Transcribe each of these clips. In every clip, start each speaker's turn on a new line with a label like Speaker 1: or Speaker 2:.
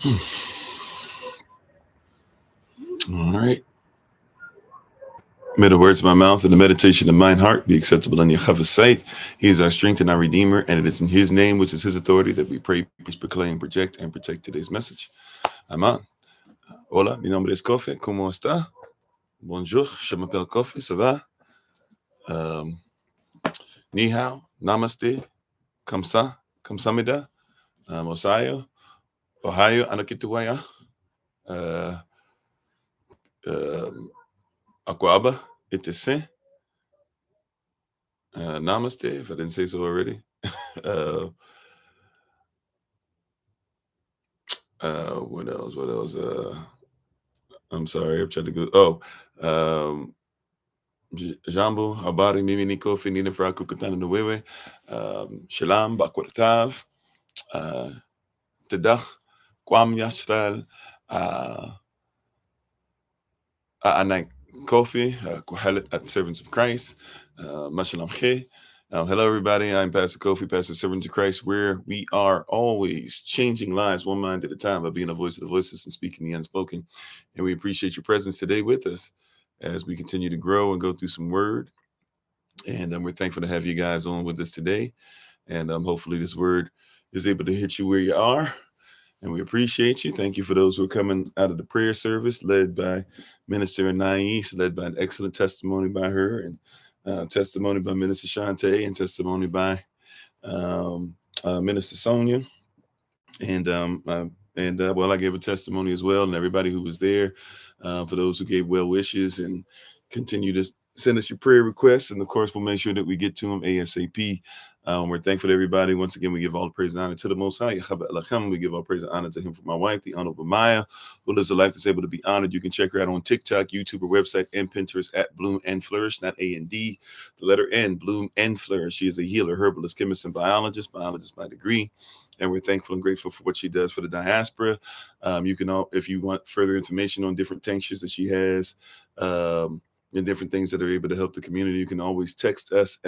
Speaker 1: All right. May the words of my mouth and the meditation of mine heart be acceptable in Yahweh's sight. He is our strength and our redeemer, and it is in his name, which is his authority, that we pray, preach, proclaim, project, and protect today's message. Amen. Hola, mi nombre es Kofi. ¿Cómo está? Bonjour, je m'appelle Kofi. Ça va? Ni hao, namaste, kamsamida, Osayo, Ohio, Anakituwaya, Akwaba, Itese, namaste, if I didn't say so already. What else? I'm sorry, I'm trying to go. Jambo, Habari, Mimi Niko, Finina Fraku Katana Nuewe, Shalom, Bakwatav, Tedach, Kwam Yashara'al, Anak Kofi, Kohelet at Servants of Christ, Mashalam Khe. Hello, everybody. I'm Pastor Kofi, Pastor Servant of Christ, where we are always changing lives one mind at a time by being a voice of the voiceless and speaking the unspoken. And we appreciate your presence today with us as we continue to grow and go through some word. And we're thankful to have you guys on with us today. And hopefully this word is able to hit you where you are. And we appreciate you. Thank you for those who are coming out of the prayer service led by Minister Anais, led by an excellent testimony by her, and testimony by Minister Shante, and testimony by Minister Sonia. And I gave a testimony as well, and everybody who was there, for those who gave well wishes and continue to send us your prayer requests. And of course, we'll make sure that we get to them ASAP. We're thankful to everybody. Once again, we give all the praise and honor to the Most High. We give all praise and honor to him for my wife, the Honorable Maya, who lives a life that's able to be honored. You can check her out on TikTok, YouTube, or website, and Pinterest at Bloom and Flourish, not A&D, the letter N, Bloom and Flourish. She is a healer, herbalist, chemist, and biologist by degree. And we're thankful and grateful for what she does for the diaspora. You can, if you want further information on different tinctures that she has, and different things that are able to help the community, you can always text us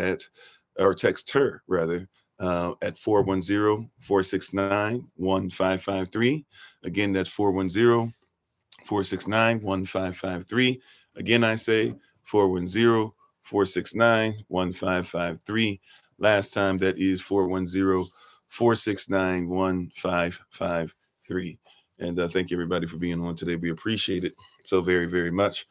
Speaker 1: text her rather, at 410-469-1553. Again, that's 410-469-1553. Again, I say 410-469-1553. Last time, that is 410-469-1553. And thank you, everybody, for being on today. We appreciate it so very, very much.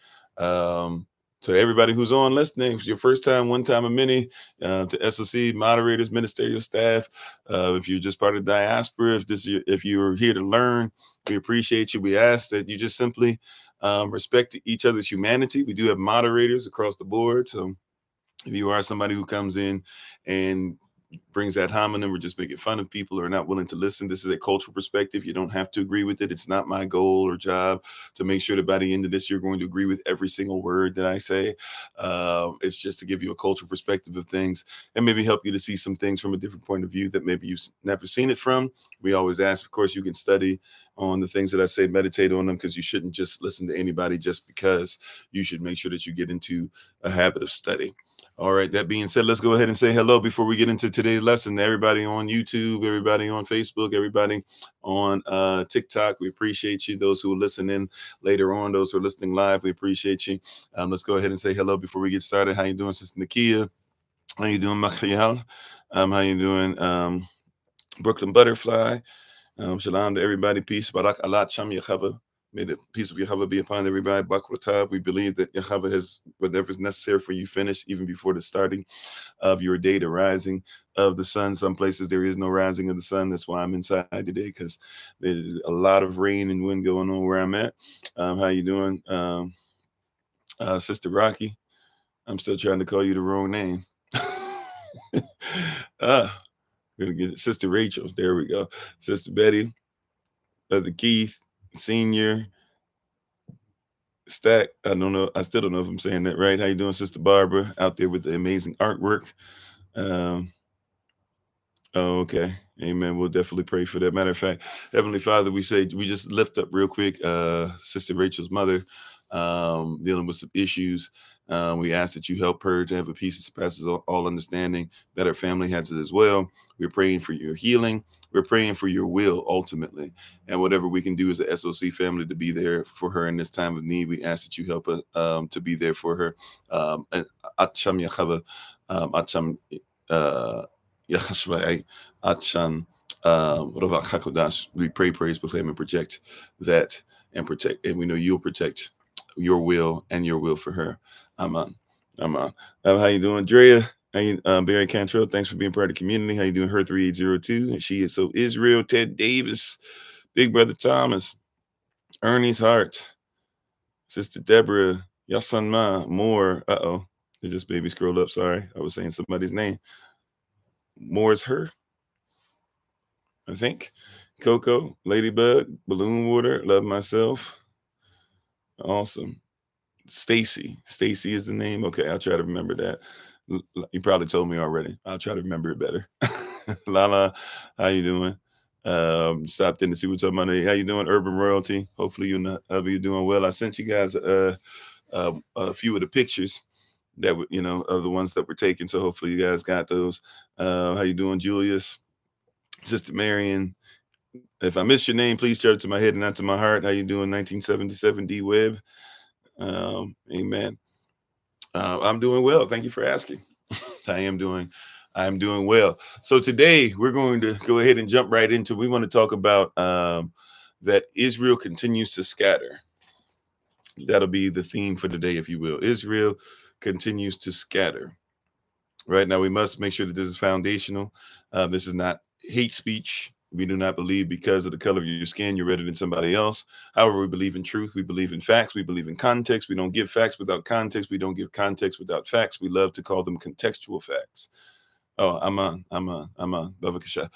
Speaker 1: To everybody who's on listening, if it's your first time, one time, a many, to SOC moderators, ministerial staff, if you're just part of the diaspora, if you're here to learn, we appreciate you. We ask that you just simply respect each other's humanity. We do have moderators across the board, so if you are somebody who comes in and brings that homonym or just making fun of people or not willing to listen, this is a cultural perspective. You don't have to agree with it. It's not my goal or job to make sure that by the end of this, you're going to agree with every single word that I say. It's just to give you a cultural perspective of things and maybe help you to see some things from a different point of view that maybe you've never seen it from. We always ask, of course, you can study on the things that I say, meditate on them, because you shouldn't just listen to anybody just because. You should make sure that you get into a habit of study. All right, that being said, let's go ahead and say hello before we get into today's lesson. Everybody on YouTube, everybody on Facebook, everybody on TikTok, we appreciate you. Those who are listening later on, those who are listening live, we appreciate you. Let's go ahead and say hello before we get started. How you doing, Sister Nakia? How you doing, Machiel? How you doing, Brooklyn Butterfly? Shalom to everybody. Peace. Barak Allah Cham Yahweh. May the peace of Yahweh be upon everybody. Bakratav. We believe that Yahweh has whatever is necessary for you finished even before the starting of your day, the rising of the sun. Some places there is no rising of the sun. That's why I'm inside today, because there's a lot of rain and wind going on where I'm at. How you doing, Sister Rocky? I'm still trying to call you the wrong name. We're gonna get it. Sister Rachel. There we go. Sister Betty, Brother Keith, Senior, Stack. I don't know. I still don't know if I'm saying that right. How you doing, Sister Barbara, out there with the amazing artwork? Oh, okay. Amen. We'll definitely pray for that. Matter of fact, Heavenly Father, we just lift up real quick Sister Rachel's mother, dealing with some issues We ask that you help her to have a peace that surpasses all understanding, that her family has it as well. We're praying for your healing. We're praying for your will ultimately. And whatever we can do as a SOC family to be there for her in this time of need, we ask that you help us to be there for her. And Acham Yachava, Acham Yachashvai, Acham Ravak Hakodash. We pray, praise, proclaim, and protect that and protect. And we know you'll protect your will and your will for her. Amen. Amen. How you doing, Drea? How you, Barry Cantrell? Thanks for being part of the community. How you doing, her 3802? And she is so Israel. Ted Davis, Big Brother Thomas, Ernie's Heart, Sister Deborah, Yasan Ma, Moore. It just made me scroll up. Sorry, I was saying somebody's name. Moore's her, I think. Coco, Ladybug, Balloon Water, Love Myself. Awesome. Stacy is the name. Okay, I'll try to remember that. You probably told me already. I'll try to remember it better. Lala, how you doing? Stopped in to see what's up, Monday. How you doing, Urban Royalty? Hopefully you're doing well. I sent you guys a few of the pictures that were, of the ones that were taken. So hopefully you guys got those. How you doing, Julius? Sister Marion. If I missed your name, please turn to my head and not to my heart. How you doing, 1977 D Web? Amen. I'm doing well. Thank you for asking. I am doing well. So today we're going to go ahead and jump right into. We want to talk about that Israel continues to scatter. That'll be the theme for today, if you will. Israel continues to scatter. Right now, we must make sure that this is foundational. This is not hate speech. We do not believe because of the color of your skin, you're better than somebody else. However, we believe in truth. We believe in facts. We believe in context. We don't give facts without context. We don't give context without facts. We love to call them contextual facts. Oh, I'm on. Bavakasha.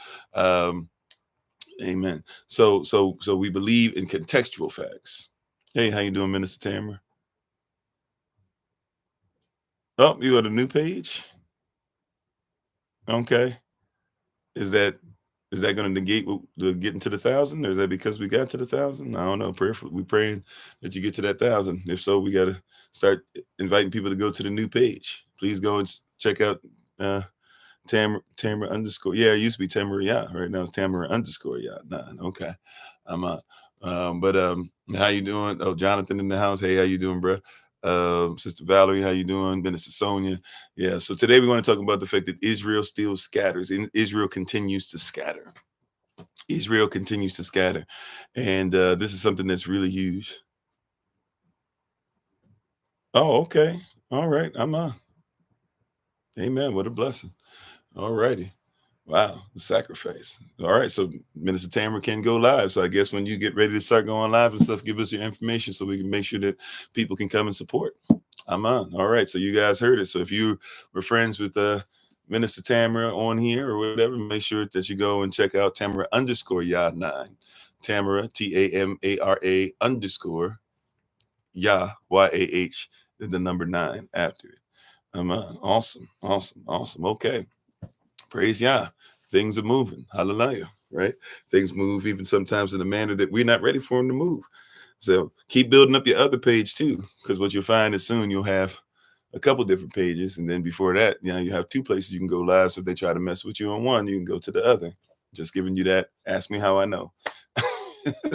Speaker 1: Amen. So we believe in contextual facts. Hey, how you doing, Minister Tamara? Oh, you got a new page? Okay. Is that going to negate the getting to the 1,000, or is that because we got to the 1,000? I don't know. We're praying that you get to that 1,000. If so, we got to start inviting people to go to the new page. Please go and check out Tamara _ Yeah, it used to be Tamara. Yeah, right now it's Tamara _ Yeah. 9. Okay, I'm on. But how you doing? Oh, Jonathan in the house. Hey, how you doing, bro? Sister Valerie, how you doing? Minister Sonia. Yeah, so today we want to talk about the fact that Israel still scatters, and Israel continues to scatter. Israel continues to scatter. And this is something that's really huge. Oh, okay. All right. I'm on. Amen. What a blessing. All righty. Wow, the sacrifice. All right, so Minister Tamara can go live. So I guess when you get ready to start going live and stuff, give us your information so we can make sure that people can come and support. I'm on. All right, so you guys heard it. So if you were friends with Minister Tamara on here or whatever, make sure that you go and check out Tamara _ 9. Tamara, TAMARA _ Yah, YAH, and the number 9 after it. I'm on. Awesome. Okay. Praise Yah. Things are moving. Hallelujah. Right? Things move even sometimes in a manner that we're not ready for them to move. So keep building up your other page too, because what you'll find is soon you'll have a couple different pages. And then before that, you have 2 places you can go live. So if they try to mess with you on one, you can go to the other. Just giving you that. Ask me how I know.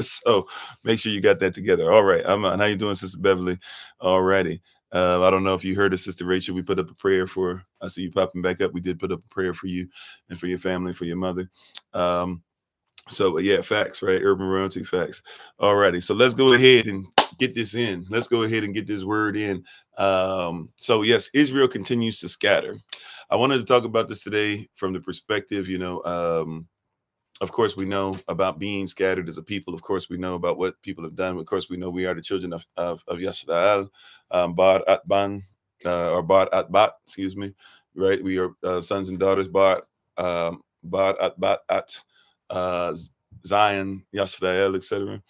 Speaker 1: So make sure you got that together. All right. I'm on. How you doing, Sister Beverly? All righty. I don't know if you heard of Sister Rachel. We put up a prayer for, I see you popping back up. We did put up a prayer for you and for your family, for your mother. So yeah, facts, right? Urban Royalty facts. All righty. So let's go ahead and get this in. Let's go ahead and get this word in. So yes, Israel continues to scatter. I wanted to talk about this today from the perspective, of course, we know about being scattered as a people. Of course, we know about what people have done. Of course, we know we are the children of Yashara'al, Bar Atban, or Bar Atbat, excuse me, right? We are sons and daughters, Bar Atbat at Zion, Yashara'al, etc.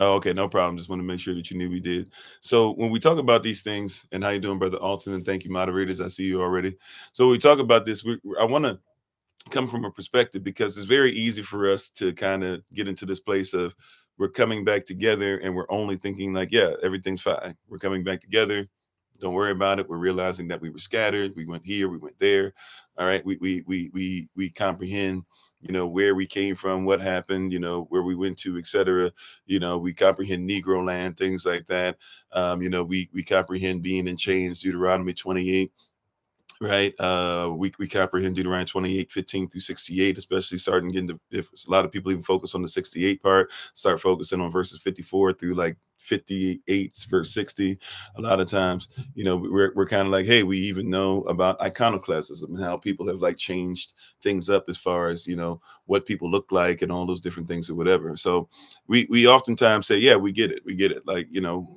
Speaker 1: Oh, okay, no problem. Just want to make sure that you knew we did. So when we talk about these things, and how you doing, Brother Alton, and thank you, moderators. I see you already. So when we talk about this, I want to come from a perspective, because it's very easy for us to kind of get into this place of we're coming back together and we're only thinking like, yeah, everything's fine. We're coming back together. Don't worry about it. We're realizing that we were scattered. We went here, we went there. All right. We comprehend, where we came from, what happened, where we went to, etc. We comprehend Negro land, things like that. We comprehend being in chains, Deuteronomy 28. Right. We comprehend Deuteronomy 28:15 through 68, especially starting getting to, if a lot of people even focus on the 68 part, start focusing on verses 54 through like 58 verse 60. A lot of times, we're kind of like, hey, we even know about iconoclasm and how people have like changed things up as far as, what people look like and all those different things or whatever. So we oftentimes say, yeah, we get it. We get it. Like,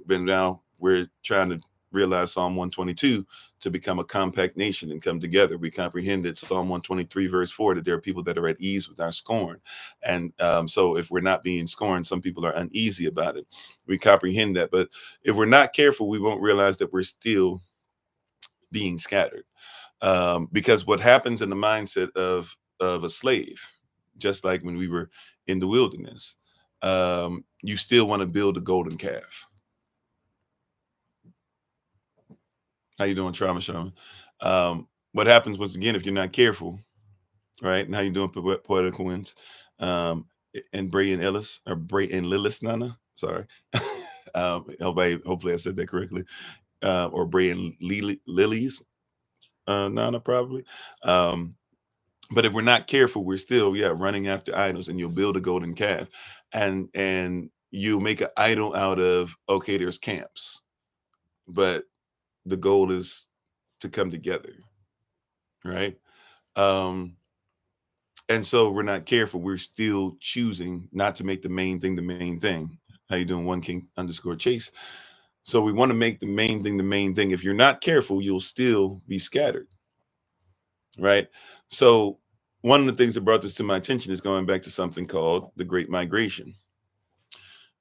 Speaker 1: but now we're trying to realize Psalm 122 to become a compact nation and come together. We comprehended Psalm 123 verse 4 that there are people that are at ease with our scorn. And so if we're not being scorned, some people are uneasy about it. We comprehend that. But if we're not careful, we won't realize that we're still being scattered. Because what happens in the mindset of a slave, just like when we were in the wilderness, you still want to build a golden calf. How you doing, Trauma Shaman? What happens once again if you're not careful, right? And how you doing, Poetical Winds? And Bray and Ellis, or Bray and Lillis, Nana. Sorry. Hopefully I said that correctly. Or Bray and Lilies, Nana, probably. But if we're not careful, we're still, running after idols, and you'll build a golden calf, and you make an idol out of, okay, there's camps, but the goal is to come together, right? And so we're not careful. We're still choosing not to make the main thing the main thing. How you doing, @1king_chase? So we want to make the main thing the main thing. If you're not careful, you'll still be scattered, right? So one of the things that brought this to my attention is going back to something called the Great Migration.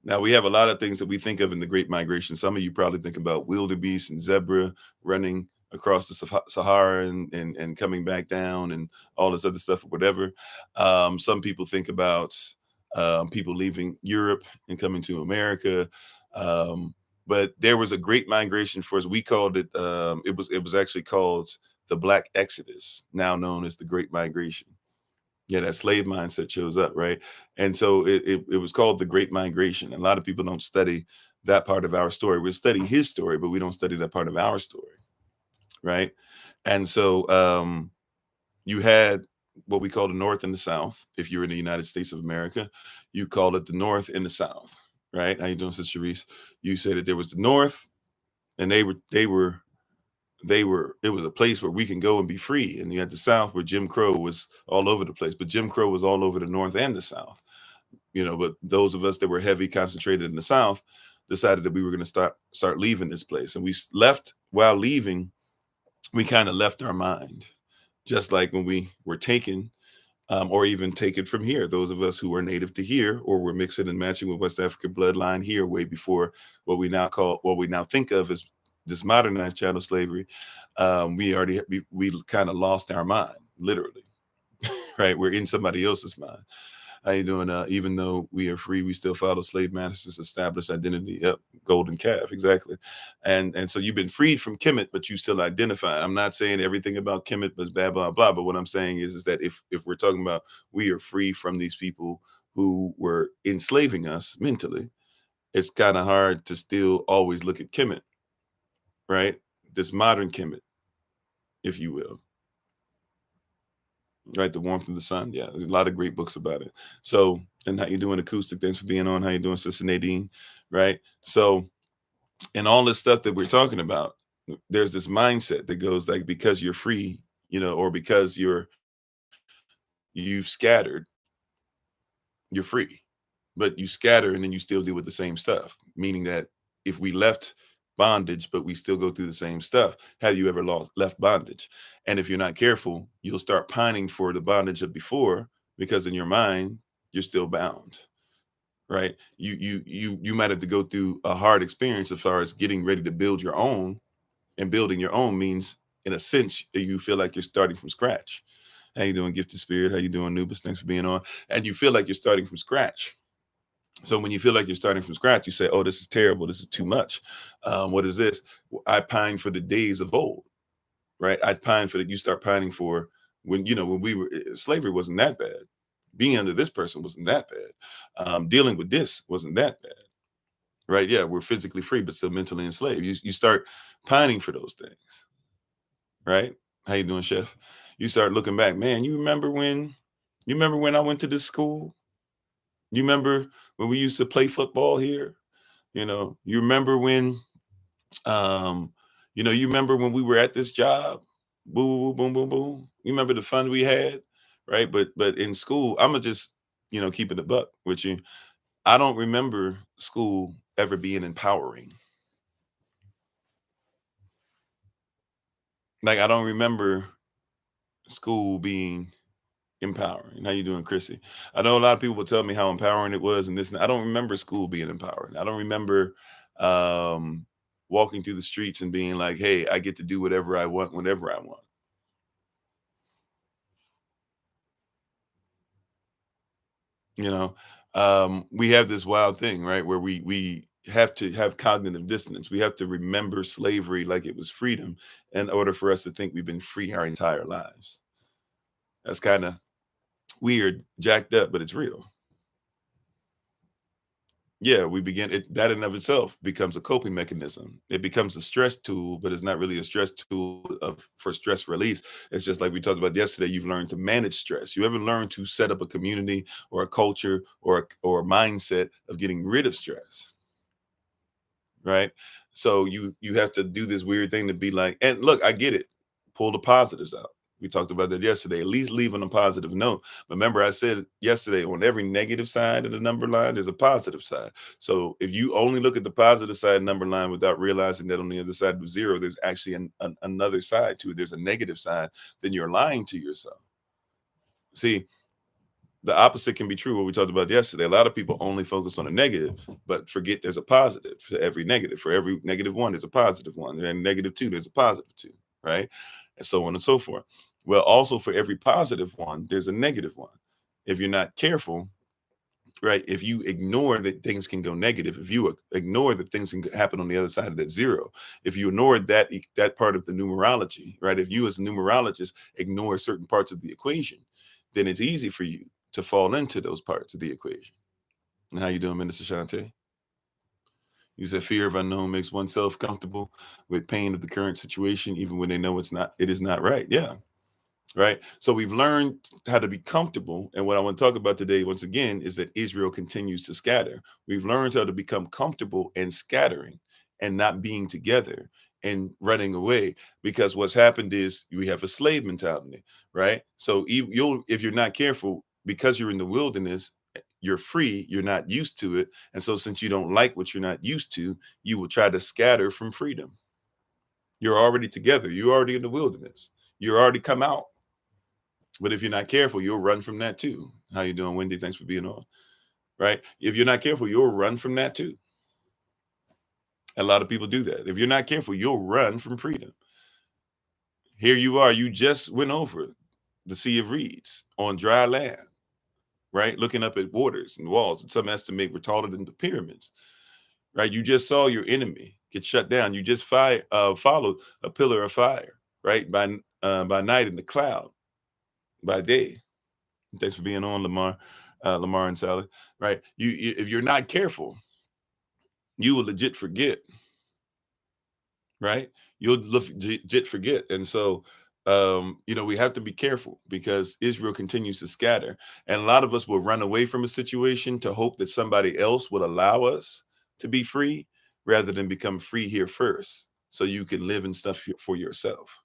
Speaker 1: Now, we have a lot of things that we think of in the Great Migration. Some of you probably think about wildebeest and zebra running across the Sahara and coming back down and all this other stuff or whatever. Some people think about people leaving Europe and coming to America. But there was a great migration for us. We called it, it was actually called the Black Exodus, now known as the Great Migration. Yeah, that slave mindset shows up, right? And so it was called the Great Migration. A lot of people don't study that part of our story. We study his story, but we don't study that part of our story, right? And so you had what we call the North and the South. If you're in the United States of America, you call it the North and the South, right? How you doing, Sister Reese? You said that there was the North, and it was a place where we can go and be free. And you had the South, where Jim Crow was all over the place, but Jim Crow was all over the North and the South, but those of us that were heavy concentrated in the South decided that we were going to start leaving this place. And we left. While leaving, we kind of left our mind, just like when we were taken, or even taken from here. Those of us who are native to here, or were mixing and matching with West African bloodline here, way before what we now think of as this modernized chattel slavery. We kind of lost our mind, literally, right? We're in somebody else's mind. How you doing? Even though we are free, we still follow slave masters' established identity. Yep, golden calf, exactly. And so you've been freed from Kemet, but you still identify. I'm not saying everything about Kemet was blah blah blah, but what I'm saying is that if we're talking about we are free from these people who were enslaving us mentally, it's kind of hard to still always look at Kemet, right? This modern Kemet, if you will. Right, The Warmth of the Sun. Yeah, there's a lot of great books about it. So, and how you doing, Acoustic? Thanks for being on. How you doing, Sister Nadine? Right. So, and all this stuff that we're talking about, there's this mindset that goes like, because you're free, or because you've scattered, you're free. But you scatter and then you still deal with the same stuff. Meaning that if we left bondage, but we still go through the same stuff, have you ever left bondage? And if you're not careful, you'll start pining for the bondage of before, because in your mind, you're still bound, right? You might have to go through a hard experience as far as getting ready to build your own, and building your own means, in a sense, that you feel like you're starting from scratch. How you doing, Gifted Spirit? How you doing, Nubis? Thanks for being on. And you feel like you're starting from scratch. So when you feel like you're starting from scratch, you say, oh, this is terrible. This is too much. What is this? I pine for the days of old, right? I pine for that. You start pining for when, when we were, slavery wasn't that bad. Being under this person wasn't that bad. Dealing with this wasn't that bad, right? Yeah, we're physically free, but still mentally enslaved. You start pining for those things, right? How you doing, Chef? You start looking back, man. You remember when I went to this school? You remember when we used to play football here? You remember when, um, you remember when we were at this job? Boom, boom, boom, boom, boom. You remember the fun we had, right? But in school, I'm gonna just, keep it a buck with you. I don't remember school ever being empowering. Like I don't remember school being empowering. How you doing, Chrissy? I know a lot of people will tell me how empowering it was, and this. I don't remember school being empowering. I don't remember um, walking through the streets and being like, "Hey, I get to do whatever I want whenever I want." You know, we have this wild thing, right, where we have to have cognitive dissonance. We have to remember slavery like it was freedom in order for us to think we've been free our entire lives. That's kind of weird, jacked up, but it's real. Yeah, we begin it that in of itself becomes a coping mechanism. It becomes a stress tool, but it's not really a stress tool for stress release. It's just like we talked about yesterday. You've learned to manage stress. You ever learned to set up a community or a culture or a mindset of getting rid of stress, right? So you have to do this weird thing to be like, and look, I get it. Pull the positives out. We talked about that yesterday. At least leave on a positive note. Remember, I said yesterday on every negative side of the number line, there's a positive side. So if you only look at the positive side number line without realizing that on the other side of zero, there's actually another side to it. There's a negative side, then you're lying to yourself. See, the opposite can be true. What we talked about yesterday. A lot of people only focus on a negative, but forget there's a positive for every negative. For every negative one, there's a positive one. And negative two, there's a positive two, right? And so on and so forth. Well, also for every positive one, there's a negative one. If you're not careful, right? If you ignore that things can go negative, if you ignore that things can happen on the other side of that zero, if you ignore that part of the numerology, right? If you as a numerologist ignore certain parts of the equation, then it's easy for you to fall into those parts of the equation. And how you doing, Minister Shante? You said fear of unknown makes oneself comfortable with pain of the current situation, even when they know it is not right. Yeah. Right. So we've learned how to be comfortable. And what I want to talk about today, once again, is that Israel continues to scatter. We've learned how to become comfortable and scattering and not being together and running away, because what's happened is we have a slave mentality, right? So if you're not careful, because you're in the wilderness, you're free, you're not used to it. And so since you don't like what you're not used to, you will try to scatter from freedom. You're already together. You're already in the wilderness. You're already come out. But if you're not careful, you'll run from that too. How you doing, Wendy? Thanks for being on. Right? If you're not careful, you'll run from that too. A lot of people do that. If you're not careful, you'll run from freedom. Here you are. You just went over the Sea of Reeds on dry land, right? Looking up at waters and walls, and some estimate were taller than the pyramids, right? You just saw your enemy get shut down. You just followed a pillar of fire, right? By night in the cloud, by day. Thanks for being on, Lamar and Sally. Right? If you're not careful, you will legit forget. Right? You'll legit forget, and so we have to be careful because Israel continues to scatter, and a lot of us will run away from a situation to hope that somebody else will allow us to be free, rather than become free here first, so you can live and stuff for yourself.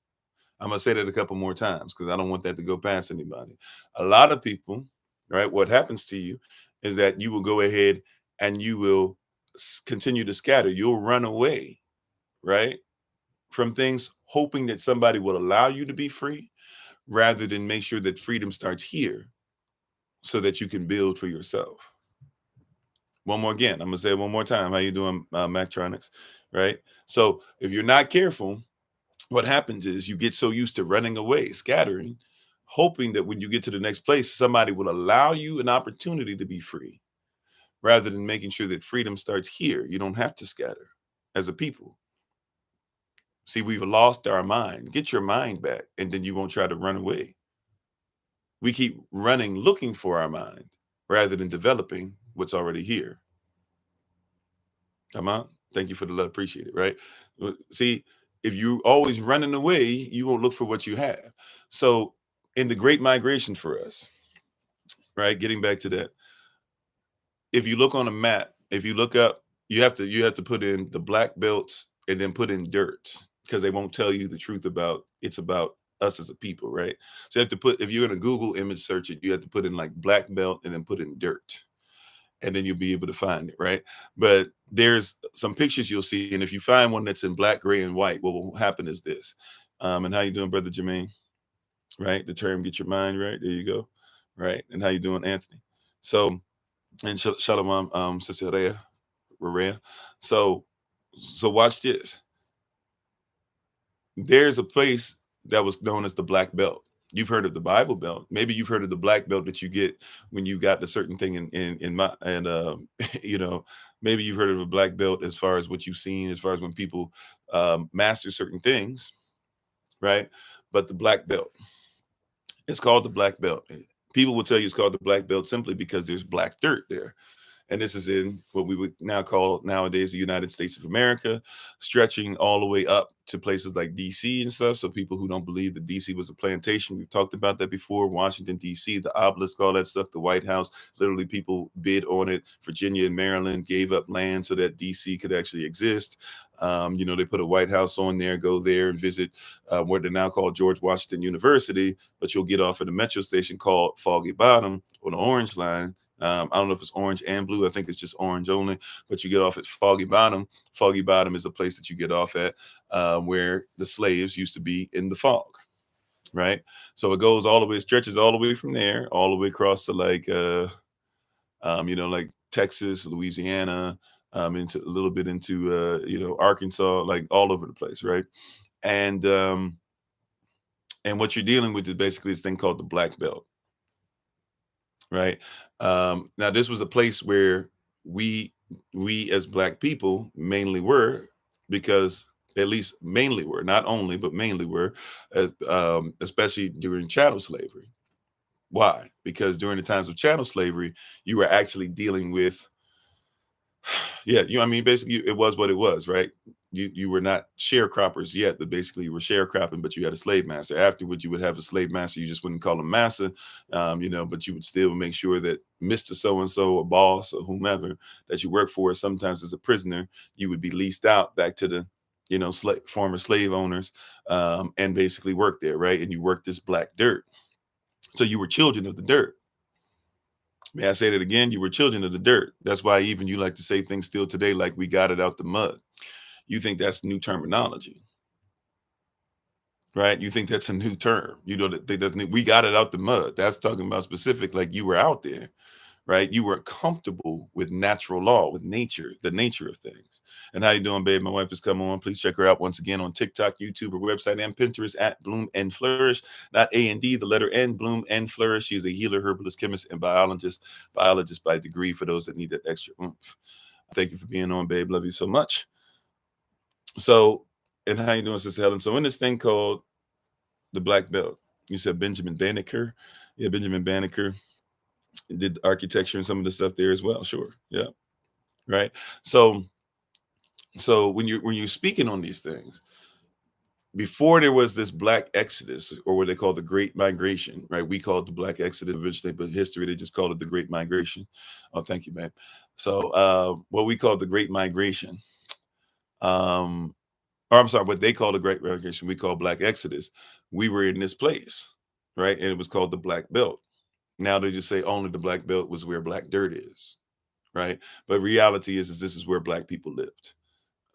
Speaker 1: I'm gonna say that a couple more times because I don't want that to go past anybody. A lot of people, right? What happens to you is that you will go ahead and you will continue to scatter. You'll run away, right, from things, hoping that somebody will allow you to be free, rather than make sure that freedom starts here, so that you can build for yourself. One more again. I'm gonna say it one more time. How you doing, Mactronics? Right. So if you're not careful, what happens is you get so used to running away, scattering, hoping that when you get to the next place, somebody will allow you an opportunity to be free, rather than making sure that freedom starts here. You don't have to scatter as a people. See, we've lost our mind. Get your mind back, and then you won't try to run away. We keep running, looking for our mind, rather than developing what's already here. Come on. Thank you for the love. Appreciate it. Right. See, if you always running away, you won't look for what you have. So, in the great migration for us, right? Getting back to that, if you look on a map, if you look up, you have to put in the black belts and then put in dirt, because they won't tell you the truth about it's about us as a people, right? So you have to put, if you're going to Google image search it, you have to put in like black belt and then put in dirt, and then you'll be able to find it, right? But there's some pictures you'll see, and if you find one that's in black, gray, and white, what will happen is this. And how you doing, brother Jermaine? Right, the term "get your mind right." There you go. Right, and how you doing, Anthony? So, and shalom, Sister Rhea. So, so watch this. There's a place that was known as the black belt. You've heard of the Bible Belt. Maybe you've heard of the black belt that you get when you got the certain thing in my and you know, maybe you've heard of a black belt as far as what you've seen, as far as when people master certain things, right? But the black belt, it's called the black belt. People will tell you it's called the black belt simply because there's black dirt there. And this is in what we would now call nowadays the United States of America, stretching all the way up to places like DC and stuff. So people who don't believe that DC was a plantation, we've talked about that before. Washington, DC, the obelisk, all that stuff, the White House, literally people bid on it. Virginia and Maryland gave up land so that DC could actually exist. You know, they put a White House on there, go there and visit what they're now called George Washington University, but you'll get off at a metro station called Foggy Bottom on the Orange Line. I don't know if it's orange and blue. I think it's just orange only, but you get off at Foggy Bottom. Foggy Bottom is a place that you get off at where the slaves used to be in the fog, right? So it goes all the way, stretches all the way from there, all the way across to like, you know, like Texas, Louisiana, into a little bit into, you know, Arkansas, like all over the place, right? And what you're dealing with is basically this thing called the Black Belt, right? Now this was a place where we as Black people mainly were, because at least mainly were, not only but mainly were, especially during chattel slavery. Why? Because during the times of chattel slavery, you were actually dealing with, yeah, you know, I mean, basically it was what it was, right? You were not sharecroppers yet, but basically you were sharecropping, but you had a slave master. Afterwards, you would have a slave master. You just wouldn't call him master, you know, but you would still make sure that Mr. So-and-so, a boss or whomever that you work for, sometimes as a prisoner, you would be leased out back to the, you know, former slave owners, and basically work there, right? And you work this black dirt. So you were children of the dirt. May I say that again? You were children of the dirt. That's why even you like to say things still today like we got it out the mud. You think that's new terminology, right? You think that's a new term. You know, that that's new. We got it out the mud. That's talking about specific, like you were out there, right? You were comfortable with natural law, with nature, the nature of things. And how you doing, babe? My wife has come on. Please check her out once again on TikTok, YouTube, her website, and Pinterest at Bloom and Flourish. Not A&D, the letter N, Bloom and Flourish. She's a healer, herbalist, chemist, and biologist by degree for those that need that extra oomph. Thank you for being on, babe. Love you so much. So, and how you doing, Sister Helen? So in this thing called the Black Belt, you said Benjamin Banneker. Yeah, Benjamin Banneker did architecture and some of the stuff there as well. Sure. Yeah. Right. So when you're speaking on these things, before there was this Black Exodus, or what they call the Great Migration, right? We call it the Black Exodus originally, but history, they just called it the Great Migration. Oh, thank you, man. So what we call the Great Migration, or I'm sorry, what they call the Great Migration, we call Black Exodus. We were in this place, right? And it was called the Black Belt. Now they just say only the Black Belt was where black dirt is, right? But reality is this is where Black people lived,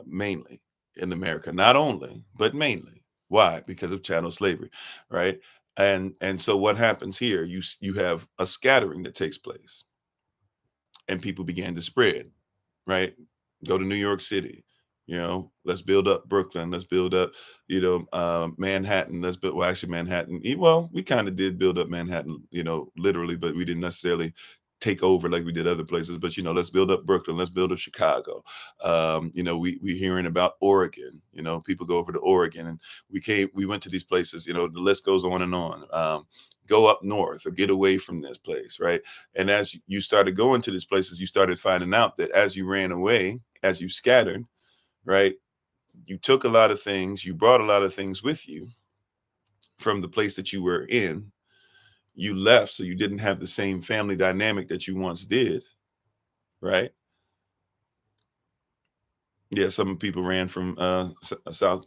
Speaker 1: mainly in America. Not only, but mainly. Why? Because of chattel slavery, right? And so what happens here? You have a scattering that takes place, and people began to spread, right? Go to New York City, you know, let's build up Brooklyn, let's build up, you know, Manhattan, let's build, well, actually Manhattan, well, we kind of did build up Manhattan, you know, literally, but we didn't necessarily take over like we did other places, but let's build up Brooklyn, let's build up Chicago. We hearing about Oregon. People go over to Oregon, and we went to these places. The list goes on and on. Go up north or get away from this place, right? And as you started going to these places, you started finding out that as you ran away, as you scattered, right, you took a lot of things, you brought a lot of things with you from the place that you were in. You left, so you didn't have the same family dynamic that you once did, right? Yeah, some people ran from South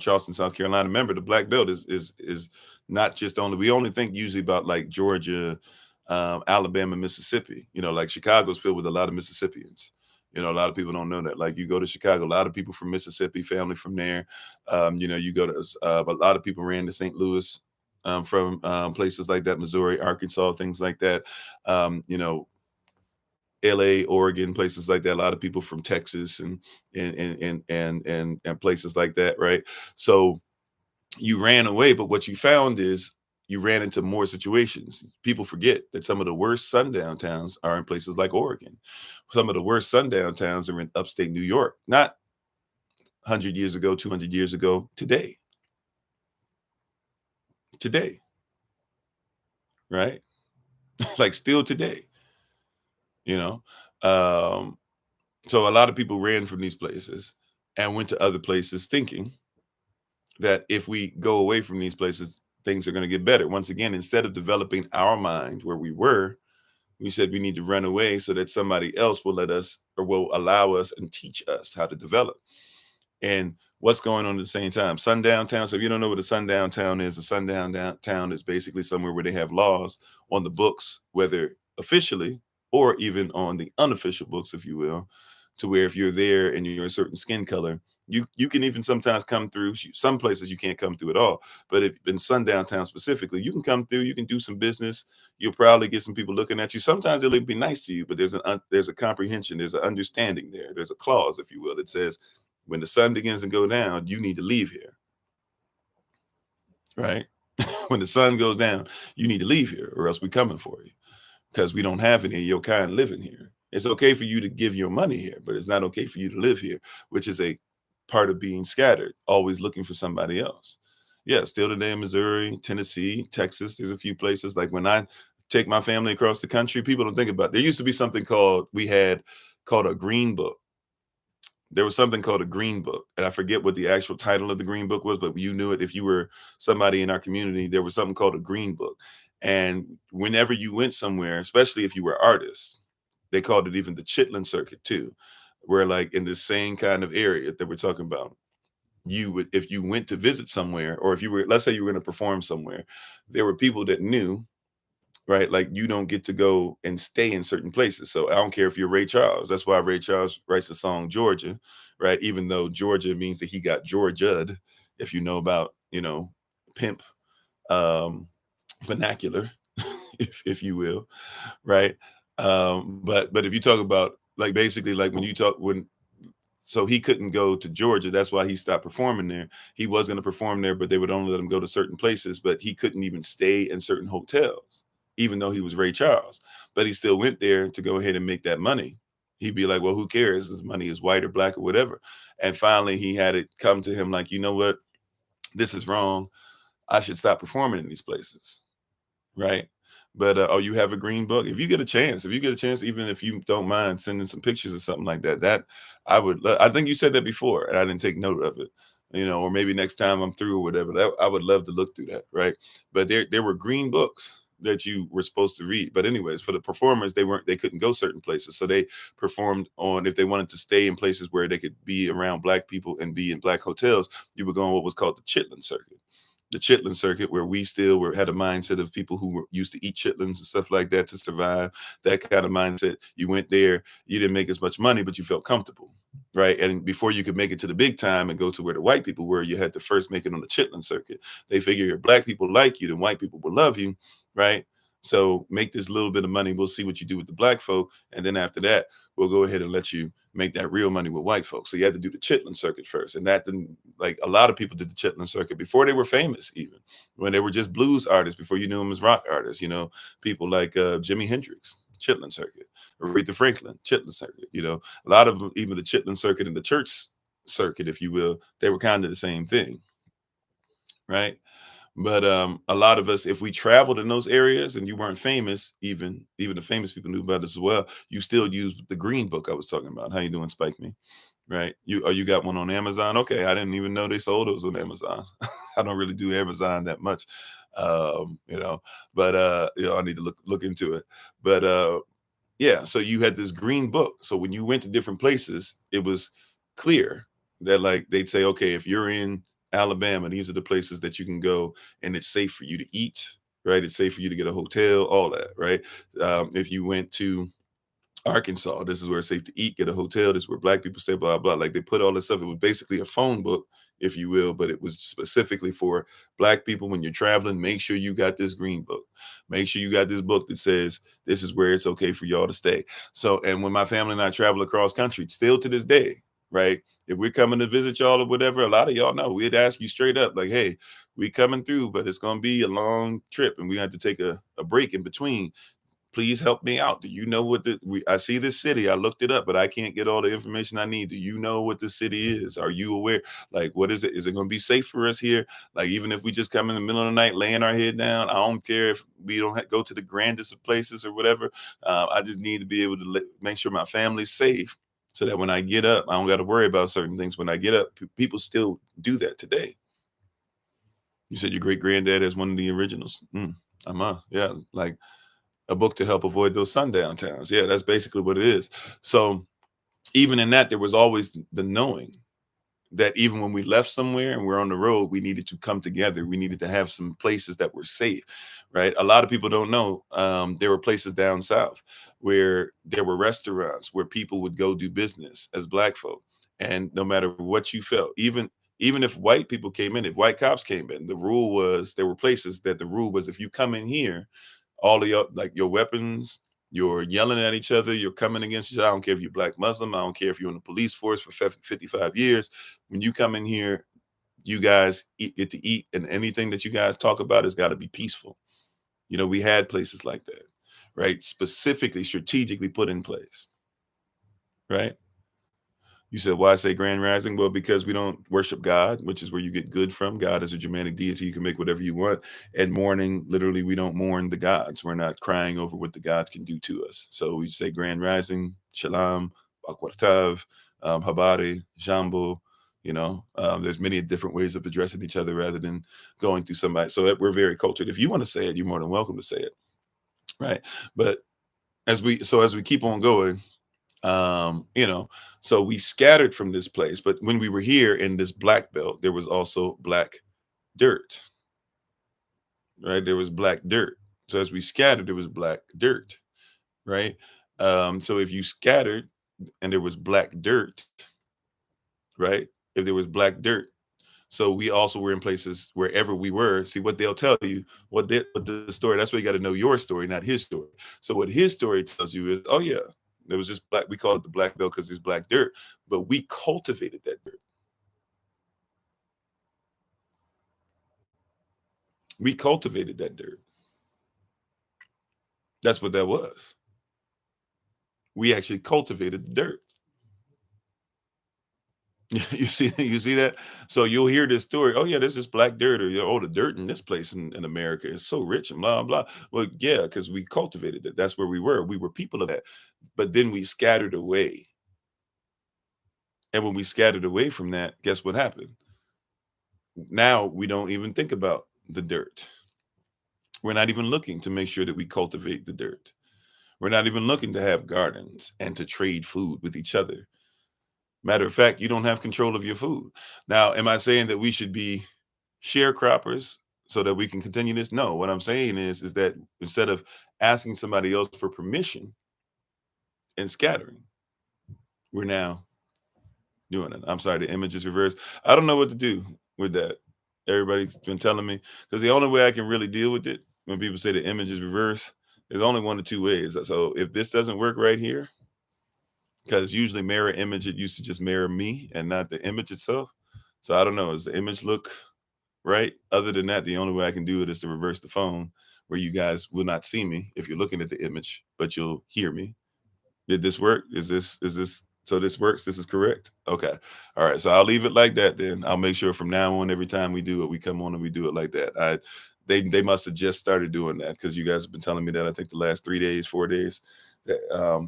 Speaker 1: Charleston, South Carolina. Remember, the black belt is not just only, we only think usually about like Georgia, Alabama, Mississippi. Like Chicago's filled with a lot of Mississippians. A lot of people don't know that. Like you go to Chicago, a lot of people from Mississippi, family from there. You go to a lot of people ran to St. Louis from places like that, Missouri, Arkansas, things like that. LA, Oregon, places like that. A lot of people from Texas and places like that, right? So you ran away, but what you found is you ran into more situations. People forget that some of the worst sundown towns are in places like Oregon. Some of the worst sundown towns are in upstate New York, not 100 years ago, 200 years ago, today, right? Like still today, you know? So a lot of people ran from these places and went to other places thinking that if we go away from these places, things are going to get better. Once again, instead of developing our mind where we were, we said we need to run away so that somebody else will let us or will allow us and teach us how to develop. And what's going on at the same time? Sundown town. So if you don't know what a sundown town is, a sundown town is basically somewhere where they have laws on the books, whether officially or even on the unofficial books, if you will, to where if you're there and you're a certain skin color, you can even sometimes come through. Some places you can't come through at all. But if in sundown town specifically, you can come through, you can do some business. You'll probably get some people looking at you. Sometimes they'll be nice to you, but there's a comprehension, there's an understanding there. There's a clause, if you will, that says when the sun begins to go down, you need to leave here, right? When the sun goes down, you need to leave here or else we're coming for you because we don't have any of your kind living here. It's okay for you to give your money here, but it's not okay for you to live here, which is a part of being scattered, always looking for somebody else. Yeah, still today in Missouri, Tennessee, Texas, there's a few places. Like when I take my family across the country, people don't think about it. There used to be something called a green book. There was something called a green book, and I forget what the actual title of the green book was, but you knew it if you were somebody in our community. There was something called a green book, and whenever you went somewhere, especially if you were artists, they called it even the Chitlin circuit too, where like in the same kind of area that we're talking about, you would, if you went to visit somewhere, or if you were, let's say you were going to perform somewhere, there were people that knew, right? Like you don't get to go and stay in certain places. So I don't care if you're Ray Charles. That's why Ray Charles writes the song Georgia, right? Even though Georgia means that he got Georgia'd, if you know about, pimp vernacular, if you will, right? But if you talk about like basically like so he couldn't go to Georgia. That's why he stopped performing there. He was going to perform there, but they would only let him go to certain places, but he couldn't even stay in certain hotels, even though he was Ray Charles. But he still went there to go ahead and make that money. He'd be like, well, who cares? His money is white or black or whatever. And finally, he had it come to him like, you know what? This is wrong. I should stop performing in these places. Right. But you have a green book. If you get a chance, even if you don't mind sending some pictures or something like that, I think you said that before and I didn't take note of it, or maybe next time I'm through or whatever, I would love to look through that. Right. But there were green books that you were supposed to read. But anyways, for the performers, they couldn't go certain places. So they performed if they wanted to stay in places where they could be around black people and be in black hotels, you were going what was called the Chitlin circuit. The Chitlin circuit, where we still had a mindset of people who were used to eat chitlins and stuff like that to survive. That kind of mindset. You went there, you didn't make as much money, but you felt comfortable, right? And before you could make it to the big time and go to where the white people were, you had to first make it on the Chitlin circuit. They figure if black people like you, then white people will love you, right? So make this little bit of money. We'll see what you do with the black folk. And then after that, we'll go ahead and let you make that real money with white folks. So you had to do the Chitlin circuit first. And that didn't, like a lot of people did the Chitlin circuit before they were famous, even when they were just blues artists, before you knew them as rock artists, people like Jimi Hendrix Chitlin Circuit. Aretha Franklin, Chitlin Circuit. You know, a lot of them, even the Chitlin Circuit and the church circuit, if you will, they were kind of the same thing, right? But a lot of us, if we traveled in those areas and you weren't famous, even the famous people knew about this as well, you still use the green book I was talking about. How you doing, Spike Me? Right? You got one on Amazon? Okay, I didn't even know they sold those on Amazon. I don't really do Amazon that much, you know, but you know, I need to look into it. But yeah, so you had this green book. So when you went to different places, it was clear that like they'd say, okay, if you're in Alabama, these are the places that you can go, and it's safe for you to eat, right? It's safe for you to get a hotel, all that, right? If you went to Arkansas, this is where it's safe to eat, get a hotel, this is where black people stay, blah, blah. Like they put all this stuff. It was basically a phone book, if you will, but it was specifically for black people. When you're traveling, make sure you got this green book. Make sure you got this book that says this is where it's okay for y'all to stay. So, and when my family and I travel across country, still to this day, right? If we're coming to visit y'all or whatever, a lot of y'all know we'd ask you straight up, like, hey, we coming through, but it's gonna be a long trip and we have to take a break in between. Please help me out. Do you know what I see this city? I looked it up, but I can't get all the information I need. Do you know what the city is? Are you aware? Like, what is it? Is it going to be safe for us here? Like, even if we just come in the middle of the night, laying our head down, I don't care if we don't go to the grandest of places or whatever. I just need to be able to make sure my family's safe so that when I get up, I don't got to worry about certain things. When I get up, people still do that today. You said your great granddad is one of the originals. Yeah, like a book to help avoid those sundown towns. Yeah, that's basically what it is. So even in that, there was always the knowing that even when we left somewhere and we're on the road, we needed to come together. We needed to have some places that were safe, right? A lot of people don't know there were places down south where there were restaurants where people would go do business as black folk. And no matter what you felt, even if white people came in, if white cops came in, the rule was there were places that the rule was if you come in here, all of your like your weapons, you're yelling at each other, you're coming against each other. I don't care if you're black Muslim, I don't care if you're in the police force for 55 years. When you come in here, you guys get to eat, and anything that you guys talk about has got to be peaceful. You know, we had places like that, right? Specifically, strategically put in place, right? You said, why say grand rising? Well, because we don't worship God, which is where you get good from. God is a Germanic deity. You can make whatever you want. And mourning, literally, we don't mourn the gods. We're not crying over what the gods can do to us. So we say grand rising, shalom, bakwartav, habari, jambo. You know, there's many different ways of addressing each other rather than going through somebody. So we're very cultured. If you want to say it, you're more than welcome to say it. Right. But as we keep on going, you know, so we scattered from this place, but when we were here in this black belt, there was also black dirt, right? There was black dirt. So as we scattered, there was black dirt, right? So if you scattered and there was black dirt, right? If there was black dirt, so we also were in places wherever we were. See what they'll tell you, what the story. That's why you got to know your story, not his story. So what his story tells you is, oh yeah, there was just black. We call it the black belt because there's black dirt, but we cultivated that dirt. We cultivated that dirt. That's what that was. We actually cultivated the dirt. You see that? So you'll hear this story. Oh yeah, there's this black dirt, or oh, the dirt in this place in America is so rich and blah blah. Well, yeah, because we cultivated it. That's where we were. We were people of that. But then we scattered away. And when we scattered away from that, guess what happened? Now we don't even think about the dirt. We're not even looking to make sure that we cultivate the dirt. We're not even looking to have gardens and to trade food with each other. Matter of fact, you don't have control of your food. Now, am I saying that we should be sharecroppers so that we can continue this? No, what I'm saying is that instead of asking somebody else for permission and scattering, we're now doing it. I'm sorry, the image is reversed. I don't know what to do with that. Everybody's been telling me, because the only way I can really deal with it when people say the image is reversed, there's only one of two ways. So if this doesn't work right here, because usually mirror image, it used to just mirror me and not the image itself. So I don't know. Does the image look right? Other than that, the only way I can do it is to reverse the phone, where you guys will not see me if you're looking at the image, but you'll hear me. Did this work? Is this so this works? This is correct? Okay. All right. So I'll leave it like that then. I'll make sure from now on, every time we do it, we come on and we do it like that. They must have just started doing that, because you guys have been telling me that, I think, the last 3 days, 4 days.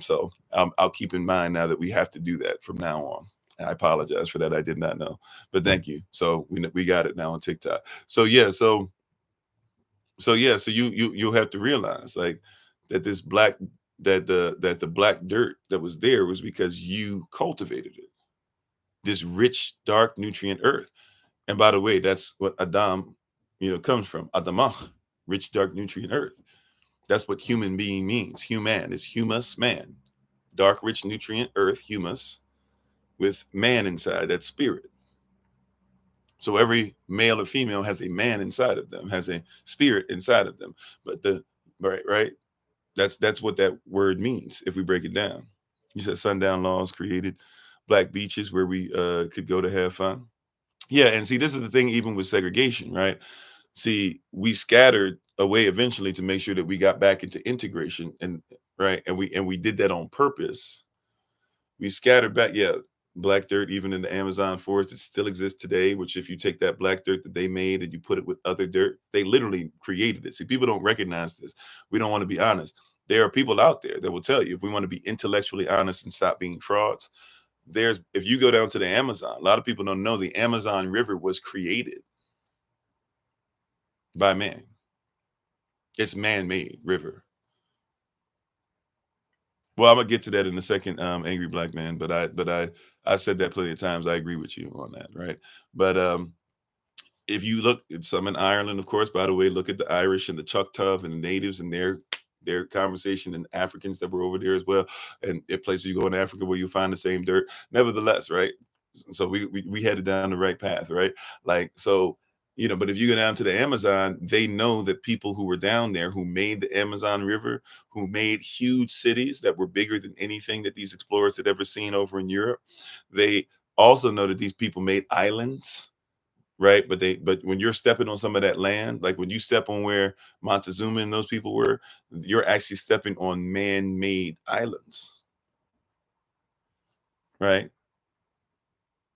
Speaker 1: So I'll keep in mind now that we have to do that from now on. I apologize for that. I did not know, but thank you. So we got it now on TikTok. So yeah, so you'll have to realize, like, that this black that the black dirt that was there was because you cultivated it. This rich, dark, nutrient earth. And by the way, that's what Adam, comes from. Adamah, rich, dark, nutrient earth. That's what human being means. Human is humus, man. Dark, rich, nutrient earth, humus, with man inside, that spirit. So every male or female has a man inside of them, has a spirit inside of them. But right. That's what that word means if we break it down. You said sundown laws created black beaches where we could go to have fun. Yeah, and see, this is the thing, even with segregation, right? See, we scattered away eventually to make sure that we got back into integration, and right, and we did that on purpose. We scattered back, yeah. Black dirt, even in the Amazon forest, it still exists today. Which, if you take that black dirt that they made and you put it with other dirt, they literally created it. See, people don't recognize this. We don't want to be honest. There are people out there that will tell you, if we want to be intellectually honest and stop being frauds, if you go down to the Amazon, a lot of people don't know the Amazon River was created by man. It's man-made river. Well, I'm gonna get to that in a second, angry black man. But I said that plenty of times. I agree with you on that, right? But if you look at some in Ireland, of course, by the way, look at the Irish and the Choctaw and the natives and their conversation, and Africans that were over there as well. And at places you go in Africa where you find the same dirt. Nevertheless, right? So we headed down the right path, right? Like, so, but if you go down to the Amazon, they know that people who were down there, who made the Amazon River, who made huge cities that were bigger than anything that these explorers had ever seen over in Europe. They also know that these people made islands, right? But when you're stepping on some of that land, like when you step on where Montezuma and those people were, you're actually stepping on man-made islands, right?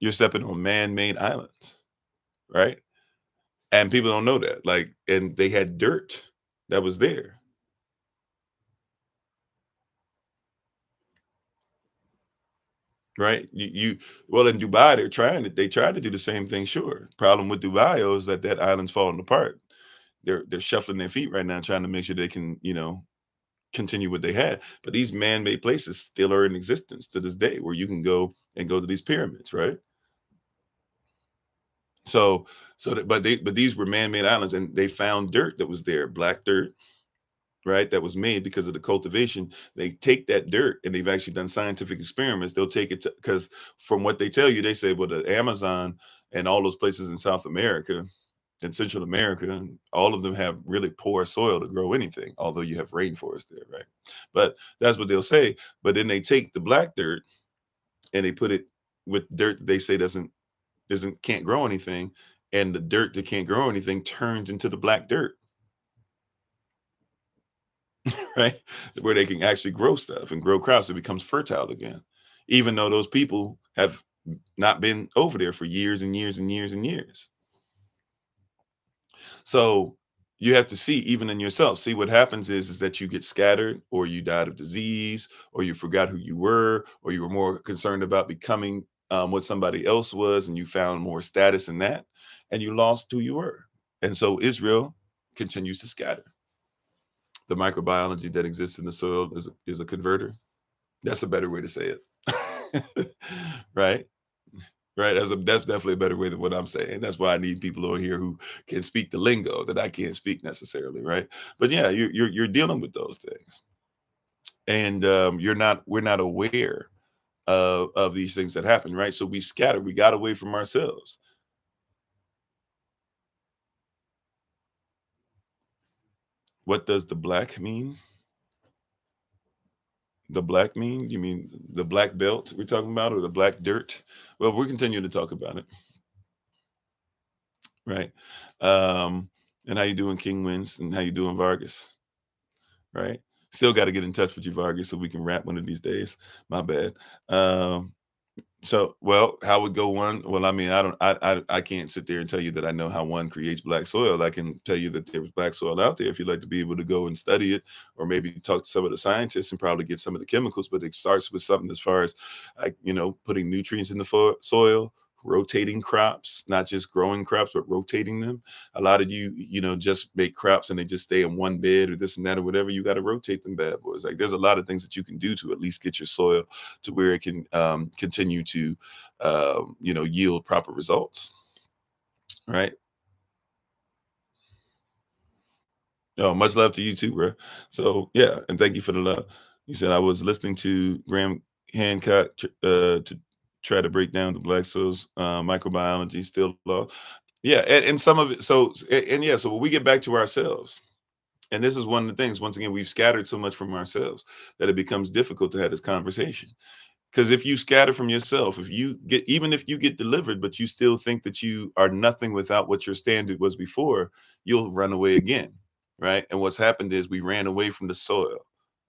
Speaker 1: You're stepping on man-made islands, right? And people don't know that. Like, and they had dirt that was there, right? Well, in Dubai, they tried to do the same thing. Sure. Problem with Dubai is that island's falling apart. They're shuffling their feet right now, trying to make sure they can, continue what they had. But these man-made places still are in existence to this day, where you can go to these pyramids, right? So but these were man-made islands, and they found dirt that was there, black dirt, right? That was made because of the cultivation. They take that dirt, and they've actually done scientific experiments. They'll take it to, because from what they tell you, they say, well, the Amazon and all those places in South America and Central America, all of them have really poor soil to grow anything, although you have rainforest there, right? But that's what they'll say. But then they take the black dirt and they put it with dirt that they say can't grow anything, and the dirt that can't grow anything turns into the black dirt, right? Where they can actually grow stuff and grow crops. It becomes fertile again, even though those people have not been over there for years and years and years and years. So you have to see, even in yourself, see what happens is that you get scattered, or you died of disease, or you forgot who you were, or you were more concerned about becoming what somebody else was, and you found more status in that, and you lost who you were. And so Israel continues to scatter. The microbiology that exists in the soil is a converter. That's a better way to say it. Right? Right. That's definitely a better way than what I'm saying. That's why I need people over here who can speak the lingo that I can't speak necessarily. Right. But yeah, you're dealing with those things. And we're not aware of these things that happen. Right. So we scattered, we got away from ourselves. What does the black mean? The black mean? You mean the black belt we're talking about, or the black dirt? Well, we're continuing to talk about it. right? Um, and how you doing, King Wins, and how you doing, Vargas, right? Still got to get in touch with you, Vargas, so we can rap one of these days. My bad. Um, So, well, how would go one? Well, I mean, I can't sit there and tell you that I know how one creates black soil. I can tell you that there was black soil out there if you'd like to be able to go and study it, or maybe talk to some of the scientists and probably get some of the chemicals. But it starts with something as far as, like, putting nutrients in the soil, rotating crops, not just growing crops, but rotating them. A lot of just make crops and they just stay in one bed or this and that or whatever. You got to rotate them bad boys. Like, there's a lot of things that you can do to at least get your soil to where it can continue to yield proper results, right? Oh, much love to you too, bro. So yeah, and thank you for the love. You said I was listening to Graham Hancock to try to break down the black soil's microbiology. Still love, yeah, and some of it. So and yeah, so when we get back to ourselves, and this is one of the things. Once again, we've scattered so much from ourselves that it becomes difficult to have this conversation. Because if you scatter from yourself, even if you get delivered, but you still think that you are nothing without what your standard was before, you'll run away again, right? And what's happened is we ran away from the soil,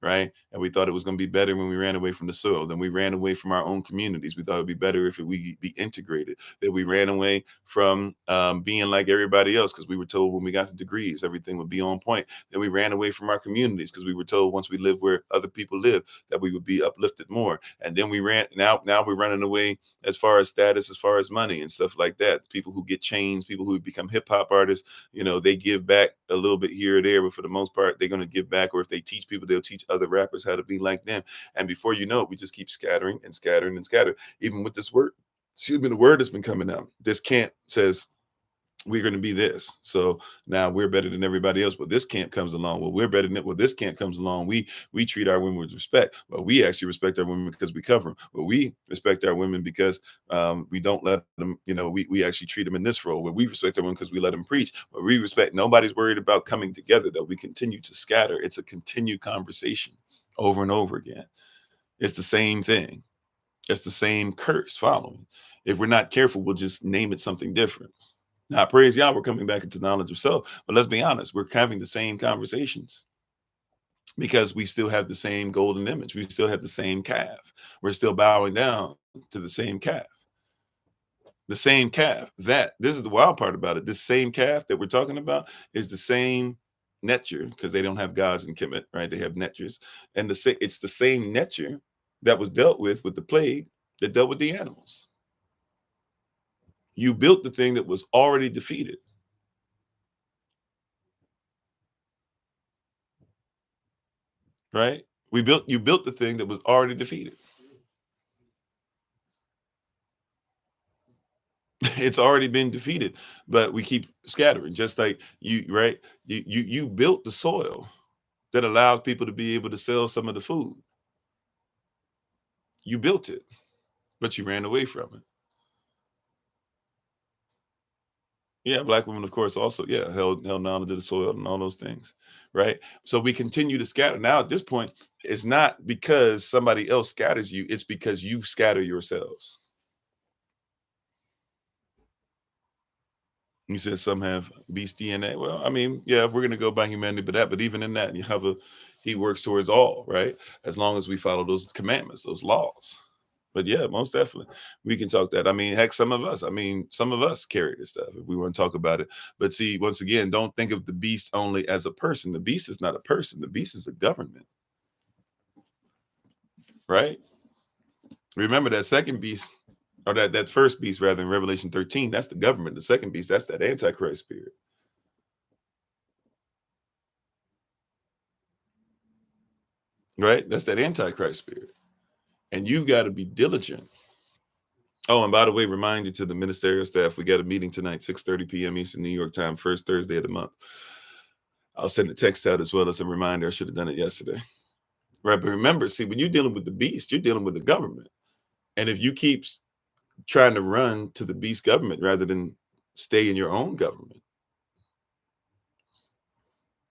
Speaker 1: right? And we thought it was going to be better when we ran away from the soil. Then we ran away from our own communities. We thought it'd be better if we be integrated. That we ran away from being like everybody else because we were told when we got the degrees everything would be on point. Then we ran away from our communities because we were told once we lived where other people live that we would be uplifted more. And then we ran. Now we're running away as far as status, as far as money and stuff like that. People who get chains, people who become hip hop artists, they give back a little bit here or there, but for the most part, they're going to give back. Or if they teach people, they'll teach other rappers how to be like them. And before you know it, we just keep scattering and scattering and scattering. Even with this word, excuse me, the word that's been coming out. This camp says we're going to be this. So now we're better than everybody else. But this camp comes along. Well, we're better than it. Well, this camp comes along. We treat our women with respect. Well, we actually respect our women because we cover them. Well, we respect our women because we don't let them, we actually treat them in this role. Where we respect our women because we let them preach. But we respect, nobody's worried about coming together, though. We continue to scatter. It's a continued conversation over and over again. It's the same thing. It's the same curse following. If we're not careful, we'll just name it something different. Now, praise y'all, we're coming back into knowledge of self. But let's be honest, we're having the same conversations because we still have the same golden image. We still have the same calf. We're still bowing down to the same calf. The same calf. This is the wild part about it. This same calf that we're talking about is the same netcher, because they don't have gods in Kemet, right? They have netchers. And it's the same netcher that was dealt with the plague that dealt with the animals. You built the thing that was already defeated. Right? You built the thing that was already defeated. It's already been defeated, but we keep scattering, just like you, right? You built the soil that allows people to be able to sell some of the food. You built it, but you ran away from it. Yeah, black women, of course, also, yeah, held knowledge of the soil and all those things, right? So we continue to scatter. Now, at this point, it's not because somebody else scatters you, it's because you scatter yourselves. You said some have beast DNA. Well, I mean, yeah, if we're gonna go by humanity, but even in that, he works towards all, right? As long as we follow those commandments, those laws. But yeah, most definitely, we can talk that. I mean, heck, some of us carry this stuff if we want to talk about it. But see, once again, don't think of the beast only as a person. The beast is not a person. The beast is a government, right? Remember that second beast, or that first beast rather, in Revelation 13. That's the government. The second beast, that's that Antichrist spirit. Right? That's that Antichrist spirit. And you've got to be diligent. Oh, and by the way, reminder to the ministerial staff, we got a meeting tonight, 6:30 p.m. Eastern New York time, first Thursday of the month. I'll send a text out as well as a reminder. I should have done it yesterday. Right. But remember, see, when you're dealing with the beast, you're dealing with the government. And if you keep trying to run to the beast government rather than stay in your own government,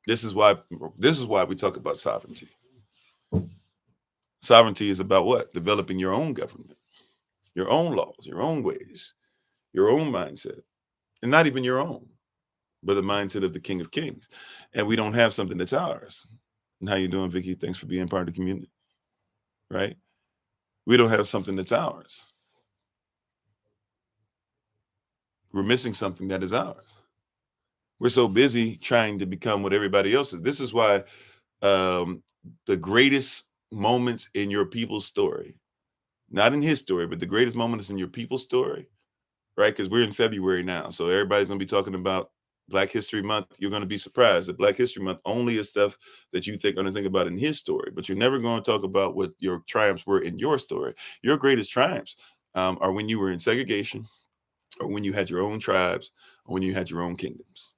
Speaker 1: this is why we talk about sovereignty. Sovereignty is about what? Developing your own government, your own laws, your own ways, your own mindset. and not even your own, but the mindset of the King of Kings. And we don't have something that's ours. And how you doing, Vicky? Thanks for being part of the community, right? We don't have something that's ours. We're missing something that is ours. We're so busy trying to become what everybody else is. This is why um, the greatest moments in your people's story, not in his story, but the greatest moments in your people's story, right? Because we're in February now. So everybody's going to be talking about Black History Month. You're going to be surprised that Black History Month only is stuff that you think going to think about in his story, but you're never going to talk about what your triumphs were in your story. Your greatest triumphs are when you were in segregation, or when you had your own tribes, or when you had your own kingdoms.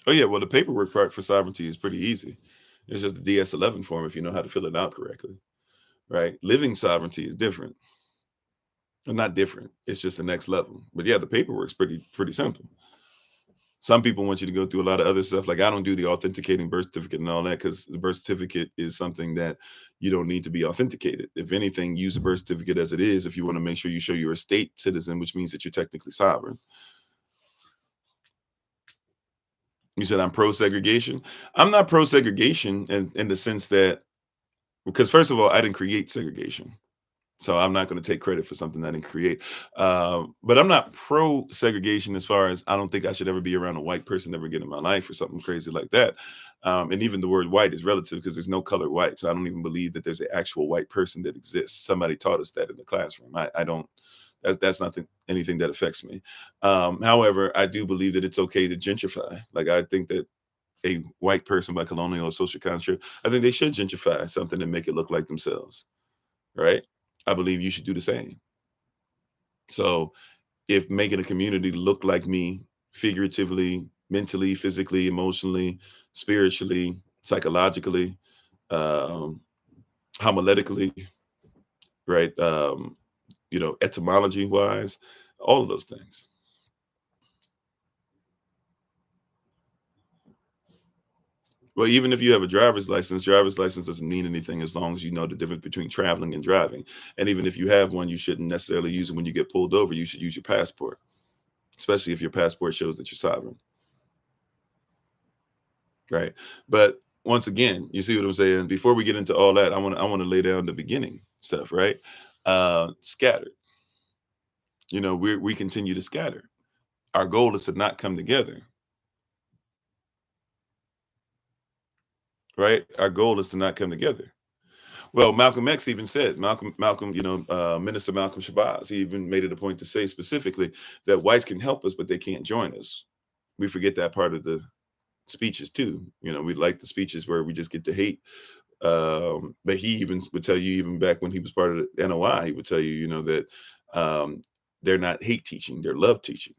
Speaker 1: Oh yeah, well the paperwork part for sovereignty is pretty easy. It's just the DS-11 form if you know how to fill it out correctly, right? Living sovereignty is different. Well, not different. It's just the next level. But yeah, the paperwork's pretty simple. Some people want you to go through a lot of other stuff. Like I don't do the authenticating birth certificate and all that because the birth certificate is something that you don't need to be authenticated. If anything, use a birth certificate as it is if you want to make sure you show you're a state citizen, which means that you're technically sovereign. You said I'm pro-segregation. I'm not pro-segregation in the sense that, because first of all, I didn't create segregation. So I'm not going to take credit for something I didn't create. But I'm not pro segregation as far as I don't think I should ever be around a white person ever again in my life or something crazy like that. And even the word white is relative because there's no color white. So I don't even believe that there's an actual white person that exists. Somebody taught us that in the classroom. I don't. That's not anything that affects me. However, I do believe that it's okay to gentrify. Like I think that a white person by colonial or social construct, I think they should gentrify something and make it look like themselves, right? I believe you should do the same. So if making a community look like me, figuratively, mentally, physically, emotionally, spiritually, psychologically, um, homiletically, right? Etymology wise, all of those things. Well, even if you have a driver's license doesn't mean anything as long as you know the difference between traveling and driving. And even if you have one, you shouldn't necessarily use it when you get pulled over. You should use your passport, especially if your passport shows that you're sovereign, right? But once again, you see what I'm saying? Before we get into all that, I want to lay down the beginning stuff, right? Scattered. We continue to scatter. Our goal is to not come together, right? Our goal is to not come together. Well, Malcolm X even said, Malcolm, Minister Malcolm Shabazz, he even made it a point to say specifically that whites can help us, but they can't join us. We forget that part of the speeches too. We like the speeches where we just get to hate. But he even would tell you, even back when he was part of the NOI, he would tell you, that they're not hate teaching, they're love teaching.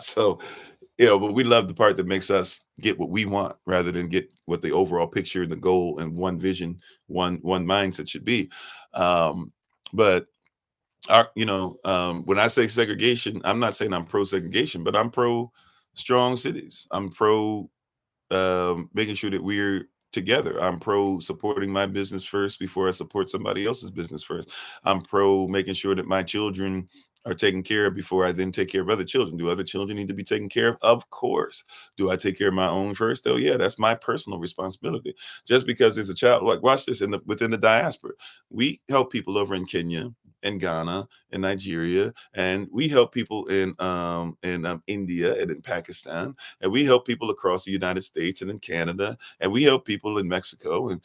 Speaker 1: So but we love the part that makes us get what we want rather than get what the overall picture and the goal and one vision, one mindset should be. But when I say segregation, I'm not saying I'm pro segregation, but I'm pro strong cities. I'm pro making sure that we're together. I'm pro supporting my business first before I support somebody else's business first. I'm pro making sure that my children are taken care of before I then take care of other children. Do other children need to be taken care of? Of course. Do I take care of my own first? Oh yeah, that's my personal responsibility. Just because there's a child, like watch this within the diaspora, we help people over in Kenya and Ghana and Nigeria, and we help people in India and in Pakistan, and we help people across the United States and in Canada, and we help people in Mexico, and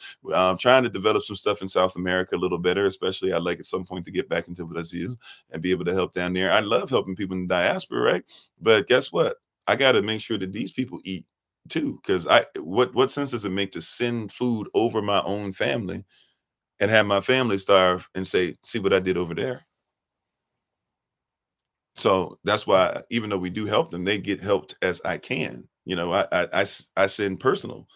Speaker 1: trying to develop some stuff in South America a little better. Especially, I'd like at some point to get back into Brazil and be able to help down there. I love helping people in the diaspora, right? But guess what? I got to make sure that these people eat too, because what sense does it make to send food over my own family and have my family starve and say, see what I did over there? So that's why, even though we do help them, they get helped as I can. I send personal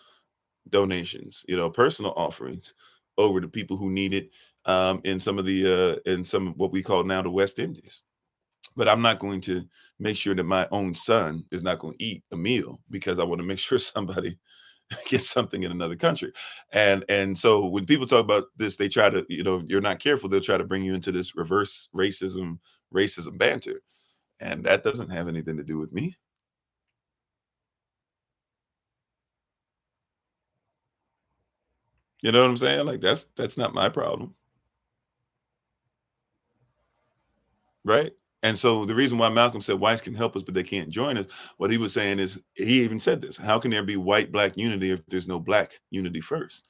Speaker 1: donations, personal offerings over to people who need it in some of what we call now the West Indies. But I'm not going to make sure that my own son is not going to eat a meal because I want to make sure somebody get something in another country. And so when people talk about this, they try to, you're not careful, they'll try to bring you into this reverse racism banter. And that doesn't have anything to do with me. You know what I'm saying? Like that's not my problem, right? And so the reason why Malcolm said whites can help us, but they can't join us, what he was saying is, he even said this: how can there be white black unity if there's no black unity first?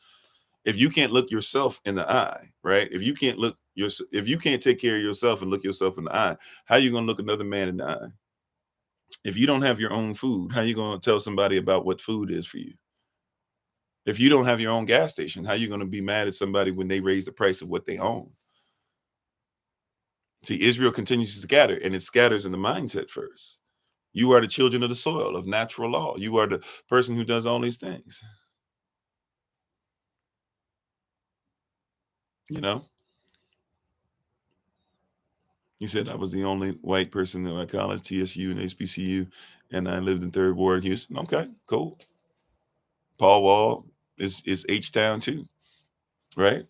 Speaker 1: If you can't look yourself in the eye, right? If you can't take care of yourself and look yourself in the eye, how you gonna look another man in the eye? If you don't have your own food, how you gonna tell somebody about what food is for you? If you don't have your own gas station, how you gonna be mad at somebody when they raise the price of what they own? See, Israel continues to scatter, and it scatters in the mindset first. You are the children of the soil, of natural law. You are the person who does all these things. You know, he said I was the only white person in my college, TSU and HBCU, and I lived in Third Ward, Houston. Okay, cool. Paul Wall is H Town too, right?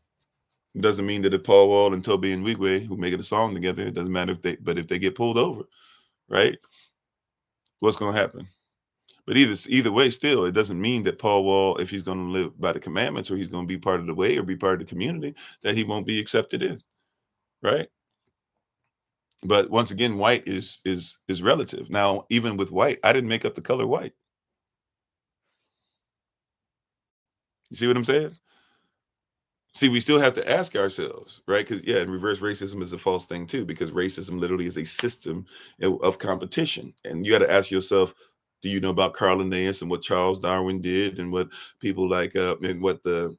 Speaker 1: Doesn't mean that if Paul Wall and Toby and Wigway who make it a song together, it doesn't matter if they get pulled over, right? What's going to happen? But either way, still, it doesn't mean that Paul Wall, if he's going to live by the commandments or he's going to be part of the way or be part of the community, that he won't be accepted in, right? But once again, white is relative. Now, even with white, I didn't make up the color white. You see what I'm saying? See, we still have to ask ourselves, right? Because yeah, and reverse racism is a false thing too, because racism literally is a system of competition. And you got to ask yourself, do you know about Carl Linnaeus and what Charles Darwin did, and what people like and what the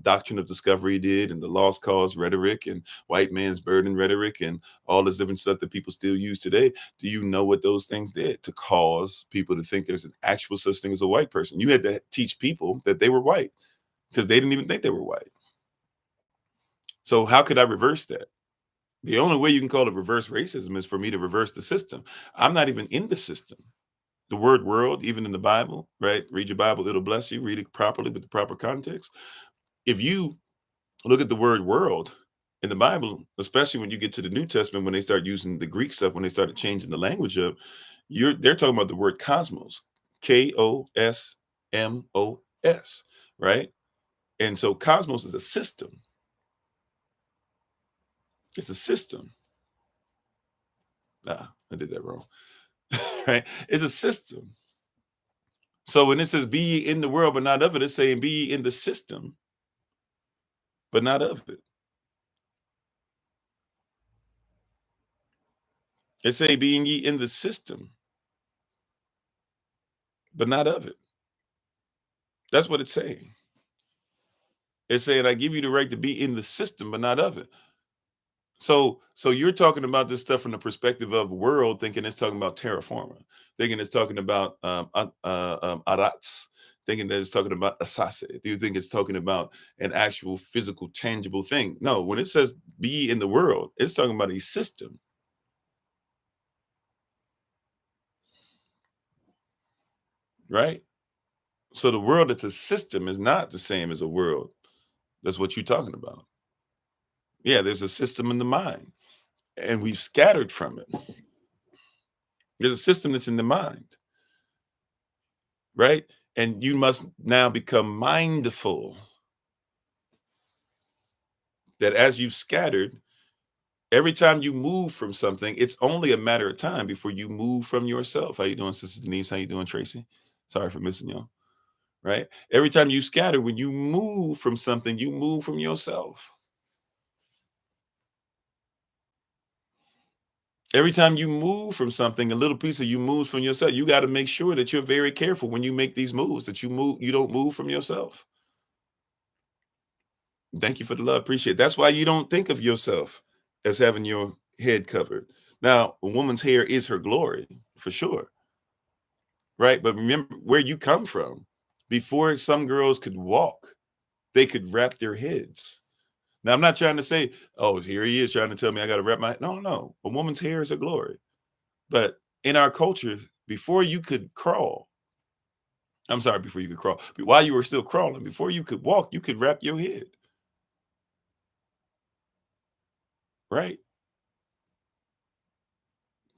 Speaker 1: doctrine of discovery did, and the lost cause rhetoric, and white man's burden rhetoric, and all this different stuff that people still use today? Do you know what those things did to cause people to think there's an actual such thing as a white person? You had to teach people that they were white because they didn't even think they were white. So how could I reverse that? The only way you can call it reverse racism is for me to reverse the system. I'm not even in the system. The word world, even in the Bible, right? Read your Bible, it'll bless you. Read it properly with the proper context. If you look at the word world in the Bible, especially when you get to the New Testament, when they start using the Greek stuff, when they started changing the language up, they're talking about the word cosmos, Kosmos, right? And so cosmos is a system. It's a system. I did that wrong. Right? It's a system. So when it says be ye in the world, but not of it, it's saying be ye in the system, but not of it. It's saying being ye in the system, but not of it. That's what it's saying. It's saying I give you the right to be in the system, but not of it. So you're talking about this stuff from the perspective of world, thinking it's talking about terraforma, thinking it's talking about arats, thinking that it's talking about asase. Do you think it's talking about an actual physical, tangible thing? No, when it says be in the world, it's talking about a system, right? So the world that's a system is not the same as a world. That's what you're talking about. Yeah, there's a system in the mind, and we've scattered from it. There's a system that's in the mind, right? And you must now become mindful that as you've scattered, every time you move from something, it's only a matter of time before you move from yourself. How you doing, Sister Denise? How you doing, Tracy? Sorry for missing y'all. Right? Every time you scatter, when you move from something, you move from yourself. Every time you move from something, a little piece of you moves from yourself. You got to make sure that you're very careful when you make these moves, that you don't move from yourself. Thank you for the love. Appreciate it. That's why you don't think of yourself as having your head covered. Now, a woman's hair is her glory, for sure. Right? But remember where you come from. Before some girls could walk, they could wrap their heads. Now, I'm not trying to say, oh, here he is trying to tell me I got to wrap my. No, no. A woman's hair is her glory. But in our culture, before you could crawl, I'm sorry, before you could crawl. But while you were still crawling, before you could walk, you could wrap your head, right?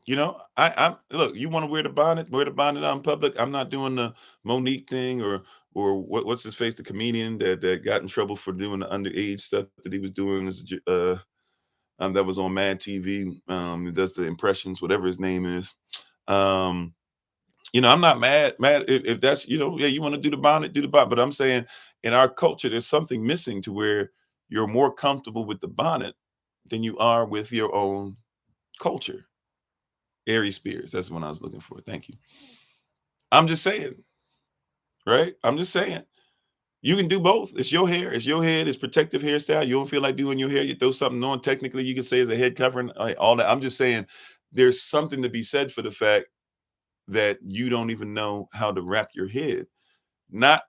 Speaker 1: You know, I look, you want to wear the bonnet out in public. I'm not doing the Monique thing or what's his face, the comedian that got in trouble for doing the underage stuff that he was doing as that was on Mad TV. He does the impressions, whatever his name is. Um, I'm not mad if that's, yeah, you want to do the bonnet. But I'm saying in our culture, there's something missing to where you're more comfortable with the bonnet than you are with your own culture. Ari Spears, that's the one I was looking for. Thank you. I'm just saying, right? I'm just saying. You can do both. It's your hair. It's your head. It's protective hairstyle. You don't feel like doing your hair. You throw something on. Technically, you can say it's a head covering. All that. I'm just saying, there's something to be said for the fact that you don't even know how to wrap your head. Not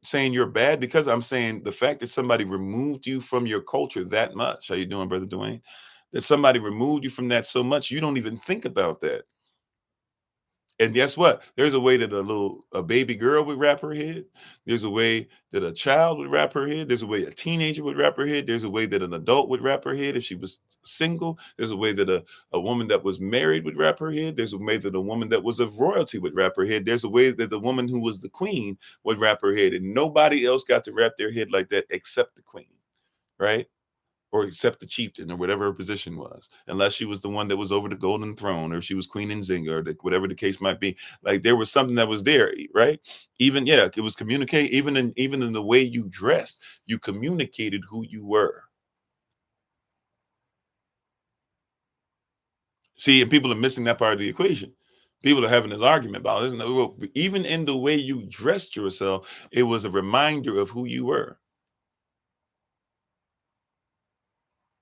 Speaker 1: saying you're bad, because I'm saying the fact that somebody removed you from your culture that much. How you doing, brother Dwayne? That somebody removed you from that so much, you don't even think about that. And guess what? There's a way that a baby girl would wrap her head. There's a way that a child would wrap her head. There's a way a teenager would wrap her head. There's a way that an adult would wrap her head if she was single. There's a way that a woman that was married would wrap her head. There's a way that a woman that was of royalty would wrap her head. There's a way that the woman who was the queen would wrap her head. And nobody else got to wrap their head like that except the queen, right? Or except the chieftain or whatever her position was, unless she was the one that was over the golden throne, or she was Queen Nzinga, or whatever the case might be. Like, there was something that was there, right? Even, yeah, it was communicate. Even in the way you dressed, you communicated who you were. See, and people are missing that part of the equation. People are having this argument about this. No, even in the way you dressed yourself, it was a reminder of who you were.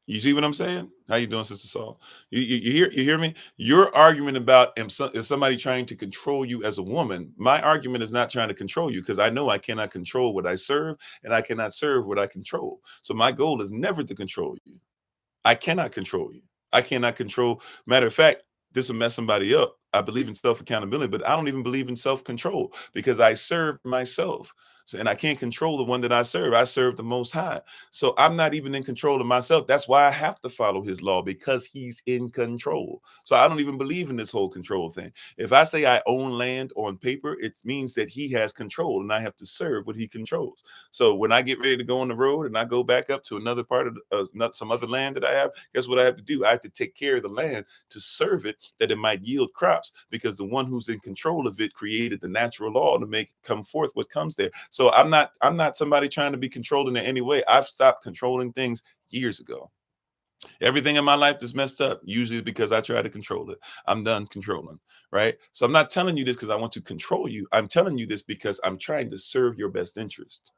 Speaker 1: You see what I'm saying? How you doing, Sister Saul? You hear me? Your argument about is somebody trying to control you as a woman. My argument is not trying to control you, because I know I cannot control what I serve, and I cannot serve what I control. So my goal is never to control you. I cannot control you. I cannot control. Matter of fact, this will mess somebody up. I believe in self accountability, but I don't even believe in self control, because I serve myself. So, and I can't control the one that I serve. I serve the Most High. So I'm not even in control of myself. That's why I have to follow his law, because he's in control. So I don't even believe in this whole control thing. If I say I own land on paper, it means that he has control, and I have to serve what he controls. So when I get ready to go on the road and I go back up to another part of some other land that I have, guess what I have to do? I have to take care of the land to serve it, that it might yield crops, because the one who's in control of it created the natural law to make come forth what comes there. So I'm not somebody trying to be controlling in any way. I've stopped controlling things years ago. Everything in my life that's messed up, usually because I try to control it. I'm done controlling, right? So I'm not telling you this because I want to control you. I'm telling you this because I'm trying to serve your best interest.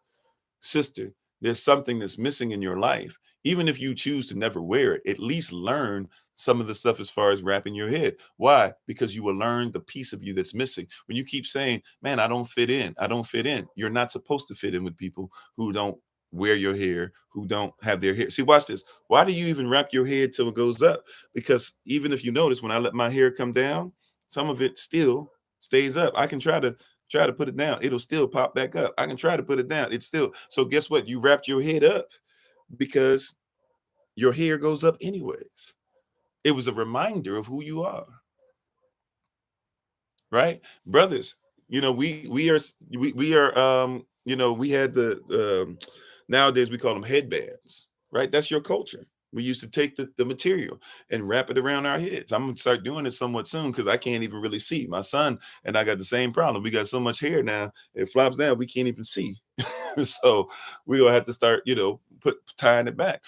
Speaker 1: Sister, there's something that's missing in your life. Even if you choose to never wear it, at least learn some of the stuff as far as wrapping your head. Why? Because you will learn the piece of you that's missing. When you keep saying, man, I don't fit in, I don't fit in, you're not supposed to fit in with people who don't wear your hair, who don't have their hair. See, watch this. Why do you even wrap your head till it goes up? Because even if you notice, when I let my hair come down, some of it still stays up. I can try to put it down, it'll still pop back up. I can try to put it down, it's still. So guess what? You wrapped your head up because your hair goes up anyways. It was a reminder of who you are, right? Brothers, we had nowadays we call them headbands, right? That's your culture. We used to take the material and wrap it around our heads. I'm gonna start doing it somewhat soon, because I can't even really see. My son and I got the same problem. We got so much hair now, it flops down, we can't even see. So we're gonna have to start, put tying it back.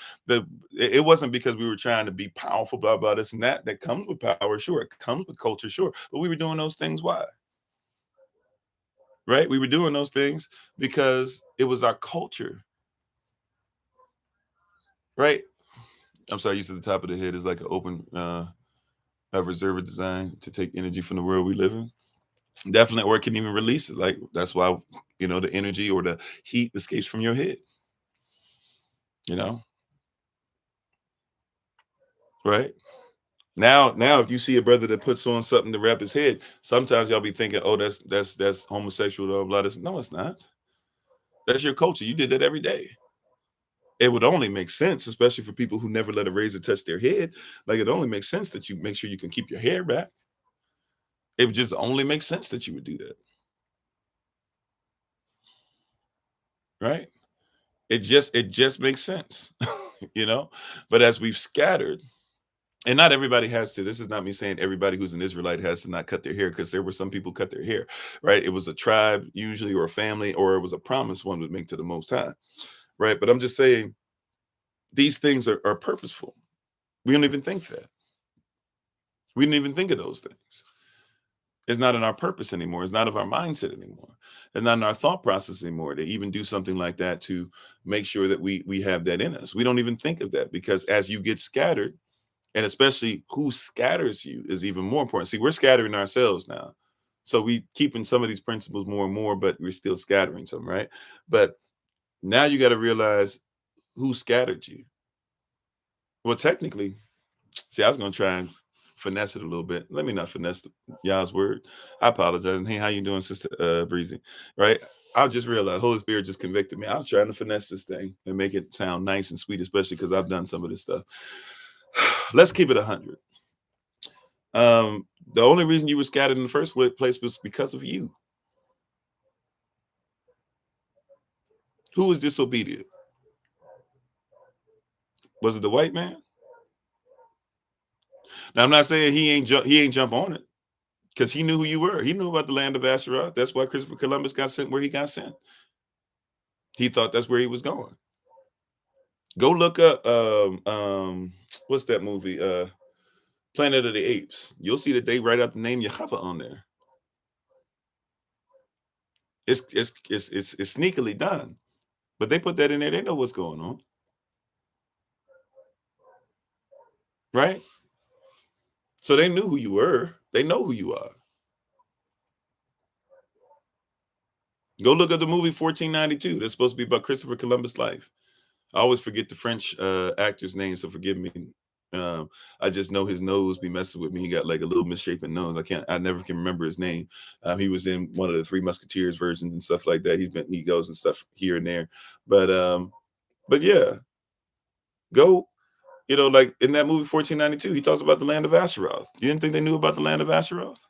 Speaker 1: It wasn't because we were trying to be powerful, blah blah this and that. That comes with power, sure. It comes with culture, sure. But we were doing those things. Why? Right? We were doing those things because it was our culture, right? I'm sorry, you said the top of the head is like an open a reservoir design to take energy from the world we live in. Definitely, or it can even release it. Like, that's why, the energy or the heat escapes from your head, you know, right? Now, if you see a brother that puts on something to wrap his head, sometimes y'all be thinking, "Oh, that's homosexual." Blah blah. No, it's not. That's your culture. You did that every day. It would only make sense, especially for people who never let a razor touch their head. Like it only makes sense that you make sure you can keep your hair back. It would just only make sense that you would do that, right? It just makes sense, you know. But as we've scattered, and not everybody has to. This is not me saying everybody who's an Israelite has to not cut their hair, because there were some people cut their hair, right? It was a tribe usually, or a family, or it was a promise one would make to the Most High, right? But I'm just saying these things are purposeful. We don't even think that. We didn't even think of those things. It's not in our purpose anymore. It's not of our mindset anymore. It's not in our thought process anymore to even do something like that to make sure that we have that in us. We don't even think of that, because as you get scattered, and especially who scatters you is even more important. See, we're scattering ourselves now. So we keeping some of these principles more and more, but we're still scattering some, right? But now you got to realize who scattered you. Well, technically, see, I was going to try and finesse it a little bit. Let me not finesse y'all's word. I apologize. And hey, how you doing, Sister Breezy? Right? I just realized Holy Spirit just convicted me. I was trying to finesse this thing and make it sound nice and sweet, especially because I've done some of this stuff. Let's keep it 100. The only reason you were scattered in the first place was because of you. Who was disobedient? Was it the white man? Now I'm not saying he ain't jump on it, because he knew who you were. He knew about the land of Yashara'al. That's why Christopher Columbus got sent where he got sent. He thought that's where he was going. Go look up what's that movie? Planet of the Apes. You'll see that they write out the name Yahweh on there. It's sneakily done, but they put that in there. They know what's going on, right? So they knew who you were. They know who you are. Go look at the movie 1492. That's supposed to be about Christopher Columbus' life. I always forget the French actor's name, so forgive me. I just know his nose be messing with me. He got like a little misshapen nose. I never can remember his name. He was in one of the Three Musketeers versions and stuff like that. He goes and stuff here and there. But yeah, go. Like in that movie 1492, he talks about the land of Asheroth. You didn't think they knew about the land of Asheroth?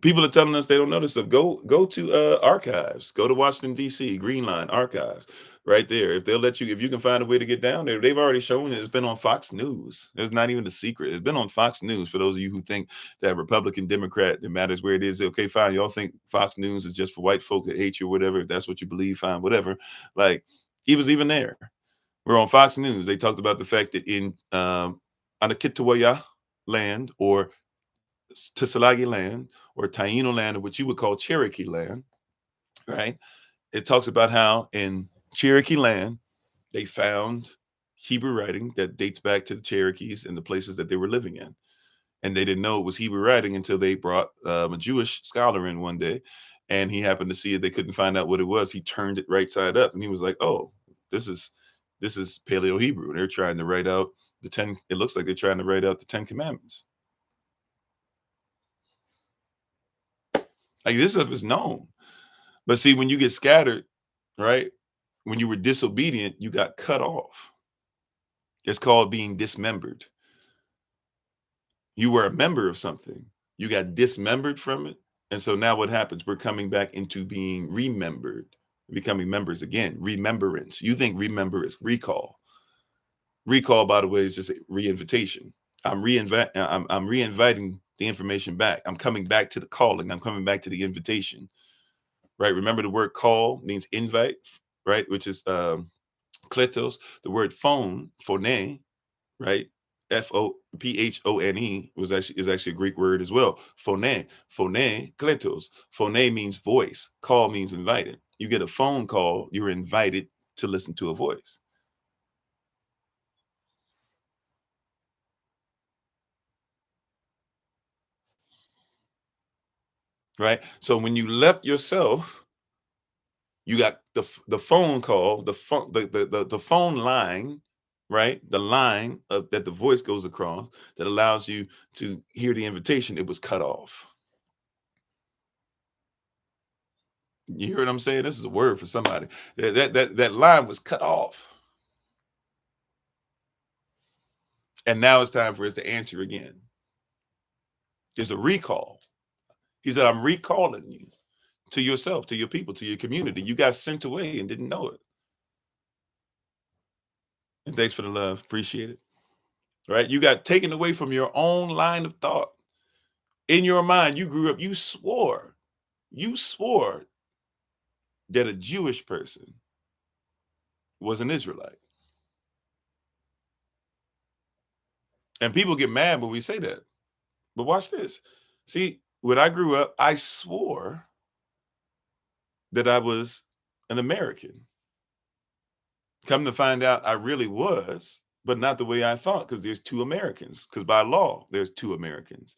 Speaker 1: People are telling us they don't know this stuff. Go to archives. Go to Washington D.C. Green Line archives, right there. If they'll let you, if you can find a way to get down there, they've already shown it. It's been on Fox News. It's not even a secret. It's been on Fox News. For those of you who think that Republican, Democrat, it matters where it is. Okay, fine. Y'all think Fox News is just for white folk that hate you or whatever. If that's what you believe, fine, whatever. Like he was even there. We're on Fox News. They talked about the fact that in Anakitawaya land, or Tisalagi land, or Taino land, or what you would call Cherokee land, right? It talks about how in Cherokee land, they found Hebrew writing that dates back to the Cherokees and the places that they were living in. And they didn't know it was Hebrew writing until they brought a Jewish scholar in one day, and he happened to see it. They couldn't find out what it was. He turned it right side up, and he was like, "Oh, this is Paleo Hebrew." And they're trying to write out the 10. It looks like they're trying to write out the 10 Commandments. Like this stuff is known. But see, when you get scattered, right? When you were disobedient, you got cut off. It's called being dismembered. You were a member of something. You got dismembered from it. And so now what happens? We're coming back into being remembered, becoming members again. Remembrance. You think remember is recall. Recall, by the way, is just a re-invitation. I'm reinviting the information back. I'm coming back to the calling. I'm coming back to the invitation. Right? Remember, the word call means invite, right? Which is kletos. The word phone, phone, right? Phone is actually a Greek word as well. Phone, kletos. Phone means voice. Call means invited. You get a phone call, you're invited to listen to a voice. Right? So when you left yourself, you got the phone call, the phone line right? The line that the voice goes across that allows you to hear the invitation, it was cut off. You hear what I'm saying? This is a word for somebody. That line was cut off. And now it's time for us to answer again. There's a recall. He said, I'm recalling you to yourself, to your people, to your community. You got sent away and didn't know it. And thanks for the love. Appreciate it. Right? You got taken away from your own line of thought. In your mind, you grew up, you swore that a Jewish person was an Israelite. And people get mad when we say that. But watch this. See, when I grew up, I swore that I was an American. Come to find out, I really was, but not the way I thought, because there's two Americans. Because by law, there's two Americans.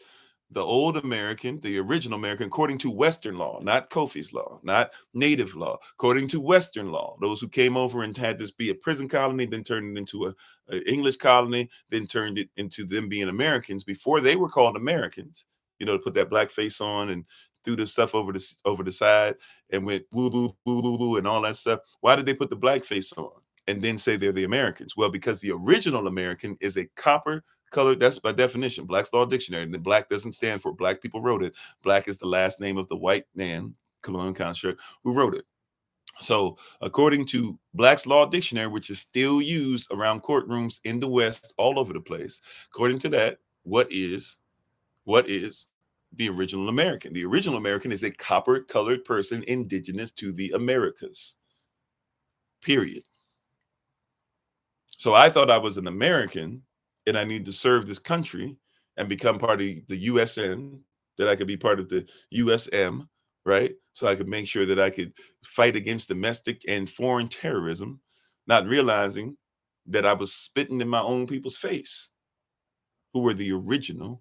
Speaker 1: The old American, the original American, according to Western law, not Kofi's law, not Native law, according to Western law, those who came over and had this be a prison colony, then turned it into a English colony, then turned it into them being Americans before they were called Americans, to put that black face on and threw the stuff over the side and went woo woo woo woo woo and all that stuff. Why did they put the black face on and then say they're the Americans? Well, because the original American is a copper color. That's by definition, Black's Law Dictionary. And the black doesn't stand for black people wrote it. Black is the last name of the white man, colonial construct, who wrote it. So according to Black's Law Dictionary, which is still used around courtrooms in the West, all over the place, according to that, what is the original American? The original American is a copper colored person indigenous to the Americas, period. So I thought I was an American and I need to serve this country and become part of the USN, that I could be part of the USM, right? So I could make sure that I could fight against domestic and foreign terrorism, not realizing that I was spitting in my own people's face, who were the original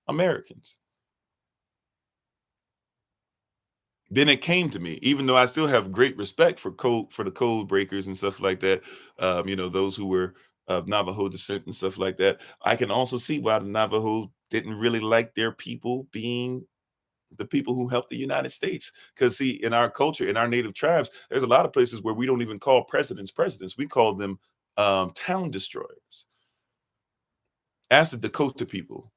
Speaker 1: Americans. Then it came to me, even though I still have great respect for the code breakers and stuff like that, those who were of Navajo descent and stuff like that. I can also see why the Navajo didn't really like their people being the people who helped the United States. Because see, in our culture, in our native tribes, there's a lot of places where we don't even call presidents presidents. We call them town destroyers. Ask the Dakota people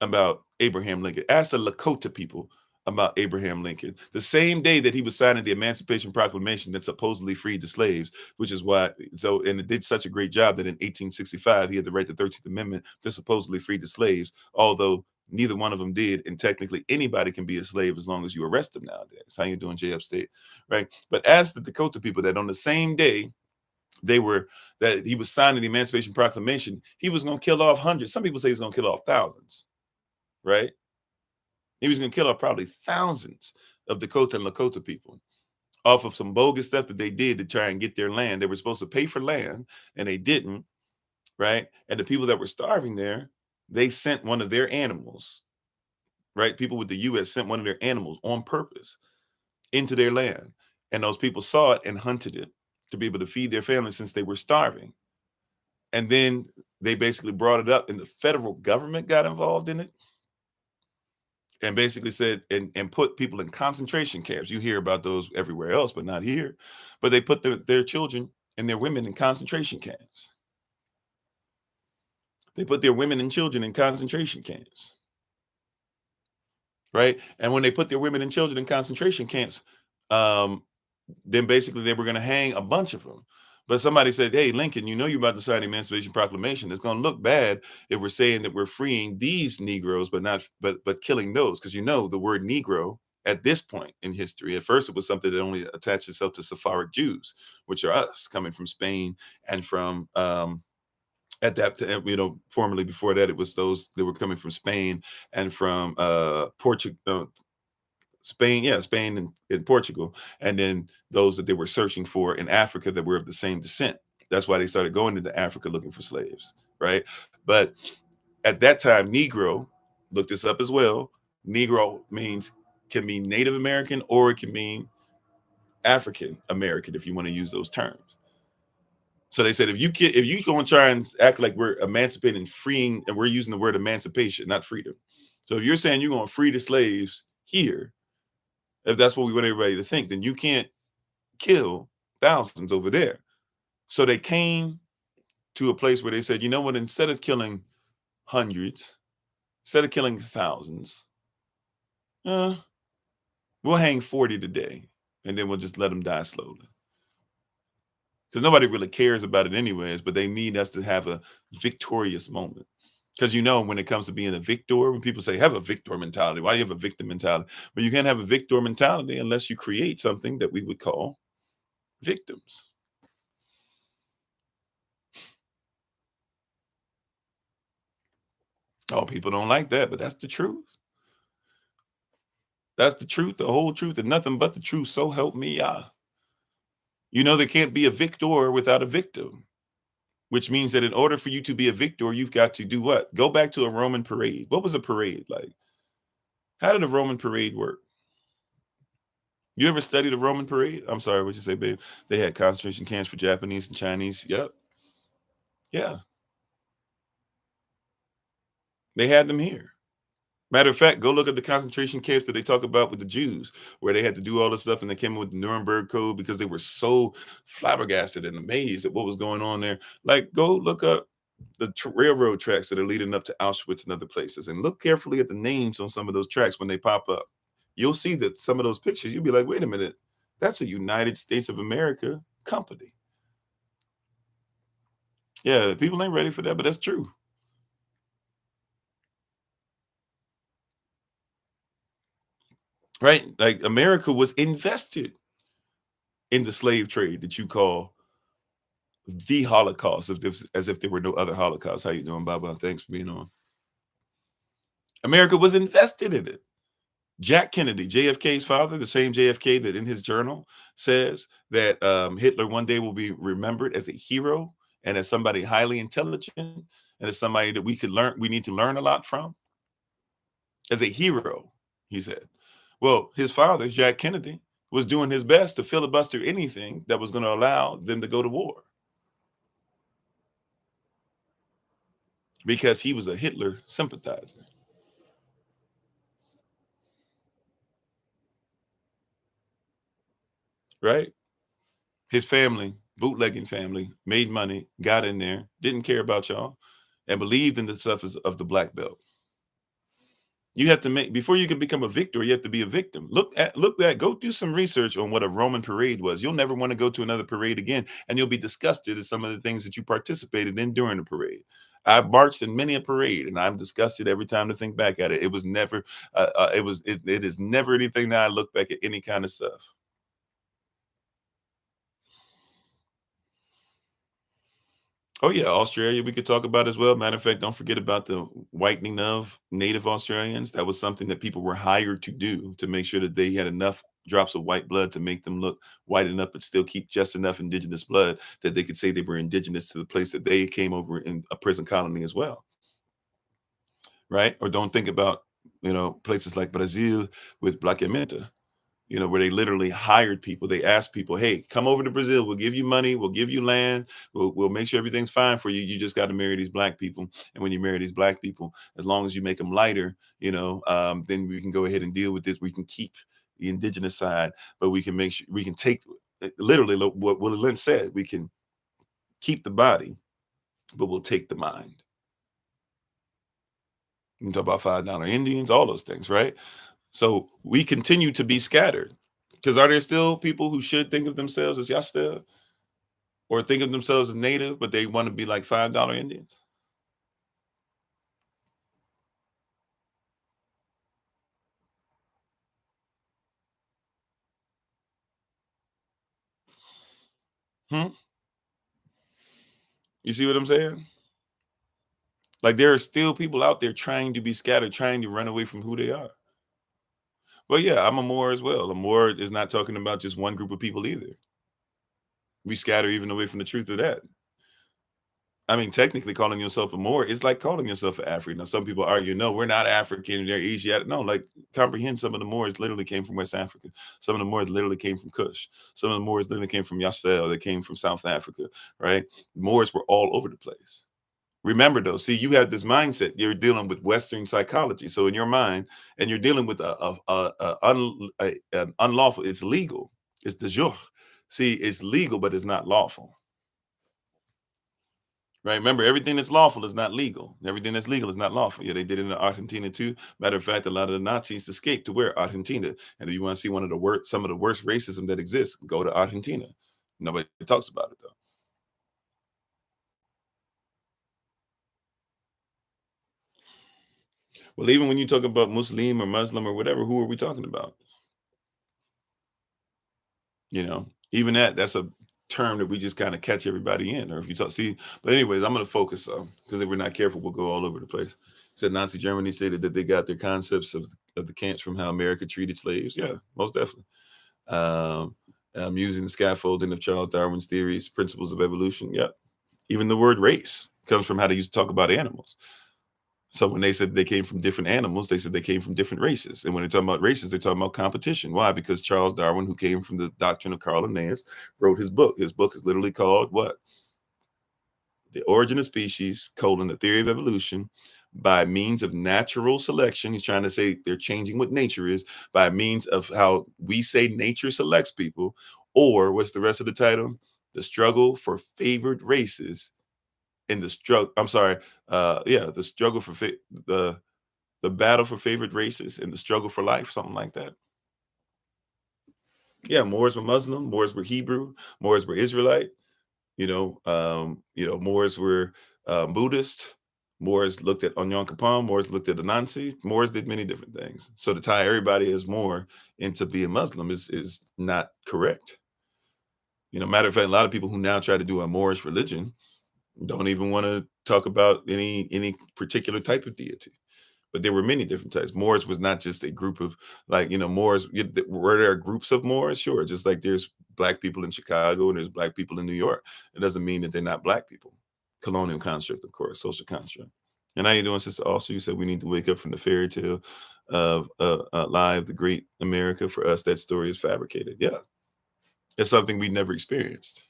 Speaker 1: about Abraham Lincoln. Ask the Lakota people about Abraham Lincoln. The same day that he was signing the Emancipation Proclamation that supposedly freed the slaves, which is why, and it did such a great job that in 1865, he had to write the 13th Amendment to supposedly free the slaves, although neither one of them did. And technically anybody can be a slave as long as you arrest them nowadays. How you doing, Jay Upstate? Right. But ask the Dakota people that on the same day that he was signing the Emancipation Proclamation, he was going to kill off hundreds. Some people say he's going to kill off thousands. Right? He was going to kill off probably thousands of Dakota and Lakota people off of some bogus stuff that they did to try and get their land. They were supposed to pay for land and they didn't, right? And the people that were starving there, they sent one of their animals, right? People with the U.S. sent one of their animals on purpose into their land. And those people saw it and hunted it to be able to feed their families since they were starving. And then they basically brought it up and the federal government got involved in it. And basically said, and put people in concentration camps. You hear about those everywhere else, but not here. But they put their children and their women in concentration camps. They put their women and children in concentration camps. Right? And when they put their women and children in concentration camps, then basically they were going to hang a bunch of them. But somebody said, hey, Lincoln, you're about to sign the Emancipation Proclamation. It's going to look bad if we're saying that we're freeing these Negroes, but killing those. Because the word Negro at this point in history, at first it was something that only attached itself to Sephardic Jews, which are us coming from Spain and from at that time, formerly before that, it was those that were coming from Spain and from Portugal. Spain and Portugal, and then those that they were searching for in Africa that were of the same descent. That's why they started going into Africa looking for slaves, right? But at that time, Negro, look this up as well. Negro can mean Native American or it can mean African American if you want to use those terms. So they said if you gonna try and act like we're emancipating, freeing, and we're using the word emancipation, not freedom. So if you're saying you're gonna free the slaves here, if that's what we want everybody to think, then you can't kill thousands over there. So they came to a place where they said, you know what, instead of killing hundreds, instead of killing thousands, uh, we'll hang 40 today, and then we'll just let them die slowly. Because nobody really cares about it anyways, but they need us to have a victorious moment. Because when it comes to being a victor, when people say have a victor mentality, why you have a victim mentality? Well, you can't have a victor mentality unless you create something that we would call victims. Oh, people don't like that, but that's the truth. That's the truth, the whole truth, and nothing but the truth. So help me, Yah. There can't be a victor without a victim, which means that in order for you to be a victor, you've got to do what? Go back to a Roman parade. What was a parade like? How did a Roman parade work? You ever studied a Roman parade? I'm sorry, what'd you say, babe? They had concentration camps for Japanese and Chinese. Yep. Yeah. They had them here. Matter of fact, go look at the concentration camps that they talk about with the Jews, where they had to do all this stuff and they came up with the Nuremberg Code because they were so flabbergasted and amazed at what was going on there. Like, go look up the railroad tracks that are leading up to Auschwitz and other places and look carefully at the names on some of those tracks when they pop up. You'll see that some of those pictures, you'll be like, wait a minute, that's a United States of America company. Yeah, people ain't ready for that, but that's true. Right? Like America was invested in the slave trade that you call the Holocaust, as if there were no other Holocaust. How you doing, Baba? Thanks for being on. America was invested in it. Jack Kennedy, JFK's father, the same JFK that in his journal says that Hitler one day will be remembered as a hero and as somebody highly intelligent and as somebody that we need to learn a lot from. As a hero, he said. Well, his father, Jack Kennedy, was doing his best to filibuster anything that was going to allow them to go to war because he was a Hitler sympathizer. Right? His family, bootlegging family, made money, got in there, didn't care about y'all, and believed in the stuff of the black belt. You have to make before you can become a victor, you have to be a victim. Go do some research on what a Roman parade was. You'll never want to go to another parade again, and you'll be disgusted at some of the things that you participated in during the parade. I've marched in many a parade, and I'm disgusted every time to think back at it. It was never, it is never anything that I look back at any kind of stuff. Oh yeah, Australia we could talk about as well. Matter of fact, don't forget about the whitening of native Australians. That was something that people were hired to do to make sure that they had enough drops of white blood to make them look white enough, but still keep just enough indigenous blood that they could say they were indigenous to the place that they came over in a prison colony as well, right? Or don't think about places like Brazil with Black where they literally hired people. They asked people, hey, come over to Brazil. We'll give you money. We'll give you land. We'll make sure everything's fine for you. You just got to marry these black people. And when you marry these black people, as long as you make them lighter, then we can go ahead and deal with this. We can keep the indigenous side, but we can make sure we can take literally what Willie Lynch said. We can keep the body, but we'll take the mind. You can talk about $5 Indians, all those things, right? So we continue to be scattered. Because are there still people who should think of themselves as Yastel or think of themselves as native, but they want to be like $5 Indians? Hmm? You see what I'm saying? Like there are still people out there trying to be scattered, trying to run away from who they are. But yeah, I'm a Moor as well. A Moor is not talking about just one group of people either. We scatter even away from the truth of that. I mean, technically calling yourself a Moor is like calling yourself an African. Now, some people argue, no, we're not African, they're Asiatic. No, like comprehend some of the Moors literally came from West Africa. Some of the Moors literally came from Kush. Some of the Moors literally came from Yashara'al. They came from South Africa, right? Moors were all over the place. Remember though, see, you have this mindset. You're dealing with Western psychology. So in your mind, and you're dealing with an unlawful, it's legal. It's de jure. See, it's legal, but it's not lawful. Right. Remember, everything that's lawful is not legal. Everything that's legal is not lawful. Yeah, they did it in Argentina too. Matter of fact, a lot of the Nazis escaped to where? Argentina. And if you want to see one of the worst, some of the worst racism that exists, go to Argentina. Nobody talks about it though. Well, even when you talk about Muslim or Muslim or whatever, who are we talking about? Even that's a term that we just kind of catch everybody in. Or if you talk, see, but anyways, I'm going to focus because if we're not careful, we'll go all over the place. Said Nazi Germany stated that they got their concepts of the camps from how America treated slaves. Yeah, most definitely. Um, Using the scaffolding of Charles Darwin's theories, principles of evolution. Yeah, even the word race comes from how they used to talk about animals. So when they said they came from different animals, they said they came from different races. And when they're talking about races, they're talking about competition. Why? Because Charles Darwin, who came from the doctrine of Carl Linnaeus, wrote his book. His book is literally called what? The Origin of Species, the Theory of Evolution, by means of natural selection. He's trying to say they're changing what nature is by means of how we say nature selects people. Or what's the rest of the title? The struggle for favored races in the struggle. I'm sorry. The struggle for the battle for favorite races and the struggle for life, something like that. Yeah, Moors were Muslim, Moors were Hebrew, Moors were Israelite. Moors were Buddhist. Moors looked at Onyon Kapam. Moors looked at Anansi. Moors did many different things. So to tie everybody as Moor into being Muslim is not correct. Matter of fact, a lot of people who now try to do a Moorish religion don't even want to talk about any particular type of deity. But there were many different types. Moors was not just a group of Moors. Were there groups of Moors? Sure. Just like there's black people in Chicago and there's black people in New York. It doesn't mean that they're not black people. Colonial construct, of course, social construct. And how you doing, Sister? Also, you said we need to wake up from the fairy tale of lie of the great America. For us, that story is fabricated. Yeah. It's something we never experienced.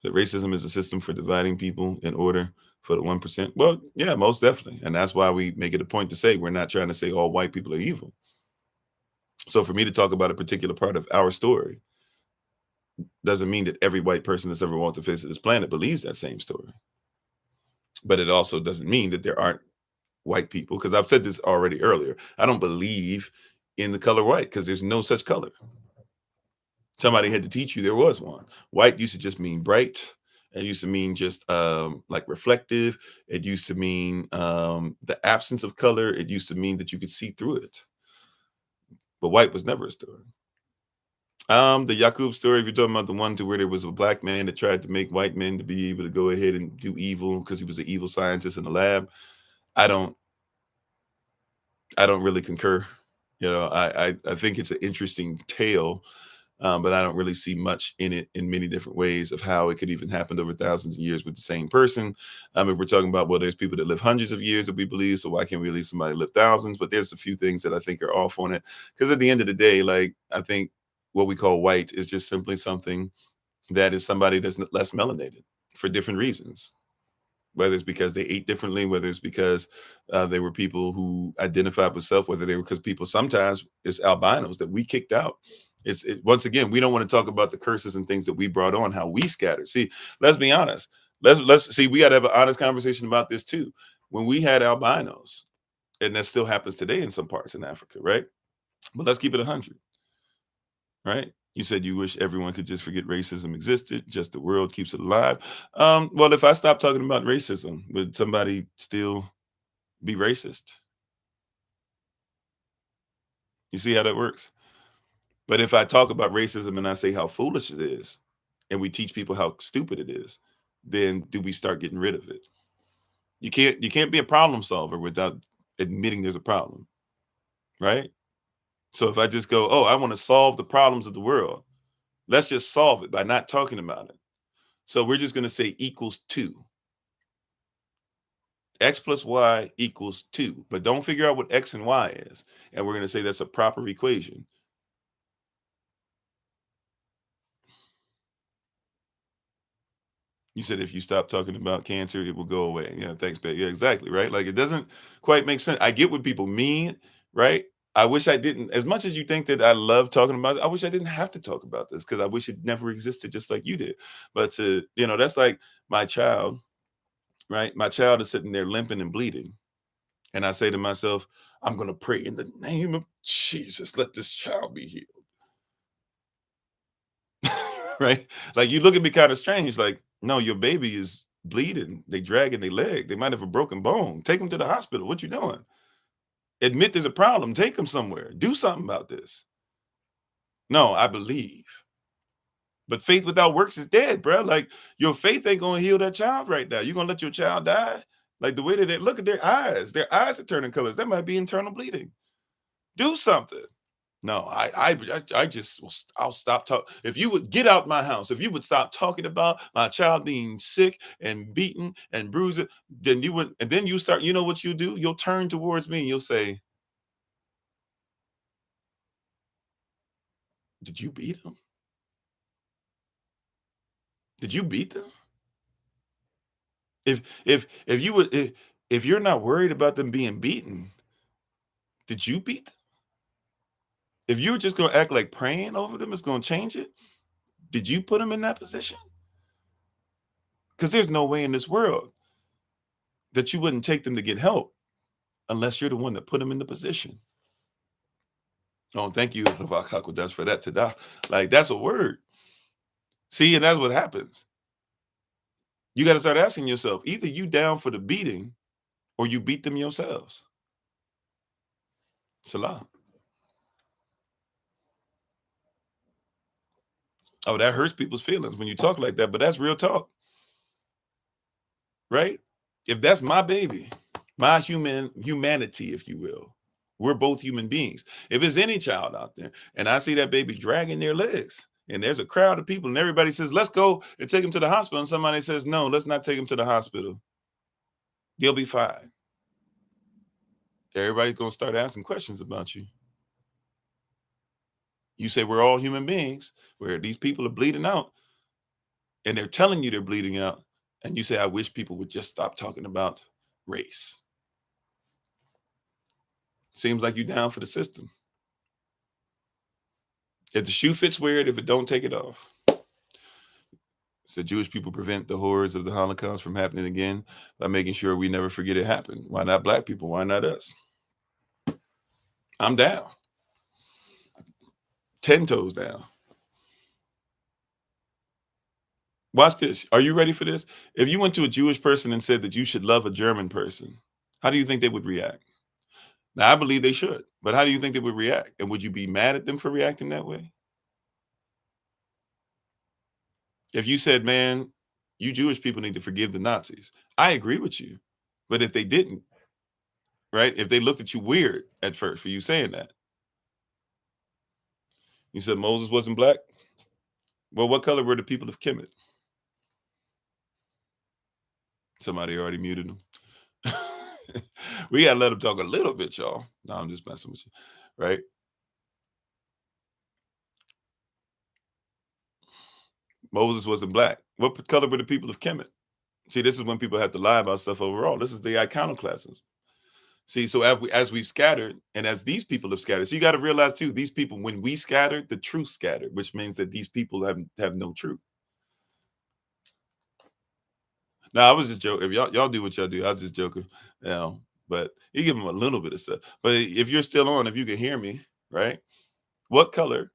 Speaker 1: That racism is a system for dividing people in order for the 1%. Well, yeah, most definitely. And that's why we make it a point to say we're not trying to say all white people are evil. So for me to talk about a particular part of our story doesn't mean that every white person that's ever walked the face of this planet believes that same story. But it also doesn't mean that there aren't white people, because I've said this already earlier. I don't believe in the color white because there's no such color. Somebody had to teach you there was one. White used to just mean bright. It used to mean just like reflective. It used to mean the absence of color. It used to mean that you could see through it. But white was never a story. The Yakub story, if you're talking about the one to where there was a black man that tried to make white men to be able to go ahead and do evil because he was an evil scientist in the lab. I don't really concur. I think it's an interesting tale. But I don't really see much in it in many different ways of how it could even happen over thousands of years with the same person. If we're talking about, well, there's people that live hundreds of years that we believe, so why can't we believe somebody live thousands? But there's a few things that I think are off on it. Because at the end of the day, like, I think what we call white is just simply something that is somebody that's less melanated for different reasons. Whether it's because they ate differently, whether it's because they were people who identified with self, whether they were because people sometimes it's albinos that we kicked out. Once again, we don't want to talk about the curses and things that we brought on, how we scattered. See, let's be honest. Let's see. We got to have an honest conversation about this too. When we had albinos, and that still happens today in some parts in Africa, right? But let's keep it 100, right? You said you wish everyone could just forget racism existed, just the world keeps it alive. Well, if I stop talking about racism, would somebody still be racist? You see how that works? But if I talk about racism and I say how foolish it is, and we teach people how stupid it is, then do we start getting rid of it? You can't be a problem solver without admitting there's a problem, right? So if I just go, oh, I want to solve the problems of the world, let's just solve it by not talking about it. So we're just going to say equals 2. X plus Y equals 2. But don't figure out what X and Y is. And we're going to say that's a proper equation. You said if you stop talking about cancer, it will go away. Yeah, thanks, babe. Yeah, exactly. Right. Like it doesn't quite make sense. I get what people mean, right? I wish I didn't, as much as you think that I love talking about it, I wish I didn't have to talk about this because I wish it never existed just like you did. But that's like my child, right? My child is sitting there limping and bleeding. And I say to myself, I'm going to pray in the name of Jesus, let this child be healed. Right? Like you look at me kind of strange, like, no, your baby is bleeding. They dragging their leg. They might have a broken bone. Take them to the hospital. What you doing? Admit there's a problem. Take them somewhere. Do something about this. No, I believe. But faith without works is dead, bro. Like your faith ain't gonna heal that child right now. You're gonna let your child die. Like the way that they look at their eyes are turning colors. That might be internal bleeding. Do something. No, I just I'll stop talking. If you would get out my house, if you would stop talking about my child being sick and beaten and bruised, then you would, and then you start. You know what you do? You'll turn towards me and you'll say, "Did you beat him? Did you beat them? If you would if you're not worried about them being beaten, did you beat them? If you're just gonna act like praying over them is gonna change it, did you put them in that position? Because there's no way in this world that you wouldn't take them to get help unless you're the one that put them in the position. Oh, thank you, Ravakakodas, for that today. Like that's a word. See, and that's what happens. You got to start asking yourself, either you down for the beating or you beat them yourselves. Salah. Oh, that hurts people's feelings when you talk like that, but that's real talk, right? If that's my baby, my humanity, if you will, we're both human beings. If it's any child out there and I see that baby dragging their legs and there's a crowd of people and everybody says, let's go and take him to the hospital. And somebody says, no, let's not take him to the hospital. They'll be fine. Everybody's going to start asking questions about you. You say we're all human beings where these people are bleeding out and they're telling you they're bleeding out. And you say, I wish people would just stop talking about race. Seems like you're down for the system. If the shoe fits, wear it. If it don't, take it off. So Jewish people prevent the horrors of the Holocaust from happening again by making sure we never forget it happened. Why not black people? Why not us? I'm down. 10 toes down. Watch this. Are you ready for this? If you went to a Jewish person and said that you should love a German person, how do you think they would react? Now, I believe they should, but how do you think they would react? And would you be mad at them for reacting that way? If you said, man, you Jewish people need to forgive the Nazis, I agree with you. But if they didn't, right? If they looked at you weird at first for you saying that, you said Moses wasn't black. Well, what color were the people of Kemet? Somebody already muted them. We gotta let them talk a little bit, y'all. No, I'm just messing with you, right? Moses wasn't black. What color were the people of Kemet? See, this is when people have to lie about stuff overall. This is the iconoclasm. See, so as we've scattered, and as these people have scattered, so you got to realize too, these people, when we scattered, the truth scattered, which means that these people have no truth. Now, I was just joking. If y'all do what y'all do, I was just joking. But you give them a little bit of stuff. But if you're still on, if you can hear me, right? What color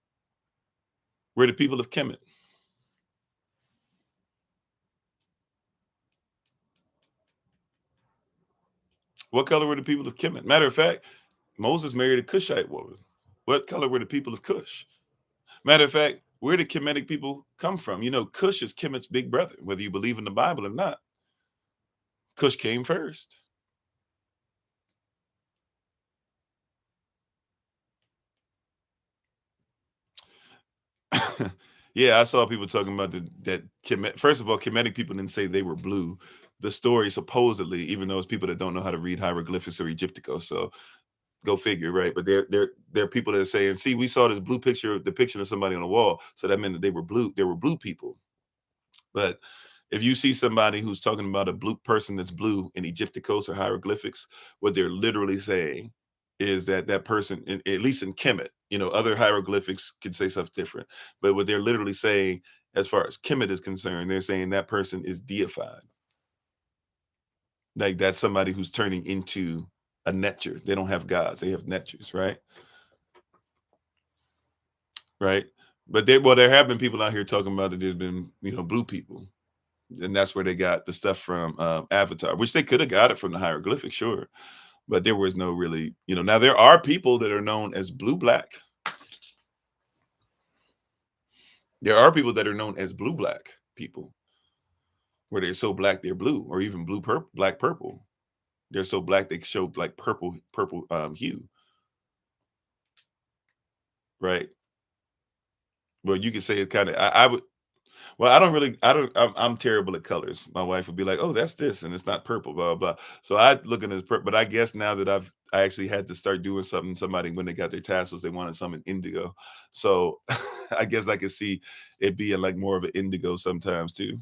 Speaker 1: were the people of Kemet? What color were the people of Kemet? Matter of fact, Moses married a Cushite woman. What color were the people of Cush? Matter of fact, where did Kemetic people come from? You know, Cush is Kemet's big brother, whether you believe in the Bible or not. Cush came first. Yeah, I saw people talking about first of all, Kemetic people didn't say they were blue. The story supposedly, even though it's people that don't know how to read hieroglyphics or Egyptico, so go figure, right? But there are people that are saying, see, we saw this blue depiction of somebody on the wall, so that meant that they were blue. They were blue people. But if you see somebody who's talking about a blue person that's blue in Egypticos or hieroglyphics, what they're literally saying is that that person, at least in Kemet, other hieroglyphics could say stuff different. But what they're literally saying, as far as Kemet is concerned, they're saying that person is deified. Like that's somebody who's turning into a netcher. They don't have gods; they have netchers, right? Right. But there have been people out here talking about that there's been blue people, and that's where they got the stuff from Avatar, which they could have got it from the hieroglyphics, sure, but there was no really, now there are people that are known as blue black. There are people that are known as blue black people, where they're so black they're blue, or even blue purple, black purple. They're so black they show like purple hue, right? Well, you could say it kind of. I would. Well, I don't really. I don't. I'm terrible at colors. My wife would be like, "Oh, that's this, and it's not purple." Blah blah blah. So I look at it as purple. But I guess now that I actually had to start doing something. Somebody when they got their tassels, they wanted something indigo. So I guess I could see it being like more of an indigo sometimes too.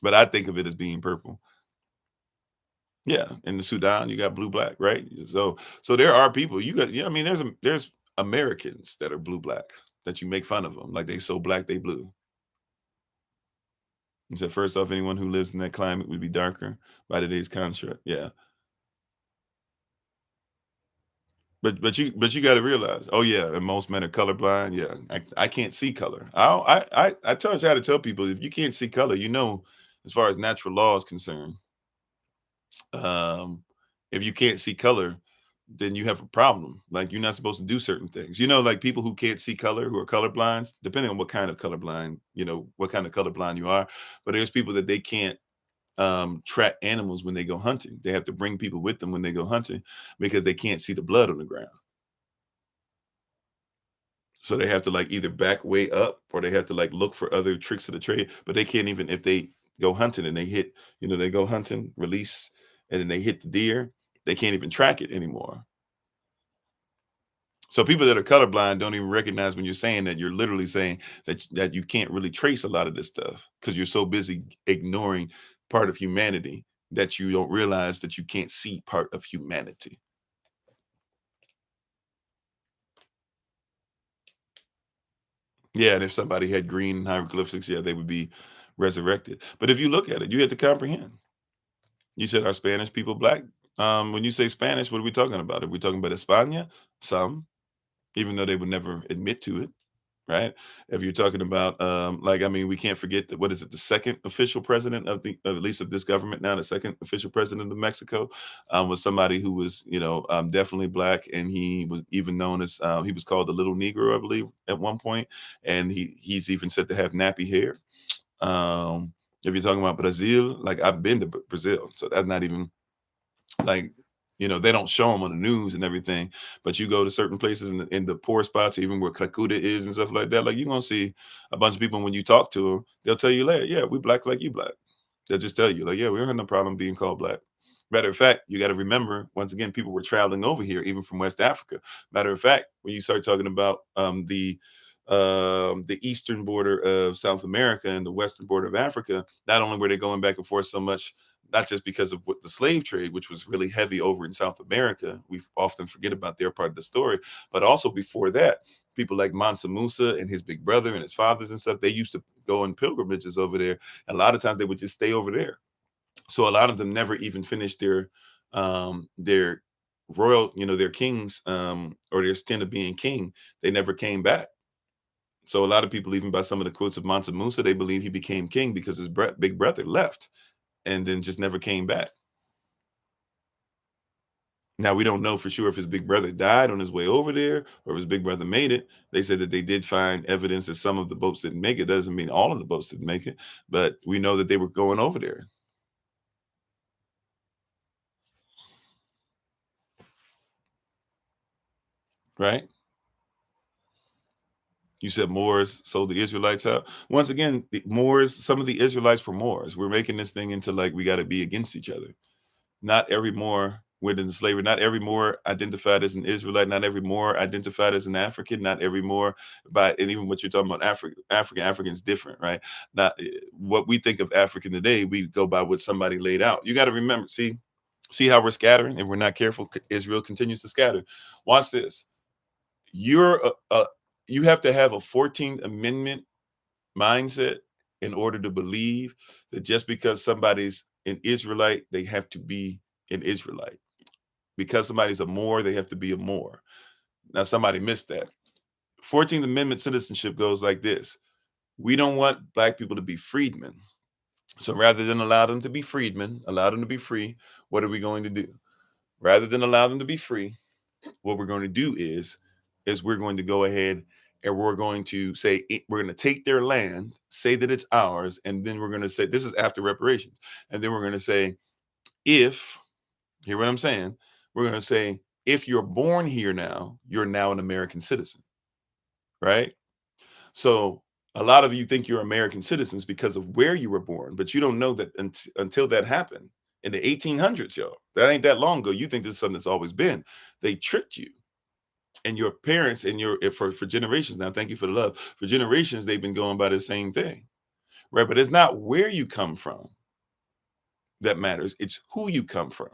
Speaker 1: But I think of it as being purple. Yeah, in the Sudan, you got blue black, right? So there are people you got. Yeah, I mean, there's Americans that are blue black that you make fun of them, like they so black they blue. He said, first off, anyone who lives in that climate would be darker by today's construct. Yeah. But you got to realize, oh yeah, and most men are colorblind. Yeah, I can't see color. I try to tell people if you can't see color, as far as natural law is concerned, um, if you can't see color, then you have a problem. Like you're not supposed to do certain things. Like people who can't see color, who are colorblind, depending on what kind of colorblind, what kind of colorblind you are. But there's people that they can't track animals when they go hunting. They have to bring people with them when they go hunting because they can't see the blood on the ground. So they have to like either back way up or they have to like look for other tricks of the trade. But they can't even if they go hunting and they hit, they go hunting, release, and then they hit the deer, they can't even track it anymore. So people that are colorblind don't even recognize when you're saying that you're literally saying that you can't really trace a lot of this stuff because you're so busy ignoring part of humanity that you don't realize that you can't see part of humanity. Yeah, and if somebody had green hieroglyphics, yeah, they would be resurrected. But if you look at it, you have to comprehend. You said are Spanish people black? When you say Spanish, what are we talking about? Are we talking about España? Some, even though they would never admit to it. Right? If you're talking about, like, I mean, we can't forget that what is it, the second official president of at least of this government now, the second official president of Mexico, was somebody who was, definitely black, and he was even known as he was called the Little Negro, I believe, at one point, and he's even said to have nappy hair. If you're talking about Brazil, like I've been to Brazil, so that's not even like they don't show them on the news and everything, but you go to certain places in the poor spots, even where Calcutta is and stuff like that, like you're gonna see a bunch of people. When you talk to them, they'll tell you later, yeah, we black like you black. They'll just tell you like, yeah, we don't have no problem being called black. Matter of fact, you got to remember, once again, people were traveling over here even from West Africa. Matter of fact, when you start talking about the eastern border of South America and the western border of Africa, not only were they going back and forth so much, not just because of what the slave trade, which was really heavy over in South America, we often forget about their part of the story, but also before that, people like Mansa Musa and his big brother and his fathers and stuff, they used to go on pilgrimages over there. And a lot of times they would just stay over there. So a lot of them never even finished their royal, their kings, or their stint of being king. They never came back. So a lot of people, even by some of the quotes of Mansa Musa, they believe he became king because his big brother left and then just never came back. Now we don't know for sure if his big brother died on his way over there or if his big brother made it. They said that they did find evidence that some of the boats didn't make it. Doesn't mean all of the boats didn't make it, but we know that they were going over there. Right? You said Moors sold the Israelites out. Once again, the Moors, some of the Israelites were Moors. We're making this thing into like we got to be against each other. Not every Moor went into slavery. Not every Moor identified as an Israelite. Not every Moor identified as an African. Not every Moor, and even what you're talking about, African is different, right? Not what we think of African today. We go by what somebody laid out. You got to remember, see how we're scattering, and we're not careful. Israel continues to scatter. Watch this. You're you have to have a 14th Amendment mindset in order to believe that just because somebody's an Israelite, they have to be an Israelite. Because somebody's a Moor, they have to be a Moor. Now, somebody missed that. 14th Amendment citizenship goes like this. We don't want Black people to be freedmen. So rather than allow them to be freedmen, allow them to be free, what are we going to do? Rather than allow them to be free, what we're going to do is we're going to go ahead and we're going to say we're going to take their land, say that it's ours, and then we're going to say this is after reparations, and then we're going to say if hear what I'm saying, we're going to say if you're born here now, you're now an American citizen, right? So a lot of you think you're American citizens because of where you were born, but you don't know that until that happened in the 1800s, yo. That ain't that long ago. You think this is something that's always been. They tricked you. And your parents and for generations now, thank you for the love. For generations, they've been going by the same thing, right? But it's not where you come from that matters. It's who you come from.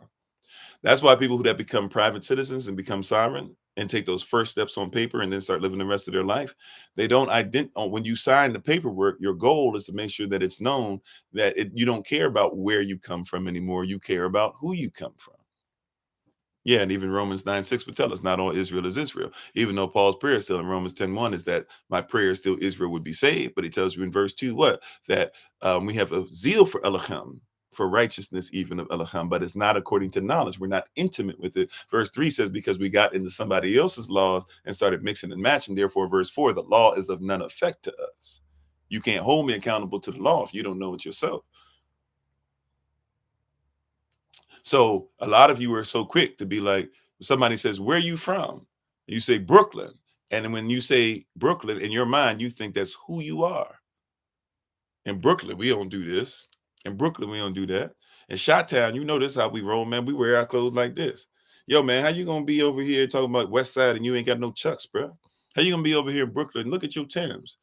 Speaker 1: That's why people that become private citizens and become sovereign and take those first steps on paper and then start living the rest of their life, they don't when you sign the paperwork, your goal is to make sure that it's known that you don't care about where you come from anymore. You care about who you come from. Yeah, and even Romans 9:6 would tell us not all Israel is Israel. Even though Paul's prayer still in Romans 10:1 is that my prayer is still Israel would be saved. But he tells you in verse 2 what? That we have a zeal for Elohim, for righteousness even of Elohim, but it's not according to knowledge. We're not intimate with it. Verse 3 says, because we got into somebody else's laws and started mixing and matching. Therefore, verse 4, the law is of none effect to us. You can't hold me accountable to the law if you don't know it yourself. So a lot of you are so quick to be like, somebody says, where are you from? You say Brooklyn. And when you say Brooklyn, in your mind, you think that's who you are. In Brooklyn, we don't do this. In Brooklyn, we don't do that. In Chi-Town, you know this how we roll, man. We wear our clothes like this. Yo, man, how you gonna be over here talking about West Side and you ain't got no chucks, bro? How you gonna be over here in Brooklyn? Look at your Timbs.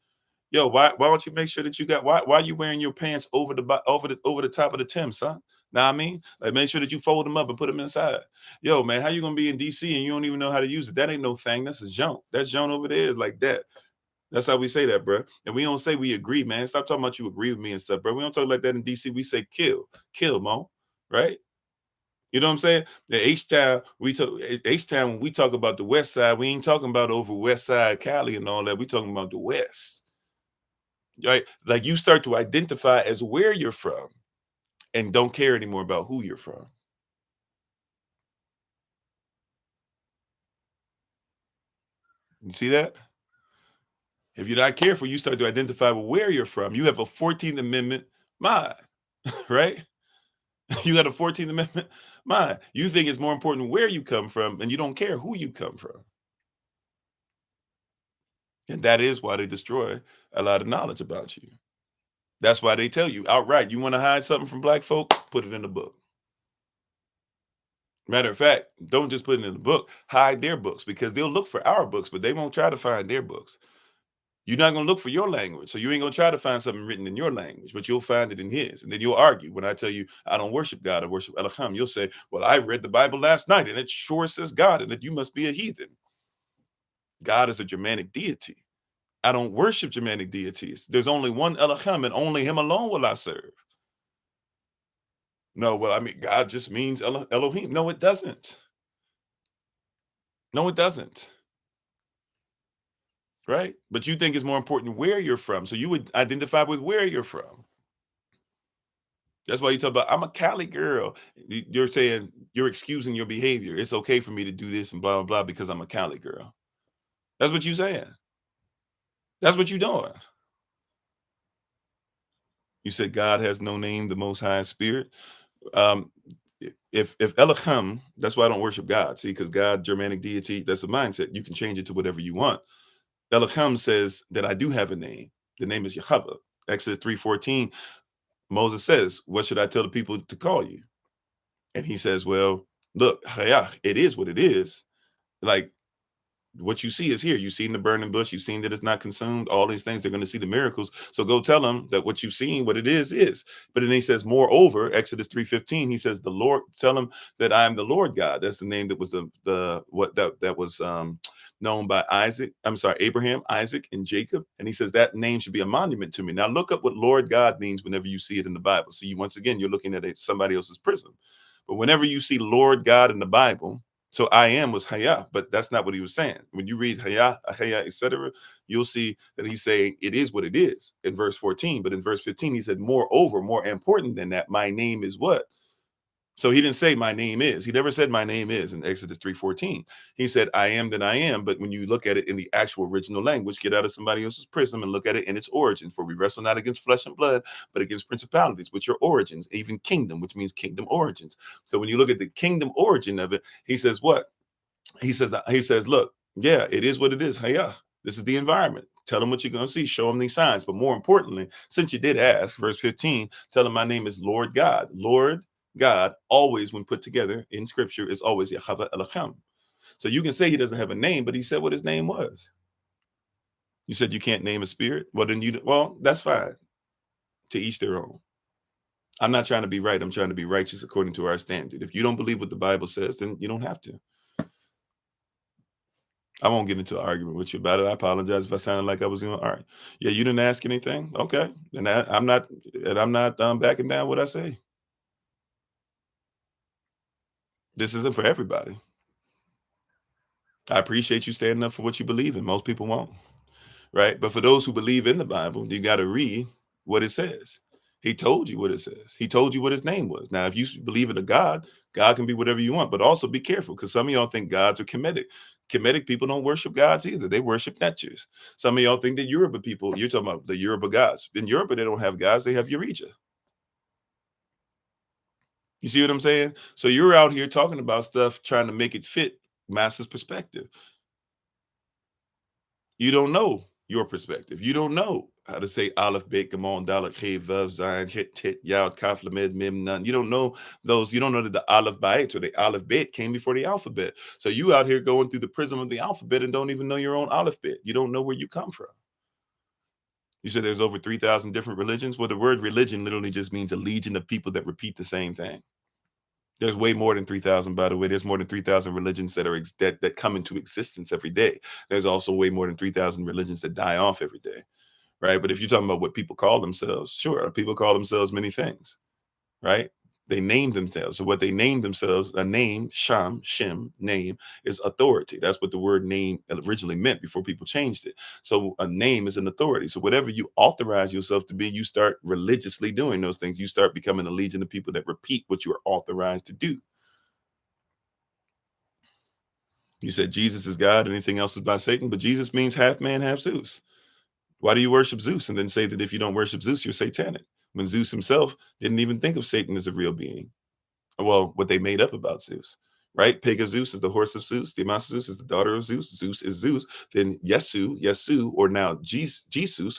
Speaker 1: Yo, why don't you make sure that you got why are you wearing your pants over the top of the Tim, son? Know what I mean? Like make sure that you fold them up and put them inside. Yo, man, how you gonna be in DC and you don't even know how to use it? That ain't no thing. That's a junk. That junk over there is like that. That's how we say that, bro. And we don't say we agree, man. Stop talking about you agree with me and stuff, bro. We don't talk like that in DC. We say kill, Mo. Right? You know what I'm saying? The H-Town, H-Town, when we talk about the West Side, we ain't talking about over West Side, Cali and all that. We talking about the West. Right? Like you start to identify as where you're from and don't care anymore about who you're from. You see that? If you're not careful, you start to identify with where you're from. You have a 14th Amendment mind, right? You got a 14th Amendment mind. You think it's more important where you come from and you don't care who you come from. And that is why they destroy a lot of knowledge about you. That's why they tell you outright, you want to hide something from Black folk, put it in the book. Matter of fact, don't just put it in the book, hide their books because they'll look for our books, but they won't try to find their books. You're not going to look for your language. So you ain't going to try to find something written in your language, but you'll find it in his. And then you'll argue. When I tell you, I don't worship God, I worship Elohim, you'll say, well, I read the Bible last night and it sure says God and that you must be a heathen. God is a Germanic deity. I don't worship Germanic deities. There's only one Elohim and only him alone will I serve. No, well, I mean, God just means Elohim. No, it doesn't. No, it doesn't. Right? But you think it's more important where you're from. So you would identify with where you're from. That's why you talk about, I'm a Cali girl. You're saying you're excusing your behavior. It's okay for me to do this and blah, blah, blah, because I'm a Cali girl. That's what you're saying. That's what you're doing. You said God has no name, the Most High Spirit. Um, if Elohim, that's why I don't worship God. See, because God, Germanic deity, that's a mindset. You can change it to whatever you want. Elohim says that I do have a name. The name is Yahweh. Exodus 3:14, Moses says, what should I tell the people to call you? And he says, well, look, Hayah, it is what it is. Like, what you see is here. You've seen the burning bush. You've seen that it's not consumed. All these things, they're going to see the miracles. So go tell them that what you've seen, what it is. But then he says, moreover, Exodus 3:15, he says, the Lord, tell them that I am the Lord God. That's the name that was that was known by Abraham, Isaac, and Jacob. And he says that name should be a monument to me. Now look up what Lord God means whenever you see it in the Bible. See, once again, you're looking at somebody else's prism. But whenever you see Lord God in the Bible, so I am was Hayah, but that's not what he was saying. When you read Hayah, etc., you'll see that he's saying it is what it is in verse 14. But in verse 15, he said, moreover, more important than that, my name is what? So he didn't say my name is. He never said my name is in Exodus 3:14. He said I am that I am. But when you look at it in the actual original language, get out of somebody else's prism and look at it in its origin. For we wrestle not against flesh and blood, but against principalities, which are origins, even kingdom, which means kingdom origins. So when you look at the kingdom origin of it, he says what? He says, look, yeah, it is what it is. Hayah. This is the environment. Tell them what you're going to see. Show them these signs. But more importantly, since you did ask, verse 15, tell them my name is Lord God. Lord God, always when put together in scripture, is always Yahweh Elohim. So you can say he doesn't have a name, but he said what his name was. You said you can't name a spirit? Well, then that's fine. To each their own. I'm not trying to be right. I'm trying to be righteous according to our standard. If you don't believe what the Bible says, then you don't have to. I won't get into an argument with you about it. I apologize if I sounded like I was going, all right. Yeah, you didn't ask anything? Okay. And I'm not backing down what I say. This isn't for everybody. I appreciate you standing up for what you believe in. Most people won't, right? But for those who believe in the Bible, you got to read what it says. He told you what it says. He told you what his name was. Now, if you believe in a God, God can be whatever you want, but also be careful because some of y'all think gods are Kemetic. Kemetic people don't worship gods either. They worship Netchers. Some of y'all think that Yoruba people, you're talking about the Yoruba gods. In Yoruba, they don't have gods. They have Yorija. You see what I'm saying? So you're out here talking about stuff, trying to make it fit Master's perspective. You don't know your perspective. You don't know how to say Aleph, Bet, Gamon, Dalet, He, Vav, Zion, Hit, Tit, Yod, Kaf, Lamed, Mem, Nun. You don't know those. You don't know that the Aleph, Bait, or the Aleph, Bet came before the alphabet. So you out here going through the prism of the alphabet and don't even know your own Aleph, Bet. You don't know where you come from. You said there's over 3,000 different religions. Well, the word religion literally just means a legion of people that repeat the same thing. There's way more than 3,000, by the way. There's more than 3,000 religions that are that come into existence every day. There's also way more than 3,000 religions that die off every day, right? But if you're talking about what people call themselves, sure, people call themselves many things, right? They name themselves. So what they name themselves, a name, Shem, name, is authority. That's what the word name originally meant before people changed it. So a name is an authority. So whatever you authorize yourself to be, you start religiously doing those things. You start becoming a legion of people that repeat what you are authorized to do. You said Jesus is God, anything else is by Satan, but Jesus means half man, half Zeus. Why do you worship Zeus and then say that if you don't worship Zeus, you're satanic? When Zeus himself didn't even think of Satan as a real being. Well, what they made up about Zeus, right? Pegasus is the horse of Zeus. Zeus is the daughter of Zeus. Zeus is Zeus. Then Yesu, or now Jesus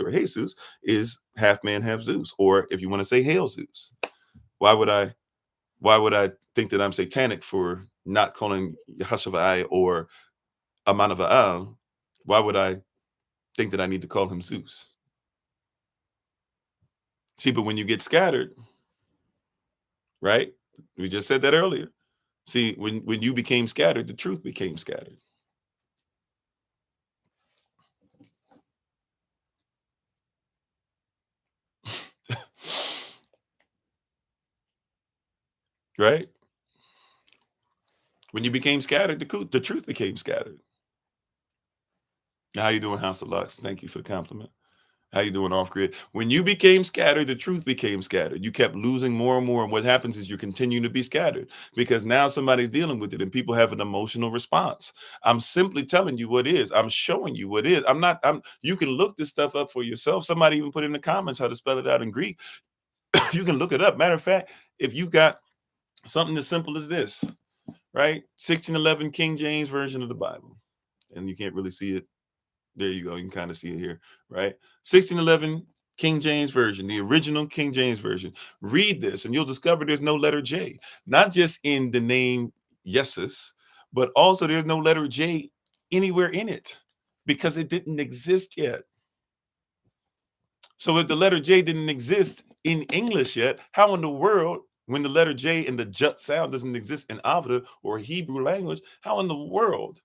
Speaker 1: or Jesus is half man, half Zeus. Or if you want to say Hail Zeus, why would I think that I'm satanic for not calling Yashara'al or Amanava'al? Why would I think that I need to call him Zeus? See, but when you get scattered, right? We just said that earlier. See, when you became scattered, the truth became scattered. Right? When you became scattered, the truth became scattered. How you doing, House of Lux? Thank you for the compliment. How you doing, Off Grid? When you became scattered, the truth became scattered. You kept losing more and more, and what happens is you continue to be scattered because now somebody's dealing with it, and people have an emotional response. I'm simply telling you what is. I'm showing you what is. You can look this stuff up for yourself. Somebody even put in the comments how to spell it out in Greek. You can look it up. Matter of fact, if you got something as simple as this, right? 1611 King James version of the Bible, and you can't really see it. There you go. You can kind of see it here, right? 1611 King James Version, the original King James Version. Read this and you'll discover there's no letter J, not just in the name Yesus, but also there's no letter J anywhere in it because it didn't exist yet. So if the letter J didn't exist in English yet, how in the world, when the letter J and the J sound doesn't exist in Avda or Hebrew language, how in the world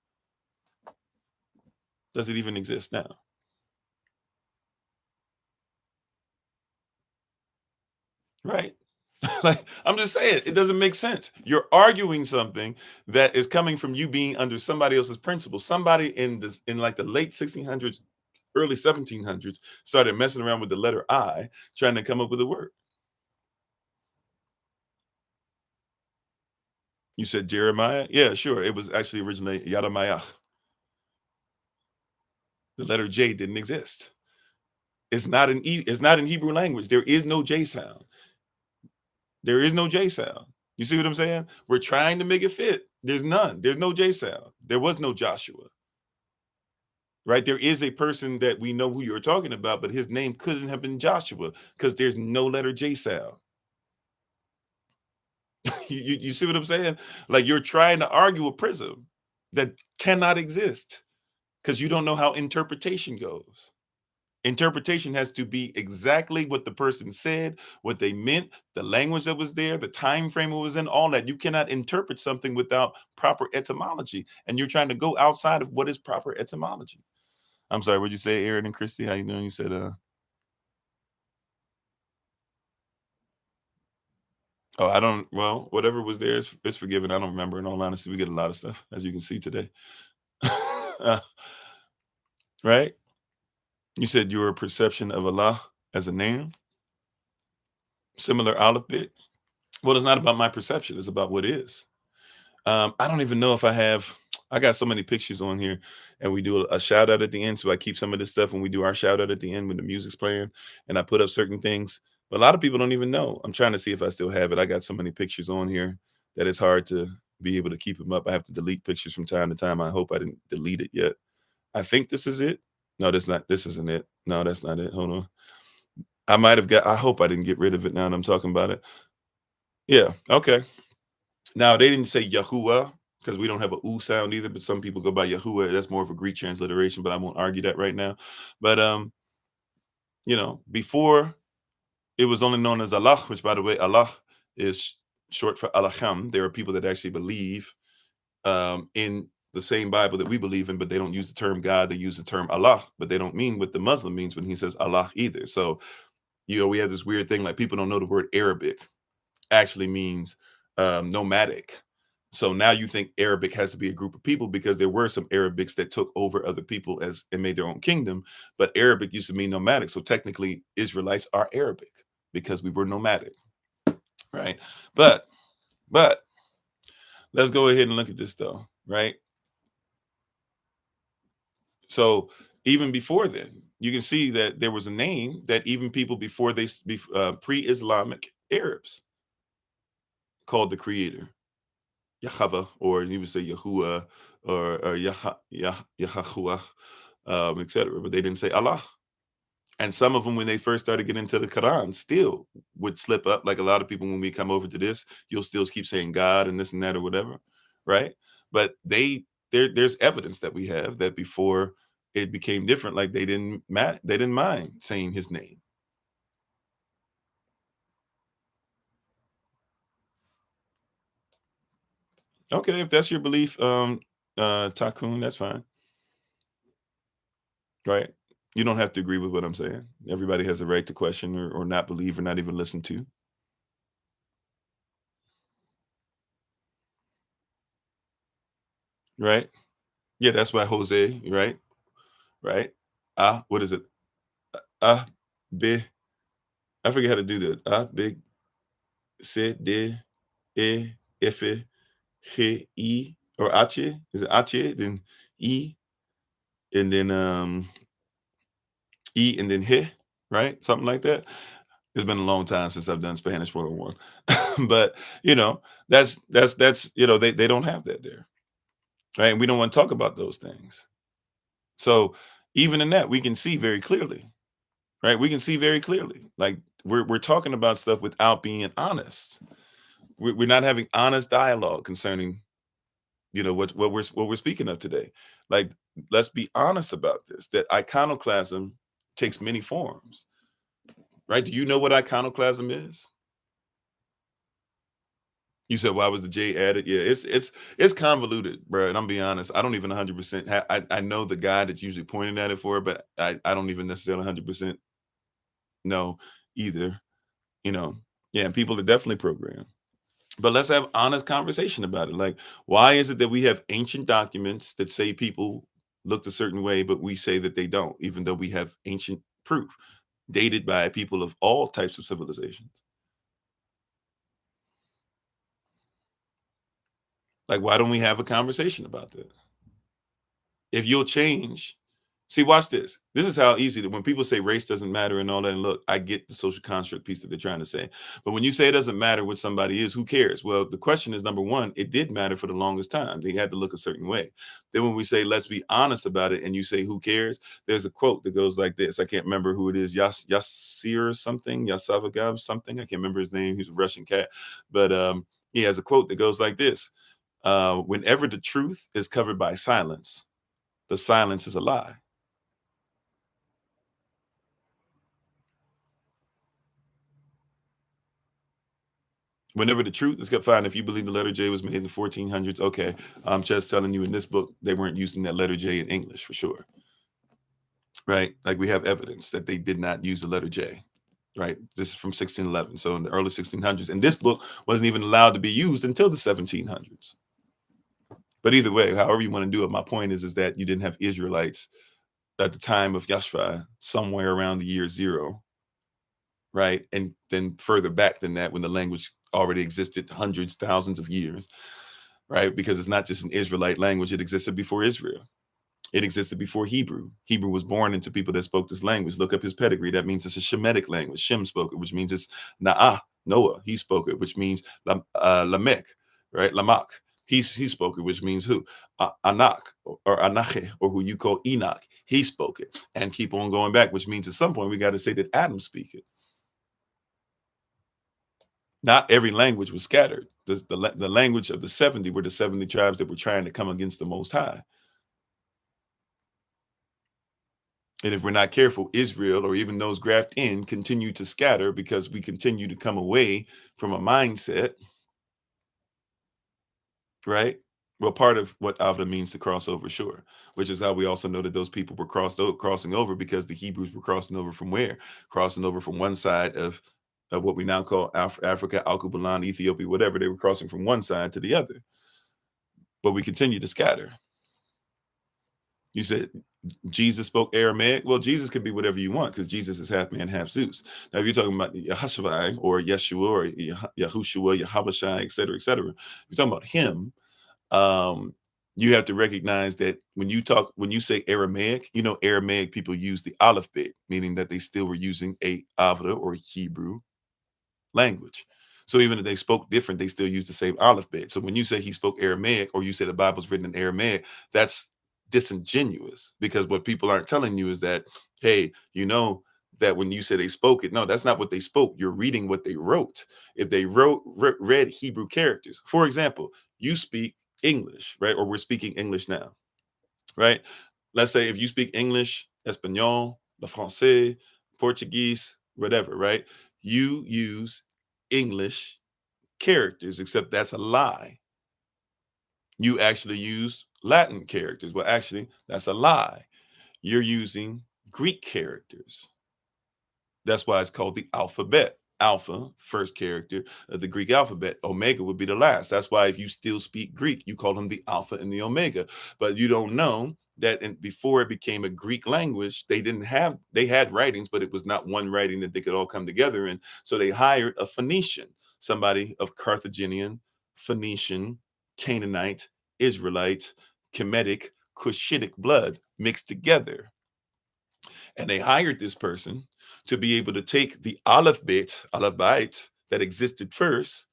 Speaker 1: does it even exist now? Right? Like, I'm just saying, it doesn't make sense. You're arguing something that is coming from you being under somebody else's principle. Somebody in like the late 1600s, early 1700s started messing around with the letter I, trying to come up with a word. You said Jeremiah? Yeah, sure. It was actually originally Yadamayach. The letter J didn't exist. It's not in Hebrew language. There is no J sound. There is no J sound. You see what I'm saying? We're trying to make it fit. There's none. There's no J sound. There was no Joshua. Right? There is a person that we know who you're talking about, but his name couldn't have been Joshua because there's no letter J sound. You see what I'm saying? Like you're trying to argue a prism that cannot exist because you don't know how interpretation goes. Interpretation has to be exactly what the person said, what they meant, the language that was there, the time frame it was in, all that. You cannot interpret something without proper etymology, and you're trying to go outside of what is proper etymology. I'm sorry, what'd you say, Aaron and Christy? How you doing? You said, oh, I don't. Well, whatever was there is forgiven. I don't remember. In all honesty, we get a lot of stuff, as you can see today. Right? You said your perception of Allah as a name, similar olive bit. Well, it's not about my perception. It's about what is. I don't even know if I got so many pictures on here, and we do a shout out at the end. So I keep some of this stuff when we do our shout out at the end when the music's playing, and I put up certain things. But a lot of people don't even know. I'm trying to see if I still have it. I got so many pictures on here that it's hard to be able to keep them up. I have to delete pictures from time to time. I hope I didn't delete it yet. I think this is it. No, that's not. This isn't it. No, that's not it. Hold on. I might have got. I hope I didn't get rid of it now that I'm talking about it. Yeah. Okay. Now they didn't say Yahuwah because we don't have a "oo" sound either, but some people go by Yahuwah. That's more of a Greek transliteration, but I won't argue that right now. But before it was only known as Allah, which by the way, Allah is short for Allaham. There are people that actually believe in the same Bible that we believe in, but they don't use the term God. They use the term Allah, but they don't mean what the Muslim means when he says Allah either. So, we have this weird thing like people don't know the word Arabic actually means nomadic. So now you think Arabic has to be a group of people because there were some Arabics that took over other people as and made their own kingdom. But Arabic used to mean nomadic. So technically, Israelites are Arabic because we were nomadic, right? But let's go ahead and look at this though, right? So even before then, you can see that there was a name that even people before pre-Islamic Arabs called the Creator. Yahweh, or you would say Yahuwah, or Yahahua, etc. But they didn't say Allah. And some of them, when they first started getting into the Quran, still would slip up. Like a lot of people, when we come over to this, you'll still keep saying God and this and that or whatever, right? But there's evidence that we have that before it became different, like they didn't mind saying His name. Okay, if that's your belief, Takun, that's fine. Right? You don't have to agree with what I'm saying. Everybody has a right to question or not believe or not even listen to. Right? Yeah, that's why Jose, right? Right? What is it? Ah, be. I forget how to do that. Big, se, de, e, f, he, e, or ache. Is it ache? Then e, and then e, and then he, right? Something like that. It's been a long time since I've done Spanish 101. But that's they don't have that there. Right? And we don't want to talk about those things. So Even in that, we can see very clearly, right? We can see very clearly. Like we're talking about stuff without being honest. We're not having honest dialogue concerning, what we're speaking of today. Like, let's be honest about this. That iconoclasm takes many forms, right? Do you know what iconoclasm is? You said, why was the J added? Yeah, it's convoluted, bro. And I'm being honest, I don't even 100%. I know the guy that's usually pointing at it for it, but I don't even necessarily 100% know either. You know, yeah, and people are definitely programmed. But let's have honest conversation about it. Like, why is it that we have ancient documents that say people looked a certain way, but we say that they don't, even though we have ancient proof dated by people of all types of civilizations? Like, why don't we have a conversation about that? If you'll change, see, watch this. This is how easy that when people say race doesn't matter and all that, and look, I get the social construct piece that they're trying to say. But when you say it doesn't matter what somebody is, who cares? Well, the question is, number one, it did matter for the longest time. They had to look a certain way. Then when we say, let's be honest about it, and you say, who cares? There's a quote that goes like this. I can't remember who it is. Yasir something, Yasavagav something. I can't remember his name. He's a Russian cat. But he has a quote that goes like this. Whenever the truth is covered by silence, the silence is a lie. Whenever the truth is fine, if you believe the letter J was made in the 1400s, okay. I'm just telling you in this book, they weren't using that letter J in English for sure. Right? Like we have evidence that they did not use the letter J. Right? This is from 1611. So in the early 1600s. And this book wasn't even allowed to be used until the 1700s. But either way, however you want to do it, my point is that you didn't have Israelites at the time of Yashva somewhere around the year 0, right? And then further back than that, when the language already existed hundreds, thousands of years, right? Because it's not just an Israelite language, it existed before Israel. It existed before Hebrew. Hebrew was born into people that spoke this language. Look up his pedigree. That means it's a Shemitic language. Shem spoke it, which means it's Na'ah, Noah. He spoke it, which means Lamech, right? Lamach. He spoke it, which means who? Anak or Anache, or who you call Enoch. He spoke it. And keep on going back, which means at some point we got to say that Adam speak it. Not every language was scattered. The language of the 70 were the 70 tribes that were trying to come against the Most High. And if we're not careful, Israel, or even those grafted in, continue to scatter because we continue to come away from a mindset, right? Well, part of what Avda means to cross over, sure, which is how we also know that those people were crossing over because the Hebrews were crossing over from where? Crossing over from one side of what we now call Africa, Alkebulan, Ethiopia, whatever. They were crossing from one side to the other. But we continue to scatter. You said Jesus spoke Aramaic. Well, Jesus could be whatever you want because Jesus is half man, half Zeus. Now, if you're talking about Yahashua or Yeshua or Yahushua, Yahabashai, et cetera, you're talking about him. You have to recognize that when you say Aramaic, Aramaic people use the alphabet, meaning that they still were using a Avda or Hebrew language. So even if they spoke different, they still use the same alphabet. So when you say he spoke Aramaic, or you say the Bible's written in Aramaic, that's disingenuous, because what people aren't telling you is that, hey, that when you say they spoke it, no, that's not what they spoke. You're reading what they wrote. If they read Hebrew characters, for example, you speak English, right? Or we're speaking English now, right? Let's say if you speak English, Espanol, le Français, Portuguese, whatever, right? You use English characters, except that's a lie. You actually use Latin characters. Well, actually, that's a lie. You're using Greek characters. That's why it's called the alphabet. Alpha, first character of the Greek alphabet. Omega would be the last. That's why if you still speak Greek, you call them the Alpha and the Omega. But you don't know that before it became a Greek language, they had writings, but it was not one writing that they could all come together in. So they hired a Phoenician, somebody of Carthaginian, Phoenician, Canaanite, Israelite, Kemetic, Cushitic blood mixed together. And they hired this person to be able to take the alphabet that existed first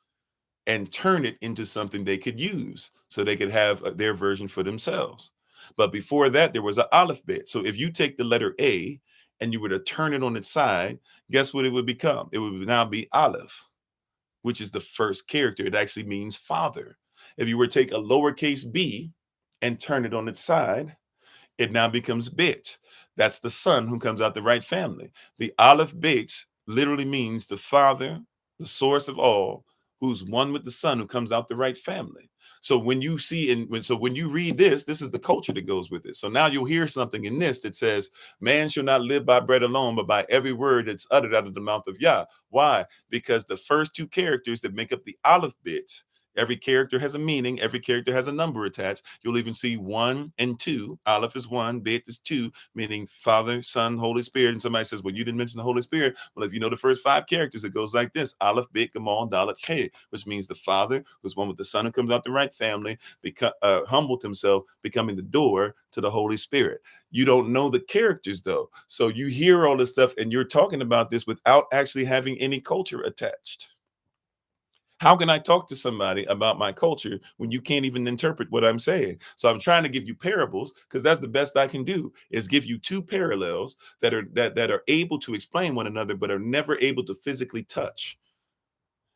Speaker 1: and turn it into something they could use so they could have their version for themselves. But before that, there was an aleph bet. So if you take the letter A and you were to turn it on its side, guess what it would become? It would now be aleph, which is the first character. It actually means father. If you were to take a lowercase b and turn it on its side, it now becomes bet. That's the son who comes out the right family. The aleph bet literally means the father, the source of all, who's one with the son who comes out the right family. So when you see when you read this is the culture that goes with it. So now you'll hear something in this that says, "Man shall not live by bread alone, but by every word that's uttered out of the mouth of Yah." Why? Because the first two characters that make up the aleph bet, every character has a meaning. Every character has a number attached. You'll even see 1 and 2. Aleph is 1, Bet is 2, meaning Father, Son, Holy Spirit. And somebody says, well, you didn't mention the Holy Spirit. Well, if you know the first 5 characters, it goes like this: Aleph, Bet, Gamal, Dalet, He, which means the Father, who's one with the Son who comes out the right family, humbled himself, becoming the door to the Holy Spirit. You don't know the characters, though. So you hear all this stuff, and you're talking about this without actually having any culture attached. How can I talk to somebody about my culture when you can't even interpret what I'm saying? So I'm trying to give you parables, because that's the best I can do, is give you two parallels that are able to explain one another, but are never able to physically touch.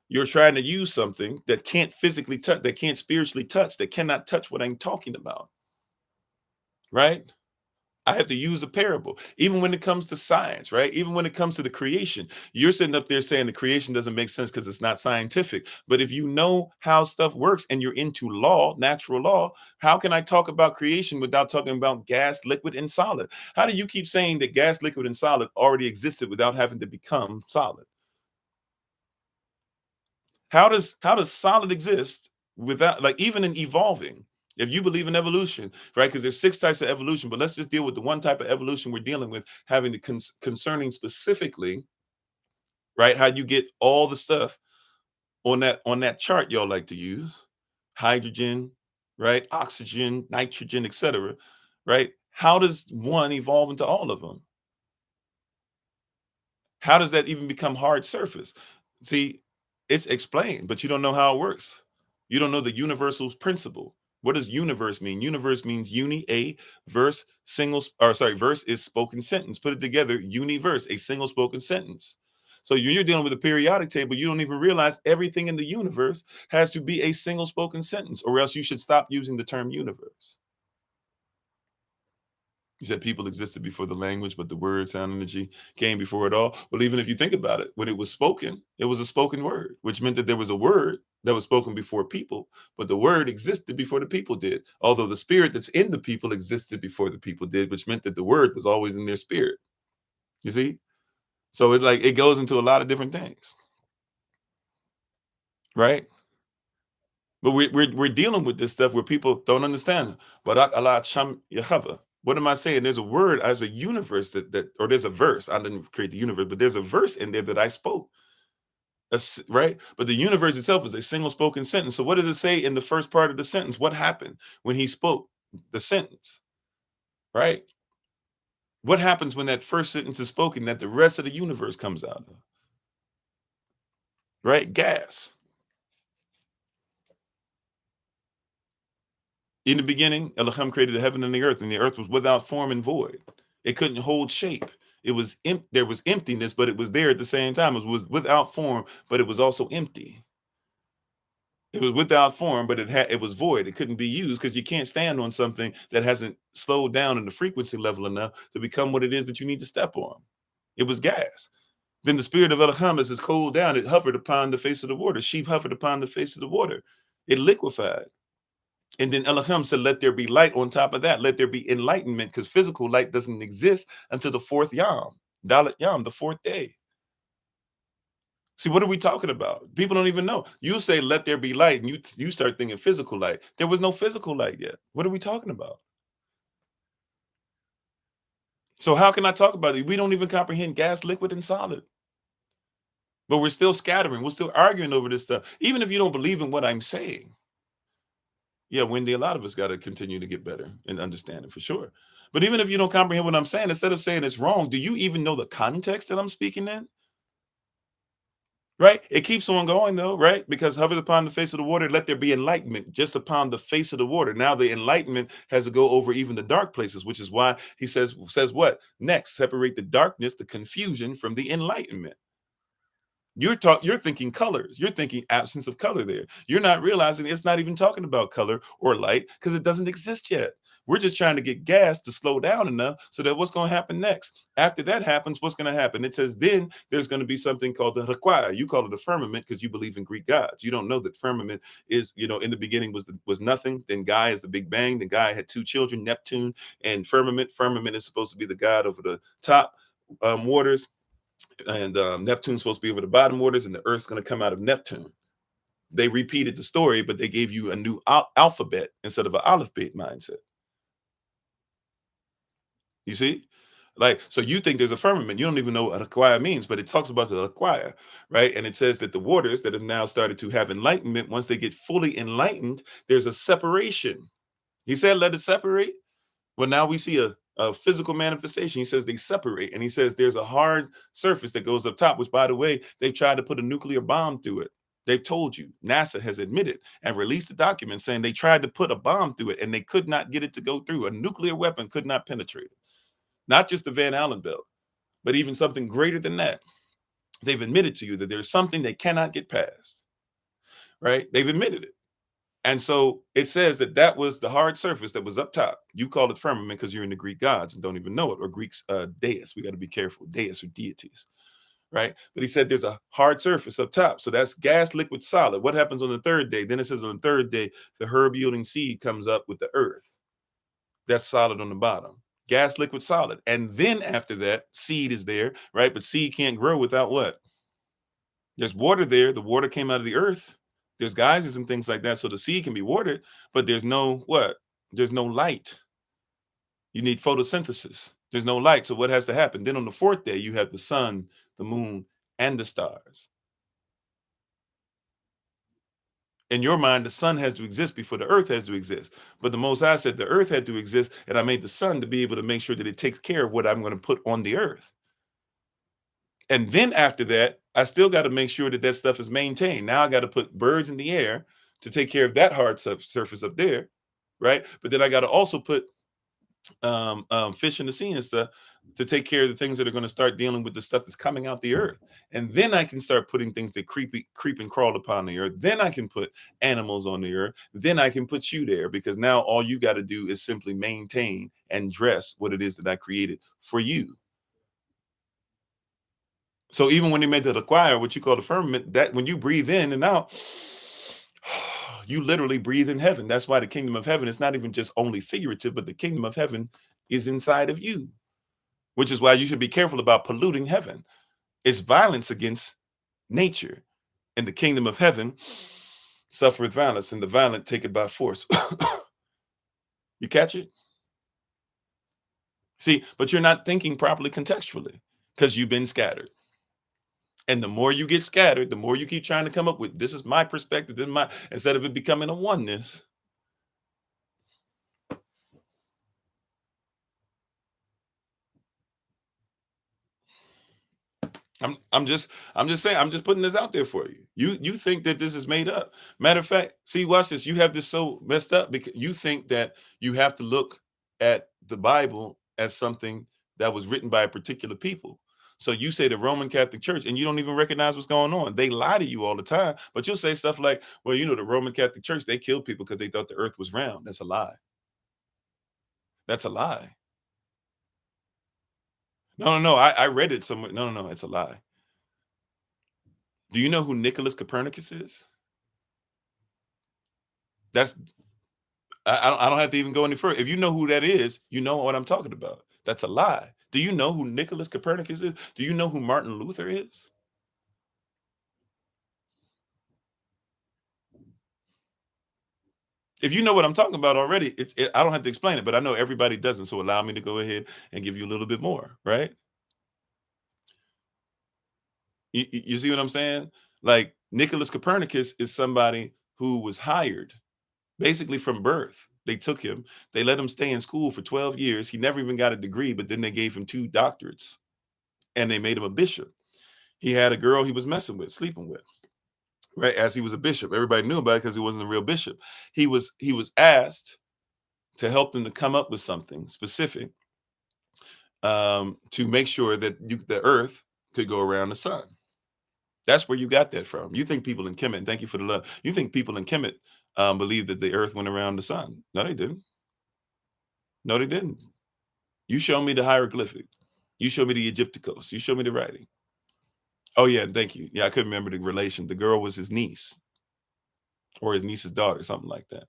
Speaker 1: You're trying to use something that can't physically touch, that can't spiritually touch, that cannot touch what I'm talking about. Right? I have to use a parable, even when it comes to science, right? Even when it comes to the creation, you're sitting up there saying the creation doesn't make sense because it's not scientific. But if you know how stuff works and you're into law, natural law, how can I talk about creation without talking about gas, liquid, and solid? How do you keep saying that gas, liquid, and solid already existed without having to become solid? How does solid exist without, like, even in evolving? If you believe in evolution, right? Because there's 6 types of evolution, but let's just deal with the one type of evolution we're dealing with, having the concerning specifically, right? How you get all the stuff on that chart y'all like to use: hydrogen, right? Oxygen, nitrogen, etc. Right? How does one evolve into all of them? How does that even become hard surface? See, it's explained, but you don't know how it works. You don't know the universal principle. What does universe mean? Universe means uni, a verse, verse is spoken sentence. Put it together, universe, a single spoken sentence. So you're dealing with a periodic table. You don't even realize everything in the universe has to be a single spoken sentence, or else you should stop using the term universe. You said people existed before the language, but the word, sound, energy came before it all. Well, even if you think about it, when it was spoken, it was a spoken word, which meant that there was a word that was spoken before people, but the word existed before the people did. Although the spirit that's in the people existed before the people did, which meant that the word was always in their spirit. You see? So it goes into a lot of different things, right? But we're dealing with this stuff where people don't understand. Barak Allah Sham Yahava. What am I saying? There's a word, as a universe or there's a verse. I didn't create the universe, but there's a verse in there that I spoke. Right? But the universe itself is a single spoken sentence. So what does it say in the first part of the sentence? What happened when he spoke the sentence? Right? What happens when that first sentence is spoken that the rest of the universe comes out of? Right? Gas. In the beginning, Elohim created the heaven and the earth was without form and void. It couldn't hold shape. It was there was emptiness, but it was there at the same time. It was without form, but it was also empty. It was without form, but it was void. It couldn't be used because you can't stand on something that hasn't slowed down in the frequency level enough to become what it is that you need to step on. It was gas. Then the spirit of Elohim, as it cooled down, it hovered upon the face of the water. Sheep hovered upon the face of the water. It liquefied. And then Elohim said, let there be light. On top of that, let there be enlightenment, because physical light doesn't exist until the 4th Yom, Dalet Yom, the 4th day. See, what are we talking about? People don't even know. You say, let there be light, and you start thinking physical light. There was no physical light yet. What are we talking about? So how can I talk about it? We don't even comprehend gas, liquid, and solid. But we're still scattering. We're still arguing over this stuff. Even if you don't believe in what I'm saying. Yeah, Wendy, a lot of us got to continue to get better and understand it for sure. But even if you don't comprehend what I'm saying, instead of saying it's wrong, do you even know the context that I'm speaking in? Right? It keeps on going though, right? Because hovers upon the face of the water, let there be enlightenment just upon the face of the water. Now the enlightenment has to go over even the dark places, which is why he says what? Next, separate the darkness, the confusion from the enlightenment. You're thinking colors. You're thinking absence of color there. You're not realizing it's not even talking about color or light because it doesn't exist yet. We're just trying to get gas to slow down enough so that what's going to happen next? After that happens, what's going to happen? It says then there's going to be something called the Hakwai. You call it a firmament because you believe in Greek gods. You don't know that firmament is, in the beginning was nothing. Then Gaia is the Big Bang. Then Gaia had two children, Neptune and Firmament. Firmament is supposed to be the god over the top waters, and Neptune's supposed to be over the bottom waters, and the Earth's going to come out of Neptune. They repeated the story, but they gave you a new alphabet instead of an alphabet mindset. You see? Like, so you think there's a firmament. You don't even know what acquire means, but it talks about the acquire, right? And it says that the waters that have now started to have enlightenment, once they get fully enlightened, there's a separation. He said, let it separate. Well, now we see a physical manifestation. He says they separate, and he says there's a hard surface that goes up top, which, by the way, they've tried to put a nuclear bomb through it. They've told you. NASA has admitted and released a document saying they tried to put a bomb through it, and they could not get it to go through. A nuclear weapon could not penetrate it. Not just the Van Allen belt, but even something greater than that. They've admitted to you that there's something they cannot get past, right? They've admitted it. And so it says that that was the hard surface that was up top. You call it firmament because you're in the Greek gods and don't even know it, or Greeks deists. We got to be careful, deists or deities, right? But he said there's a hard surface up top. So that's gas, liquid, solid. What happens on the third day? Then it says on the third day, the herb yielding seed comes up with the earth. That's solid on the bottom. Gas, liquid, solid. And then after that, seed is there, right? But seed can't grow without what? There's water there. The water came out of the earth. There's geysers and things like that. So the seed can be watered, but there's no what? There's no light. You need photosynthesis. There's no light. So what has to happen? Then on the fourth day, you have the sun, the moon, and the stars. In your mind, the sun has to exist before the earth has to exist. But the Most High said the earth had to exist, and I made the sun to be able to make sure that it takes care of what I'm going to put on the earth. And then after that, I still got to make sure that that stuff is maintained. Now I got to put birds in the air to take care of that hard surface up there, right? But then I got to also put fish in the sea and stuff to take care of the things that are going to start dealing with the stuff that's coming out the earth. And then I can start putting things that creep and crawl upon the earth. Then I can put animals on the earth. Then I can put you there, because now all you got to do is simply maintain and dress what it is that I created for you. So even when they made the acquire, what you call the firmament, that when you breathe in and out, you literally breathe in heaven. That's why the kingdom of heaven is not even just only figurative, but the kingdom of heaven is inside of you, which is why you should be careful about polluting heaven. It's violence against nature, and the kingdom of heaven suffereth violence, and the violent take it by force. You catch it? See, but you're not thinking properly contextually because you've been scattered. And the more you get scattered, the more you keep trying to come up with, this is my perspective, this is my, instead of it becoming a oneness. I'm just saying, I'm just putting this out there for you. You think that this is made up. Matter of fact, see, watch this. You have this so messed up because you think that you have to look at the Bible as something that was written by a particular people. So you say the Roman Catholic Church, and you don't even recognize what's going on. They lie to you all the time, but you'll say stuff like, well, the Roman Catholic Church, they killed people because they thought the earth was round. That's a lie. That's a lie. No. I read it somewhere. No. It's a lie. Do you know who Nicholas Copernicus is? That's I don't have to even go any further. If you know who that is, you know what I'm talking about. That's a lie. Do you know who Nicholas Copernicus is? Do you know who Martin Luther is? If you know what I'm talking about already, I don't have to explain it, but I know everybody doesn't. So allow me to go ahead and give you a little bit more, right? You see what I'm saying? Like Nicholas Copernicus is somebody who was hired basically from birth. They took him, they let him stay in school for 12 years. He never even got a degree, but then they gave him 2 doctorates and they made him a bishop. He had a girl he was messing with, sleeping with, right? As he was a bishop. Everybody knew about it because he wasn't a real bishop. He was asked to help them to come up with something specific, to make sure that the earth could go around the sun. That's where you got that from. You think people in Kemet, thank you for the love. You think people in Kemet believe that the earth went around the sun. No, they didn't. No, they didn't. You show me the hieroglyphic. You show me the Egypticos. You show me the writing. Oh, yeah, thank you. Yeah, I couldn't remember the relation. The girl was his niece or his niece's daughter, something like that.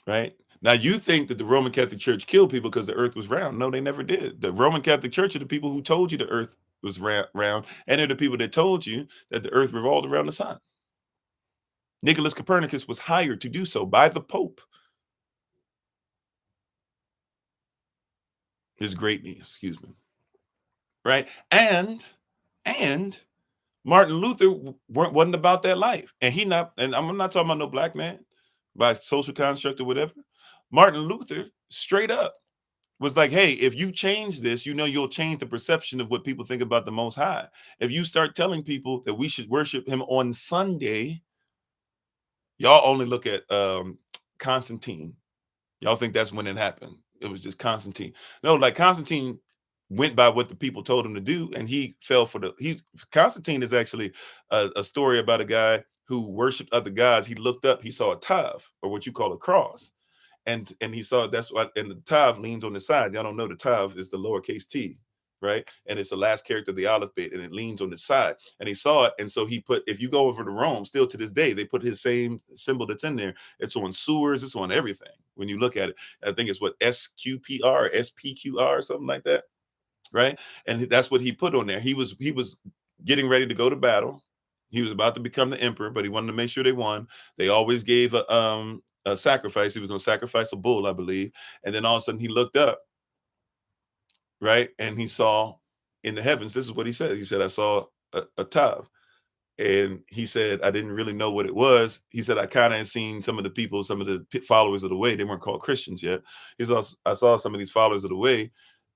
Speaker 1: Right? Now, you think that the Roman Catholic Church killed people because the earth was round. No, they never did. The Roman Catholic Church are the people who told you the earth was round, and they're the people that told you that the earth revolved around the sun. Nicholas Copernicus was hired to do so by the Pope, his great niece, excuse me. Right? And Martin Luther wasn't about that life. And I'm not talking about no black man by social construct or whatever. Martin Luther straight up was like, hey, if you change this, you'll change the perception of what people think about the Most High. If you start telling people that we should worship him on Sunday, y'all only look at Constantine. Y'all think that's when it happened. It was just Constantine. No, like Constantine went by what the people told him to do, and he fell for Constantine is actually a story about a guy who worshiped other gods. He looked up, he saw a tav, or what you call a cross. And he saw that's what, and the tav leans on the side. Y'all don't know the tav is the lowercase t, right? And it's the last character of the alphabet, and it leans on the side. And he saw it, and so he put. If you go over to Rome, still to this day, they put his same symbol that's in there. It's on sewers. It's on everything. When you look at it, I think it's what SQPR, SPQR, something like that, right? And that's what he put on there. He was getting ready to go to battle. He was about to become the emperor, but he wanted to make sure they won. They always gave a sacrifice. He was going to sacrifice a bull, I believe. And then all of a sudden he looked up, right? And he saw in the heavens, this is what he said. He said, I saw a tav. And he said, I didn't really know what it was. He said, I kind of had seen some of the people, some of the followers of the way. They weren't called Christians yet. I saw some of these followers of the way,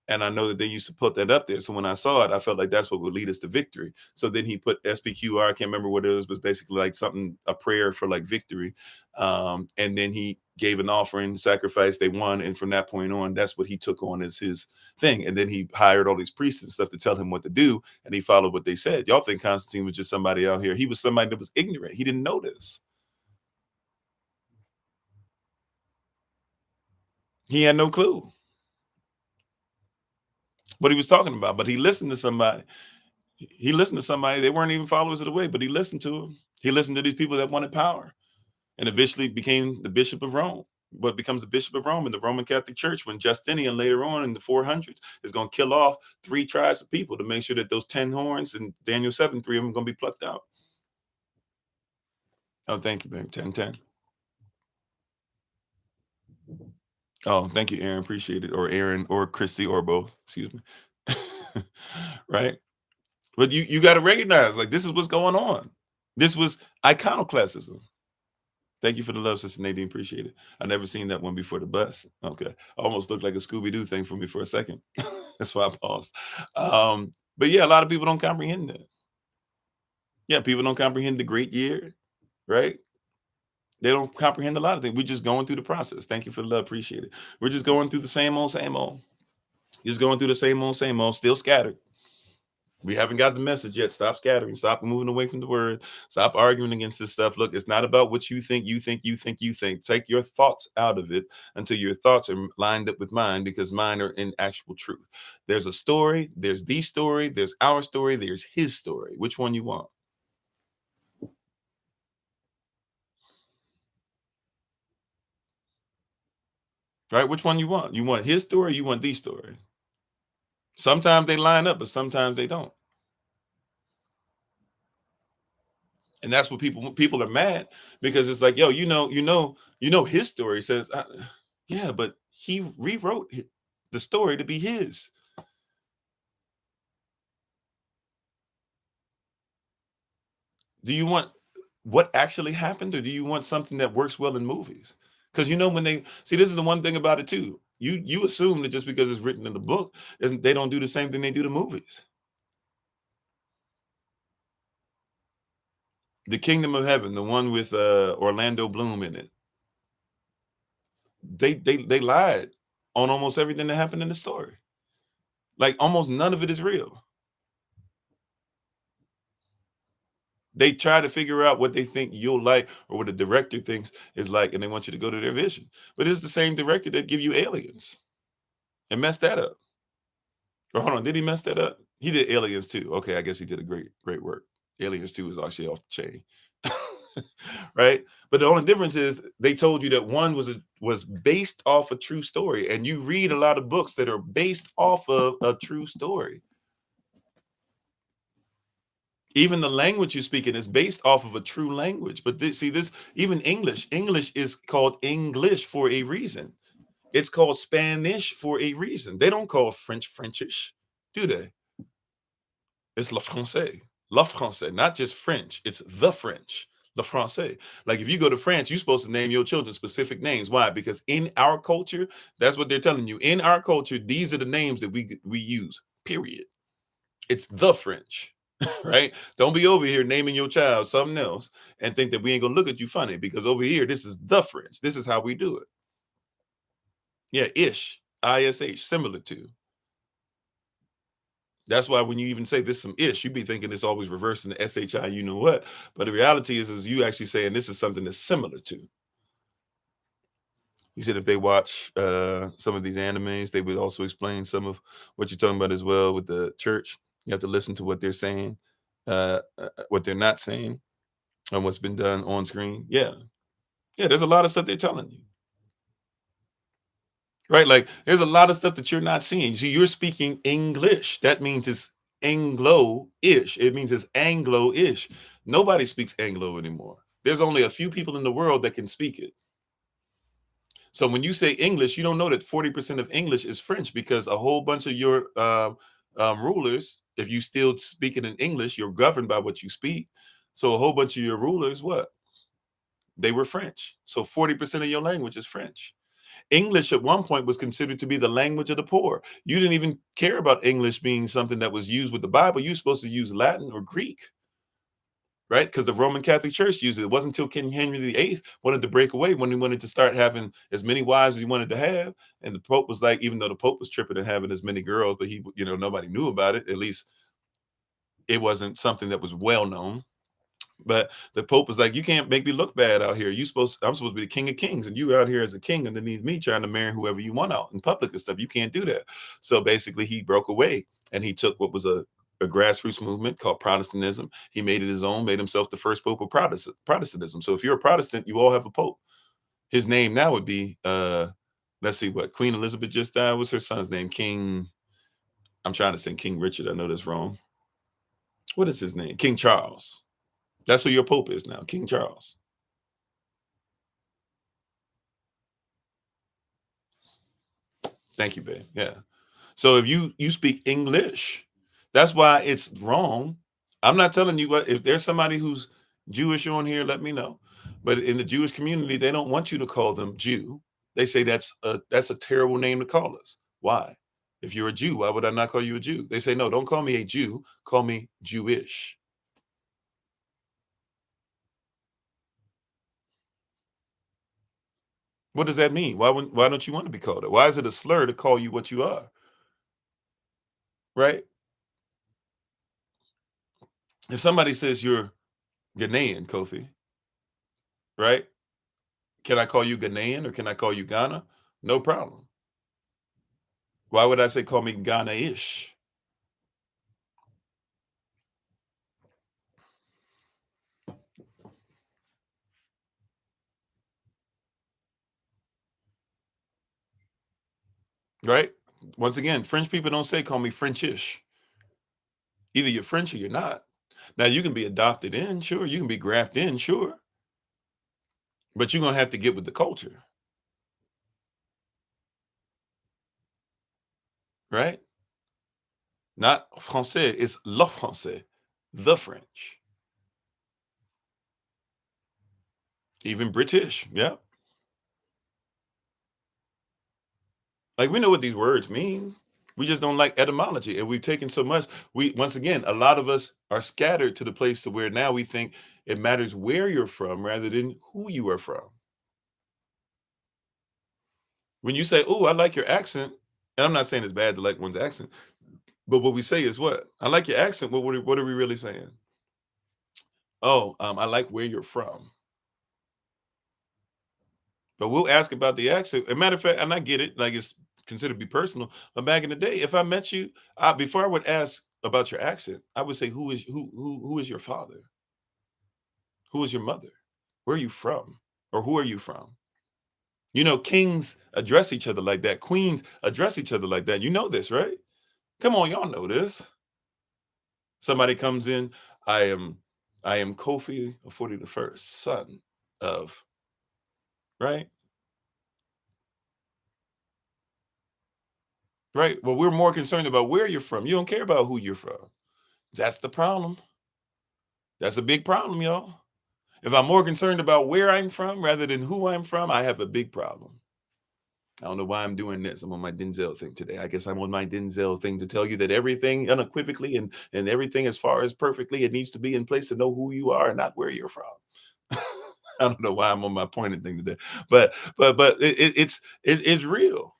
Speaker 1: and I know that they used to put that up there. So when I saw it, I felt like that's what would lead us to victory. So then he put SPQR, I can't remember what it was, but basically like something, a prayer for like victory. And then he gave an offering, sacrifice, they won. And from that point on, that's what he took on as his thing. And then he hired all these priests and stuff to tell him what to do. And he followed what they said. Y'all think Constantine was just somebody out here. He was somebody that was ignorant. He didn't know this. He had no clue what he was talking about, but he listened to somebody. He listened to somebody. They weren't even followers of the way, but he listened to them. He listened to these people that wanted power, and eventually became the Bishop of Rome. What becomes the Bishop of Rome in the Roman Catholic Church when Justinian later on in the 400s is going to kill off 3 tribes of people to make sure that those 10 horns in Daniel 7, 3 of them are going to be plucked out. Oh, thank you, baby. 10. Oh, thank you, Aaron. Appreciate it. Or Aaron or Christy or both. Excuse me. Right? But you got to recognize, like, this is what's going on. This was iconoclasm. Thank you for the love, Sister Nadine. Appreciate it. I never seen that one before the bus. Okay. Almost looked like a Scooby-Doo thing for me for a second. That's why I paused. But yeah, a lot of people don't comprehend that. Yeah, people don't comprehend the great year, right? They don't comprehend a lot of things. We're just going through the process. Thank you for the love. Appreciate it. We're just going through the same old, same old. Just going through the same old, still scattered. We haven't got the message yet. Stop scattering. Stop moving away from the word. Stop arguing against this stuff. Look, it's not about what you think. Take your thoughts out of it until your thoughts are lined up with mine, because mine are in actual truth. There's a story. There's the story. There's our story. There's his story. Which one you want? Right? Which one you want? You want his story? You want the story? Sometimes they line up, but sometimes they don't. And that's what people are mad, because it's like, yo, his story says, yeah, but he rewrote the story to be his. Do you want what actually happened, or do you want something that works well in movies? Because when they see, this is the one thing about it too. You assume that just because it's written in the book, they don't do the same thing they do to movies. The Kingdom of Heaven, the one with Orlando Bloom in it. They lied on almost everything that happened in the story. Like almost none of it is real. They try to figure out what they think you'll like or what the director thinks is like, and they want you to go to their vision. But it's the same director that give you Aliens and messed that up. Or hold on, did he mess that up? He did Aliens too. Okay, I guess he did a great work. Aliens 2 is actually off the chain. Right? But the only difference is they told you that one was based off a true story, and you read a lot of books that are based off of a true story. Even the language you're speaking is based off of a true language. But this even English is called English for a reason. It's called Spanish for a reason. They don't call French Frenchish, do they? It's le français, not just French. It's the French, le français. Like if you go to France, you're supposed to name your children specific names. Why? Because in our culture, that's what they're telling you. In our culture, these are the names that we use. Period. It's the French. Right? Don't be over here naming your child something else and think that we ain't gonna look at you funny, because over here, this is the French. This is how we do it. Yeah, ish, ish, similar to. That's why when you even say this some ish, you be thinking it's always reversing the SHI, you know what? But the reality is you actually saying this is something that's similar to. You said if they watch some of these animes, they would also explain some of what you're talking about as well with the church. You have to listen to what they're saying, what they're not saying, and what's been done on screen. Yeah. Yeah, there's a lot of stuff they're telling you. Right? Like there's a lot of stuff that you're not seeing. See, you're speaking English. That means it's Anglo-ish. It means it's Anglo-ish. Nobody speaks Anglo anymore. There's only a few people in the world that can speak it. So when you say English, you don't know that 40% of English is French, because a whole bunch of your rulers, if you still speak it in English, you're governed by what you speak. So a whole bunch of your rulers, what? They were French. So 40% of your language is French. English at one point was considered to be the language of the poor. You didn't even care about English being something that was used with the Bible. You're supposed to use Latin or Greek, right? Because the Roman Catholic Church used it. It wasn't until King Henry VIII wanted to break away, when he wanted to start having as many wives as he wanted to have. And the Pope was like, even though the Pope was tripping and having as many girls, but he, nobody knew about it. At least it wasn't something that was well known. But the Pope was like, you can't make me look bad out here. I'm supposed to be the King of Kings, and you out here as a king underneath me trying to marry whoever you want out in public and stuff. You can't do that. So basically he broke away, and he took what was a grassroots movement called Protestantism. He made it his own, made himself the first Pope of Protestantism. So if you're a Protestant, you all have a Pope. His name now would be, let's see, what Queen Elizabeth just died. What's her son's name? King, I'm trying to say King Richard. I know that's wrong. What is his name? King Charles. That's who your Pope is now, King Charles. Thank you, babe. Yeah. So if you speak English, that's why it's wrong. I'm not telling you what, if there's somebody who's Jewish on here, let me know. But in the Jewish community, they don't want you to call them Jew. They say that's a terrible name to call us. Why? If you're a Jew, why would I not call you a Jew? They say, no, don't call me a Jew, call me Jewish. What does that mean? Why don't you want to be called it? Why is it a slur to call you what you are? Right? If somebody says you're Ghanaian, Kofi, right? Can I call you Ghanaian or can I call you Ghana? No problem. Why would I say call me Ghana-ish? Right? Once again, French people don't say call me Frenchish. Either you're French or you're not. Now you can be adopted in, sure. You can be grafted in, sure. But you're gonna have to get with the culture, right? Not français, it's le français, the French. Even British, yeah. Like we know what these words mean. We just don't like etymology, and we've taken so much. We once again, a lot of us are scattered to the place to where now we think it matters where you're from rather than who you are from. When you say, "Oh, I like your accent," and I'm not saying it's bad to like one's accent, but what we say is what? I like your accent. What are we really saying? Oh, I like where you're from. But we'll ask about the accent. As a matter of fact, and I get it, like it's considered to be personal. But back in the day, if I met you, before I would ask about your accent, I would say, who is your father? Who is your mother? Where are you from? Or who are you from? You know, kings address each other like that. Queens address each other like that. You know this, right? Come on, y'all know this. Somebody comes in, I am I am Kofi Ofori the first, son of, right? Right. Well, we're more concerned about where you're from. You don't care about who you're from. That's the problem. That's a big problem, y'all. If I'm more concerned about where I'm from rather than who I'm from, I have a big problem. I don't know why I'm doing this. I'm on my Denzel thing today. I guess I'm on my Denzel thing to tell you that everything unequivocally and everything as far as perfectly, it needs to be in place to know who you are and not where you're from. I don't know why I'm on my pointed thing today, but it's real.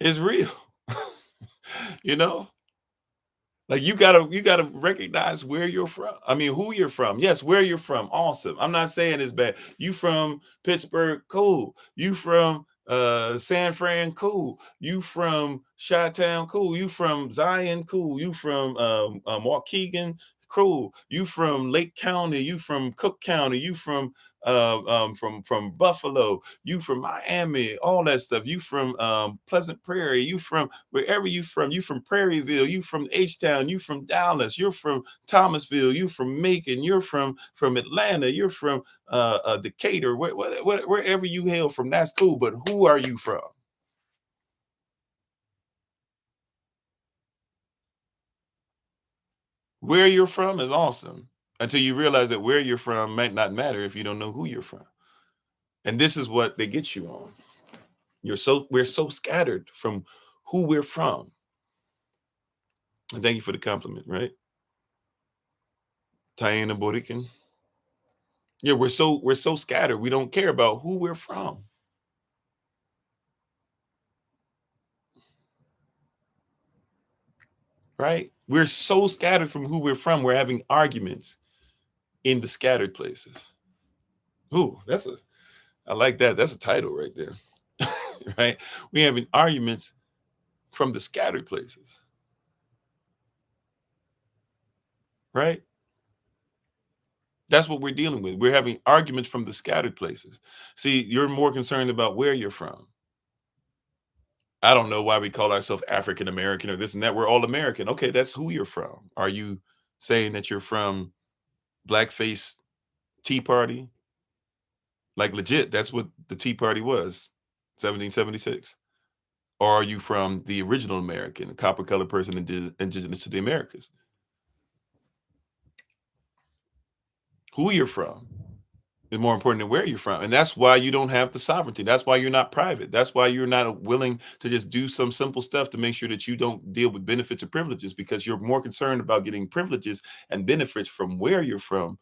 Speaker 1: It's real. you know, Like you gotta recognize where you're from. I mean, who you're from. Yes, where you're from. Awesome. I'm not saying it's bad. You from Pittsburgh, cool. You from San Fran, cool. You from Chi-Town, cool. You from Zion, cool. You from Waukegan, cool. You from Lake County, you from Cook County, you from Buffalo, you from Miami, all that stuff. You from Pleasant Prairie, you from wherever you from Prairieville, you from H-Town, you from Dallas, you're from Thomasville, you from Macon, you're from Atlanta, you're from Decatur, wherever you hail from, that's cool. But who are you from? Where you're from is awesome until you realize that where you're from might not matter if you don't know who you're from. And this is what they get you on. We're so scattered from who we're from. And thank you for the compliment, right? Taina Borican. Yeah, we're so scattered. We don't care about who we're from, right? We're so scattered from who we're from. We're having arguments in the scattered places. Ooh, I like that. That's a title right there. right? We're having arguments from the scattered places, right? That's what we're dealing with. We're having arguments from the scattered places. See, you're more concerned about where you're from. I don't know why we call ourselves African American or this and that. We're all American. Okay, that's who you're from. Are you saying that you're from blackface Tea Party? Like legit, that's what the Tea Party was, 1776. Or are you from the original American, a copper colored person indigenous to the Americas? Who you're from is more important than where you're from. And that's why you don't have the sovereignty. That's why you're not private. That's why you're not willing to just do some simple stuff to make sure that you don't deal with benefits or privileges, because you're more concerned about getting privileges and benefits from where you're from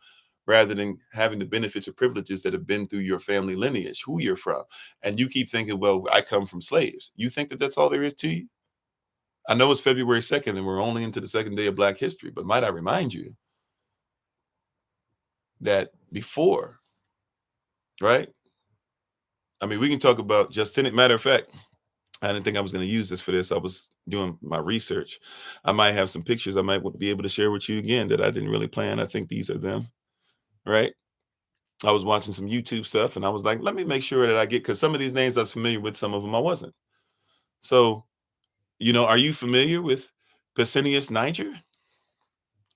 Speaker 1: rather than having the benefits or privileges that have been through your family lineage, who you're from. And you keep thinking, well, I come from slaves. You think that that's all there is to you? I know it's February 2nd and we're only into the second day of Black history, but might I remind you that before, right? I mean, we can talk about Justinian. Matter of fact, I didn't think I was going to use this for this. I was doing my research. I might have some pictures I might be able to share with you again that I didn't really plan. I think these are them, right? I was watching some YouTube stuff and I was like, let me make sure that I get, because some of these names I was familiar with, some of them I wasn't. So, are you familiar with Pesinius Niger?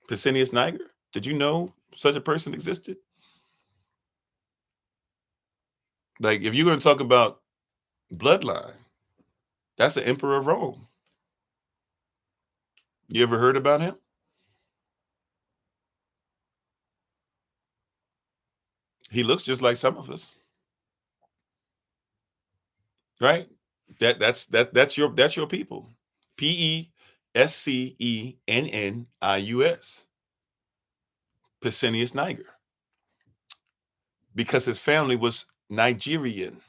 Speaker 1: Pesinius Niger? Did you know such a person existed? Like, if you're going to talk about bloodline, that's the Emperor of Rome. You ever heard about him? He looks just like some of us. right? That's your people. Pescenius, Pescenius Niger, because his family was Nigerian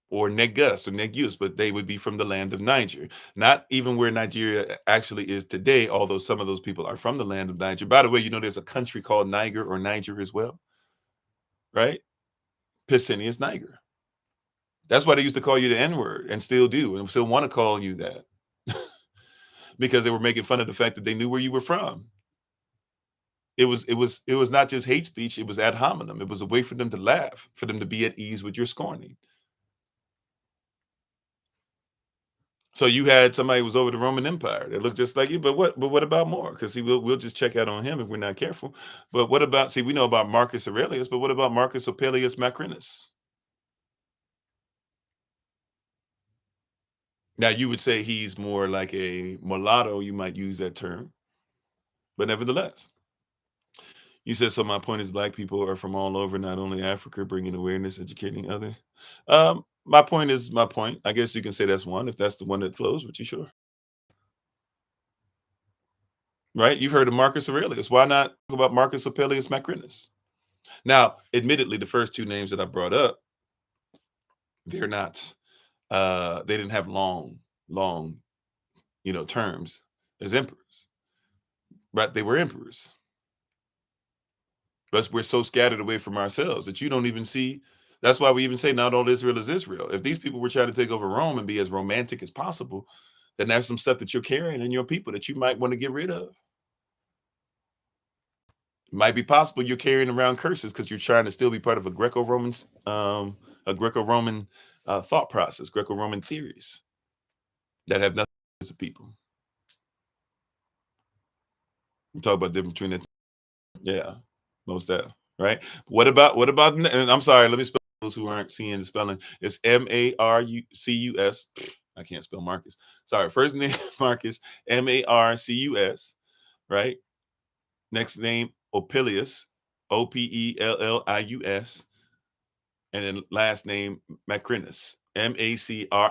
Speaker 1: or Negus or Negus, but they would be from the land of Niger. Not even where Nigeria actually is today, although some of those people are from the land of Niger. By the way, you know there's a country called Niger or Niger as well, right? Pescenius Niger. That's why they used to call you the N-word and still do and still want to call you that because they were making fun of the fact that they knew where you were from. It was not just hate speech, it was ad hominem. It was a way for them to laugh, for them to be at ease with your scorning. So you had somebody who was over the Roman Empire that looked just like you, but what about more? Because see, we'll just check out on him if we're not careful. But what about we know about Marcus Aurelius, but what about Marcus Opelius Macrinus? Now you would say he's more like a mulatto, you might use that term, but nevertheless. You said so. My point is, black people are from all over, not only Africa, bringing awareness, educating others. My point is my point. I guess you can say that's one if that's the one that flows with you, sure. Right? You've heard of Marcus Aurelius. Why not talk about Marcus Opelius Macrinus? Now, admittedly, the first two names that I brought up, they're not. They didn't have long, terms as emperors, but they were emperors. But we're so scattered away from ourselves that you don't even see. That's why we even say not all Israel is Israel. If these people were trying to take over Rome and be as romantic as possible, then there's some stuff that you're carrying in your people that you might want to get rid of. It might be possible you're carrying around curses because you're trying to still be part of a Greco-Roman thought process, Greco-Roman theories that have nothing to do with people. We talk about the difference between the yeah, most that right. What about? And I'm sorry, let me spell those who aren't seeing the spelling. It's Marcus. I can't spell Marcus. Sorry, first name Marcus, Marcus, right? Next name Opelius, Opellius, and then last name Macrinus, Macrinus.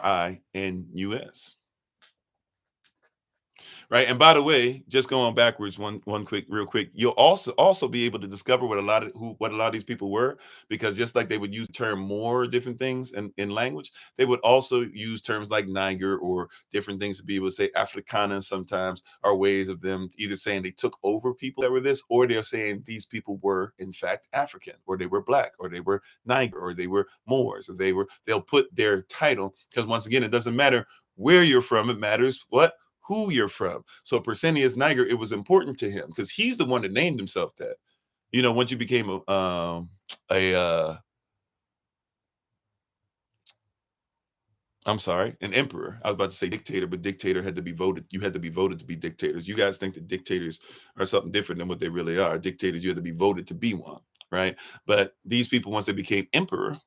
Speaker 1: Right. And by the way, just going backwards, real quick, you'll also be able to discover what a lot of these people were, because just like they would use the term more different things in language, they would also use terms like Niger or different things to be able to say Africana sometimes are ways of them either saying they took over people that were this, or they're saying these people were in fact African, or they were black, or they were Niger, or they were Moors, or they'll put their title, because once again, it doesn't matter where you're from, it matters who you're from. So Persenius Niger, it was important to him because he's the one that named himself that. Once you became an emperor. I was about to say dictator, but dictator had to be voted. You had to be voted to be dictators. You guys think that dictators are something different than what they really are. Dictators, you had to be voted to be one, right? But these people, once they became emperor,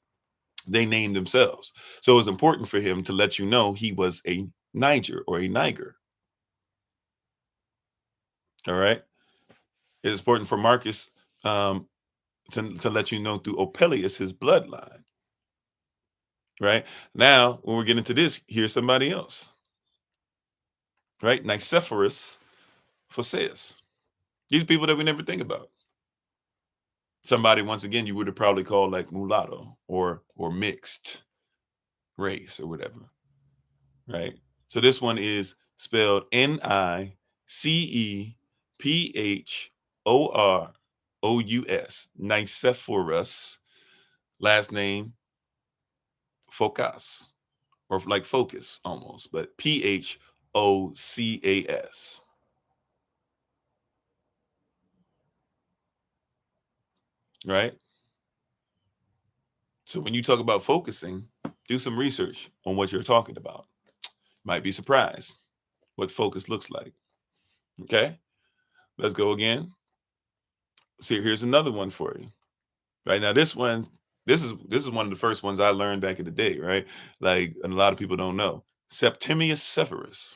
Speaker 1: they named themselves. So it was important for him to let you know he was a Niger or a Niger. All right. It's important for Marcus to let you know through Opelius his bloodline. Right now, when we're getting to this, here's somebody else. Right, Nicephorus Phocaeus. These people that we never think about. Somebody once again you would have probably called like mulatto or mixed race or whatever. Right. So this one is spelled Nicephorous. Nicephorus. Last name Phocas, or like focus almost, but Phocas. Right. So when you talk about focusing, do some research on what you're talking about. Might be surprised what focus looks like. Okay. Let's go again. See, here's another one for you. Right now, this is one of the first ones I learned back in the day, right? Like, and a lot of people don't know. Septimius Severus.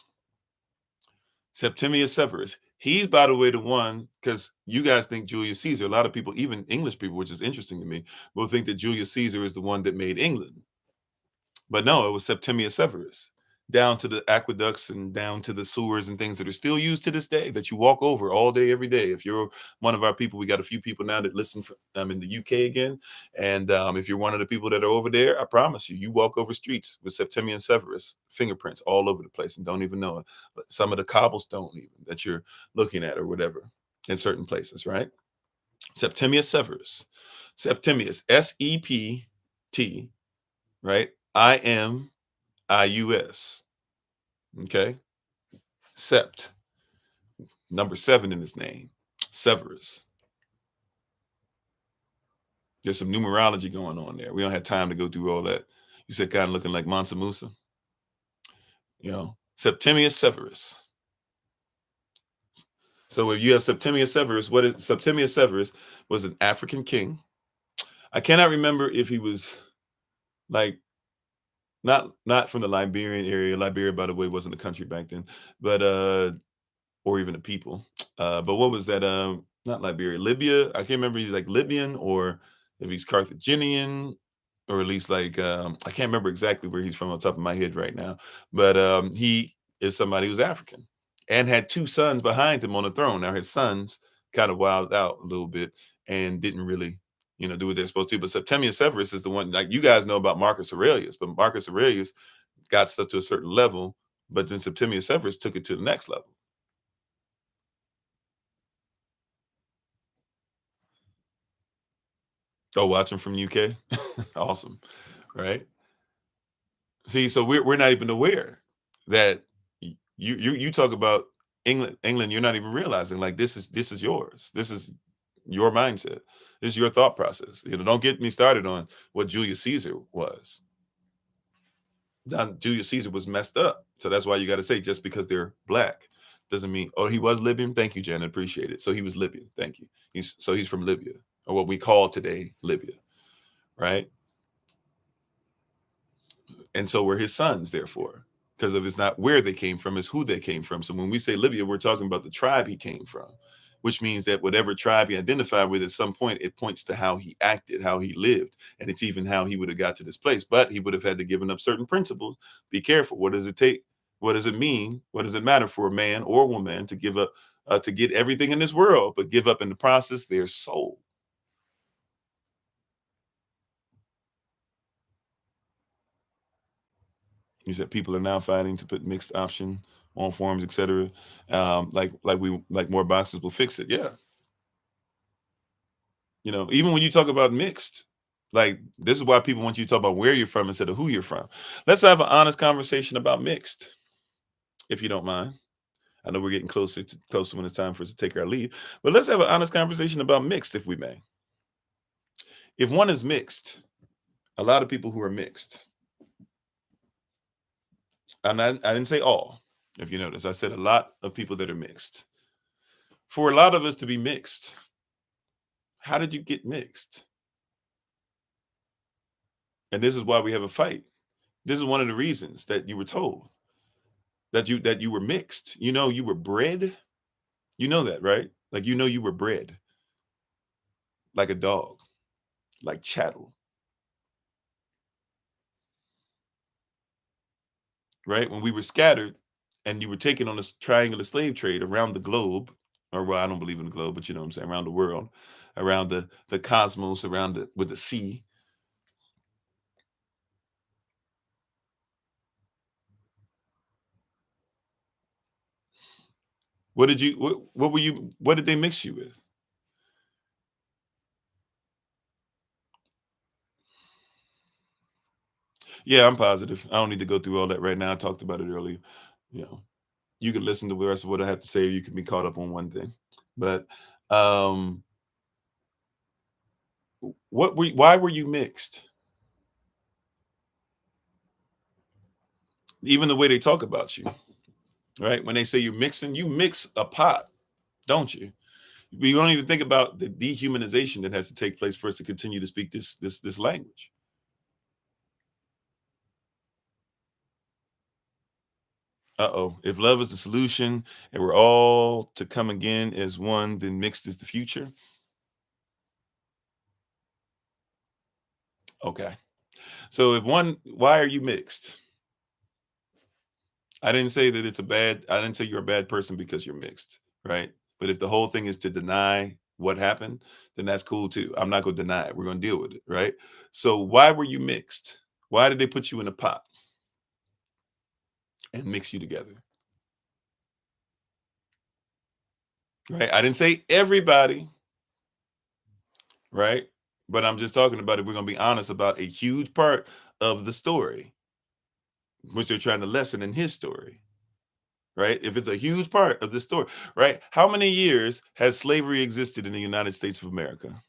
Speaker 1: Septimius Severus. He's, by the way, the one, because you guys think Julius Caesar. A lot of people, even English people, which is interesting to me, will think that Julius Caesar is the one that made England. But no, it was Septimius Severus, down to the aqueducts and down to the sewers and things that are still used to this day that you walk over all day, every day. If you're one of our people, we got a few people now that listen from, in the UK again. And if you're one of the people that are over there, I promise you, you walk over streets with Septimius Severus fingerprints all over the place and don't even know it. But some of the cobblestone even that you're looking at or whatever in certain places, right? Septimius Severus. Septimius, Sept, right? Imus. Okay. Sept, number 7 in his name. Severus. There's some numerology going on there. We don't have time to go through all that. You said kind of looking like Mansa Musa. Septimius Severus. So if you have Septimius Severus, what is Septimius Severus was an African king. I cannot remember if he was like not from the Liberian area. Liberia, by the way, wasn't a country back then, but or even a people. But what was that? Not Liberia, Libya. I can't remember. He's like Libyan or if he's Carthaginian, or at least like I can't remember exactly where he's from on top of my head right now. But he is somebody who's African and had 2 sons behind him on the throne. Now his sons kind of wilded out a little bit and didn't really, do what they're supposed to. But Septimius Severus is the one, like you guys know about Marcus Aurelius, but Marcus Aurelius got stuff to a certain level, but then Septimius Severus took it to the next level. Oh, watching from UK. Awesome. Right. See, so we're not even aware that you talk about England, you're not even realizing like this is yours. This is your mindset. This is your thought process. Don't get me started on what Julius Caesar was. Now, Julius Caesar was messed up. So that's why you got to say just because they're black doesn't mean, oh, he was Libyan. Thank you, Janet. Appreciate it. So he was Libyan. Thank you. He's from Libya, or what we call today Libya, right? And so were his sons, therefore, because of it's not where they came from, it's who they came from. So when we say Libya, we're talking about the tribe he came from, which means that whatever tribe he identified with at some point, it points to how he acted, how he lived, and it's even how he would have got to this place. But he would have had to given up certain principles. Be careful. What does it take? What does it mean? What does it matter for a man or woman to give up, to get everything in this world, but give up in the process their soul? You said people are now fighting to put mixed option on forums, etc. Like more boxes will fix it. Yeah, even when you talk about mixed, like this is why people want you to talk about where you're from instead of who you're from. Let's have an honest conversation about mixed, if you don't mind. I know we're getting closer when it's time for us to take our leave, but let's have an honest conversation about mixed, if we may. If one is mixed, a lot of people who are mixed, and I didn't say all. If you notice, I said a lot of people that are mixed. For a lot of us to be mixed, how did you get mixed? And this is why we have a fight. This is one of the reasons that you were told that you were mixed. You were bred. You know that, right? Like you were bred like a dog, like chattel, right? When we were scattered and you were taken on this triangular slave trade around the globe, or well, I don't believe in the globe, but you know what I'm saying, around the world, around the cosmos, around with the sea. What did they mix you with? Yeah, I'm positive. I don't need to go through all that right now. I talked about it earlier. You know, you can listen to the rest of what I have to say. You can be caught up on one thing, but um, why were you mixed? Even the way they talk about you, right? When they say you're mixing, you mix a pot, don't you? You don't even think about the dehumanization that has to take place for us to continue to speak this language. Uh-oh. If love is the solution and we're all to come again as one, then mixed is the future. Okay. So why are you mixed? I didn't say that I didn't say you're a bad person because you're mixed, right? But if the whole thing is to deny what happened, then that's cool too. I'm not going to deny it. We're going to deal with it, right? So why were you mixed? Why did they put you in a pot and mix you together? Right? I didn't say everybody, right? But I'm just talking about it. We're going to be honest about a huge part of the story, which they're trying to lessen in his story, right? If it's a huge part of the story, right? How many years has slavery existed in the United States of America?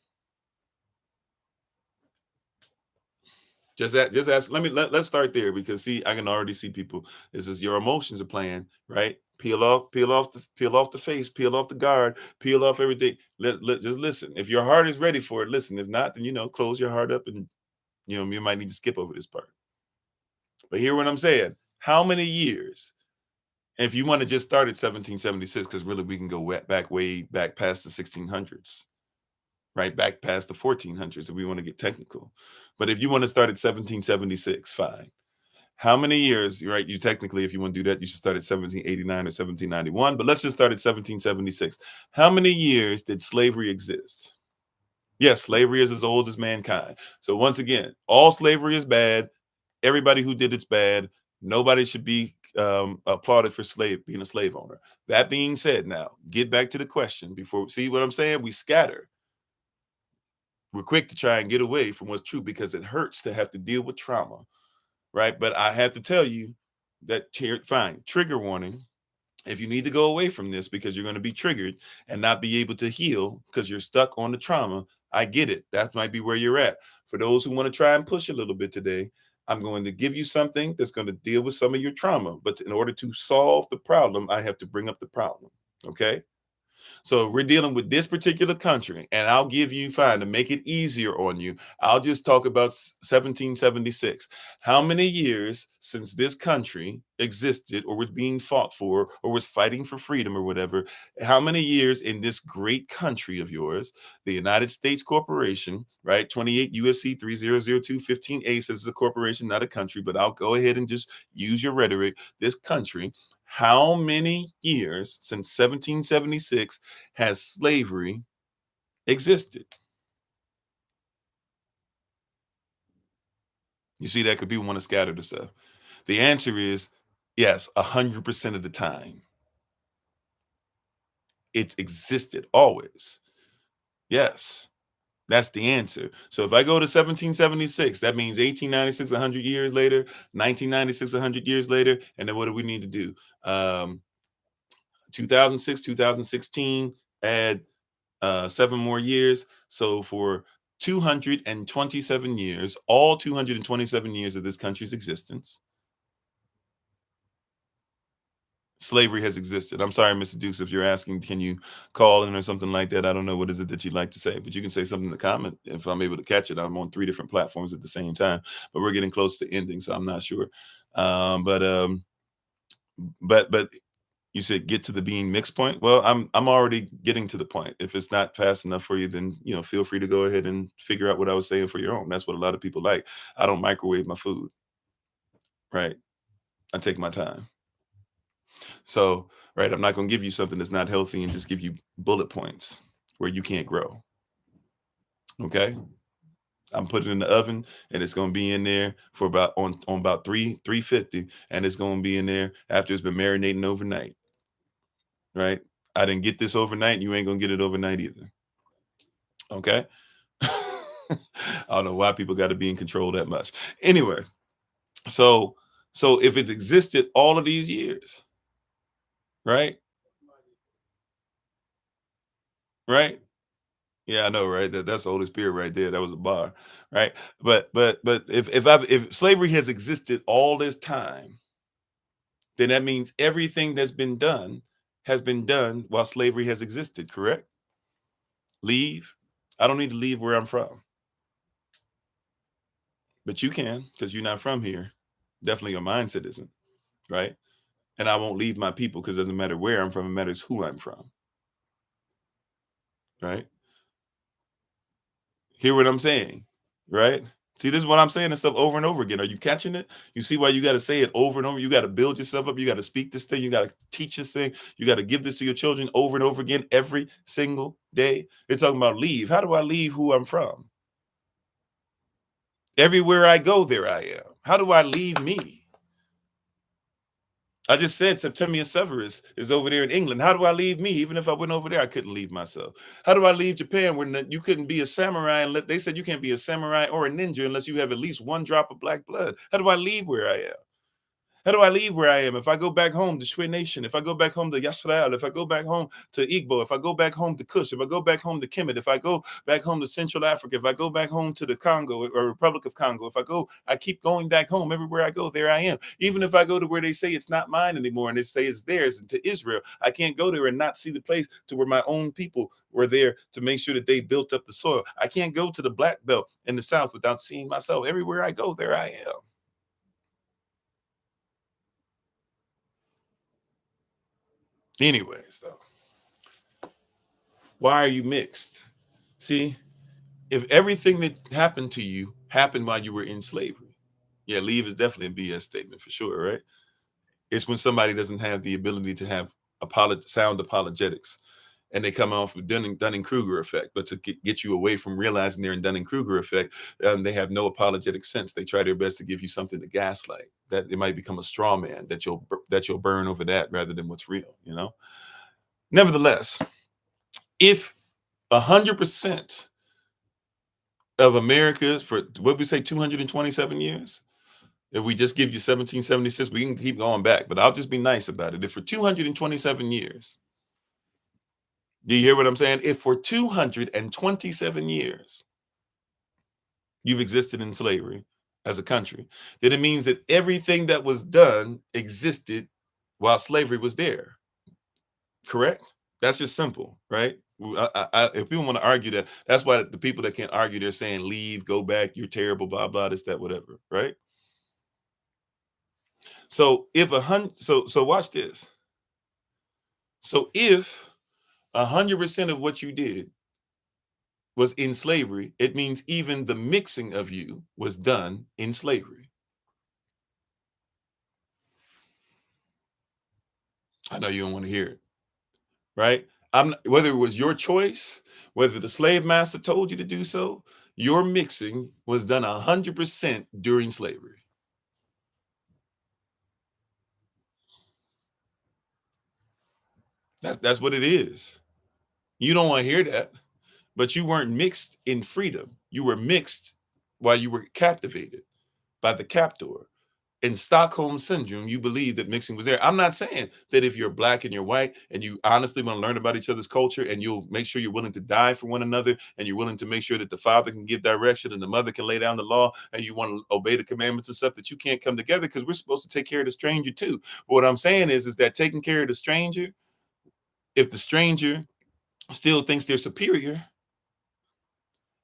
Speaker 1: Just ask. Let's start there because see, I can already see people. This is your emotions are playing, right? Peel off the face, peel off the guard, peel off everything. Just listen. If your heart is ready for it, listen. If not, then close your heart up and you might need to skip over this part. But hear what I'm saying. How many years? And if you want to just start at 1776, because really we can go way back past the 1600s, right? Back past the 1400s if we want to get technical. But if you want to start at 1776, fine. How many years, right? You technically, if you want to do that, you should start at 1789 or 1791. But let's just start at 1776. How many years did slavery exist? Yes, slavery is as old as mankind. So once again, all slavery is bad. Everybody who did it's bad. Nobody should be applauded for being a slave owner. That being said, now get back to the question before. See what I'm saying? We scatter. We're quick to try and get away from what's true because it hurts to have to deal with trauma, right? But I have to tell you that fine, trigger warning. If you need to go away from this because you're going to be triggered and not be able to heal because you're stuck on the trauma, I get it. That might be where you're at. For those who want to try and push a little bit today, I'm going to give you something that's going to deal with some of your trauma. But in order to solve the problem, I have to bring up the problem. Okay. So we're dealing with this particular country, and I'll give you fine to make it easier on you. I'll just talk about 1776. How many years since this country existed or was being fought for or was fighting for freedom or whatever? How many years in this great country of yours, the United States Corporation, right? 28 USC 3002 15A says it's a corporation, not a country, but I'll go ahead and just use your rhetoric. This country, how many years since 1776 has slavery existed? You see that, could people want to scatter the stuff. The answer is yes, 100% of the time. It's existed always. Yes, that's the answer. So if I go to 1776, that means 1896, 100 years later, 1996, 100 years later. And then what do we need to do? 2006, 2016, add 7 more years. So for 227 years, all 227 years of this country's existence, slavery has existed. I'm sorry, Mr. Dukes, if you're asking, can you call in or something like that? I don't know what is it that you'd like to say, but you can say something in the comment if I'm able to catch it. I'm on 3 different platforms at the same time, but we're getting close to ending, so I'm not sure. Um, but um, but you said get to the being mixed point. Well, I'm already getting to the point. If it's not fast enough for you, then feel free to go ahead and figure out what I was saying for your own. That's what a lot of people like. I don't microwave my food, right? I take my time. So, right, I'm not going to give you something that's not healthy and just give you bullet points where you can't grow. Okay? I'm putting it in the oven and it's going to be in there for about on about 350, and it's going to be in there after it's been marinating overnight, right? I didn't get this overnight, you ain't going to get it overnight either. Okay? I don't know why people got to be in control that much. Anyways, so if it's existed all of these years, right? Right? Yeah, I know, right? That's the Holy Spirit right there. That was a bar, right? But if slavery has existed all this time, then that means everything that's been done has been done while slavery has existed, correct? Leave. I don't need to leave where I'm from. But you can, because you're not from here. Definitely your mindset isn't, right? And I won't leave my people because it doesn't matter where I'm from, it matters who I'm from. Right? Hear what I'm saying, right? See, this is what I'm saying this stuff over and over again. Are you catching it? You see why you got to say it over and over? You got to build yourself up. You got to speak this thing. You got to teach this thing. You got to give this to your children over and over again every single day. It's talking about leave. How do I leave who I'm from? Everywhere I go, there I am. How do I leave me? I just said Septimius Severus is over there in England. How do I leave me? Even if I went over there, I couldn't leave myself. How do I leave Japan when you couldn't be a samurai? And they said you can't be a samurai or a ninja unless you have at least one drop of black blood. How do I leave where I am? How do I leave where I am? If I go back home to Shui Nation, if I go back home to Yashara'al, if I go back home to Igbo, if I go back home to Kush, if I go back home to Kemet, if I go back home to Central Africa, if I go back home to the Congo or Republic of Congo, I keep going back home. Everywhere I go, there I am. Even if I go to where they say it's not mine anymore and they say it's theirs, and to Israel, I can't go there and not see the place to where my own people were there to make sure that they built up the soil. I can't go to the Black Belt in the South without seeing myself. Everywhere I go, there I am. Anyways, though, why are you mixed? See, if everything that happened to you happened while you were in slavery, yeah, leave is definitely a BS statement for sure, right? It's when somebody doesn't have the ability to have sound apologetics and they come off with Dunning-Kruger effect. But to get you away from realizing they're in Dunning-Kruger effect, they have no apologetic sense. They try their best to give you something to gaslight, that it might become a straw man that you'll burn over that rather than what's real, you know? Nevertheless, if 100% of America for what we say 227 years, if we just give you 1776, we can keep going back, but I'll just be nice about it. If for 227 years, do you hear what I'm saying? If for 227 years you've existed in slavery as a country, then it means that everything that was done existed while slavery was there. Correct? That's just simple, right? If people want to argue that, that's why the people that can't argue, they're saying leave, go back, you're terrible, blah blah, this, that, whatever, right? So if so watch this. So if 100% of what you did was in slavery, it means even the mixing of you was done in slavery. I know you don't want to hear it, right? Whether it was your choice, whether the slave master told you to do so, your mixing was done 100% during slavery. That's what it is. You don't want to hear that, but you weren't mixed in freedom. You were mixed while you were captivated by the captor. In Stockholm syndrome, you believe that mixing was there. I'm not saying that if you're black and you're white and you honestly want to learn about each other's culture and you'll make sure you're willing to die for one another and you're willing to make sure that the father can give direction and the mother can lay down the law and you want to obey the commandments and stuff, that you can't come together, because we're supposed to take care of the stranger too. But what I'm saying is that taking care of the stranger, if the stranger still thinks they're superior,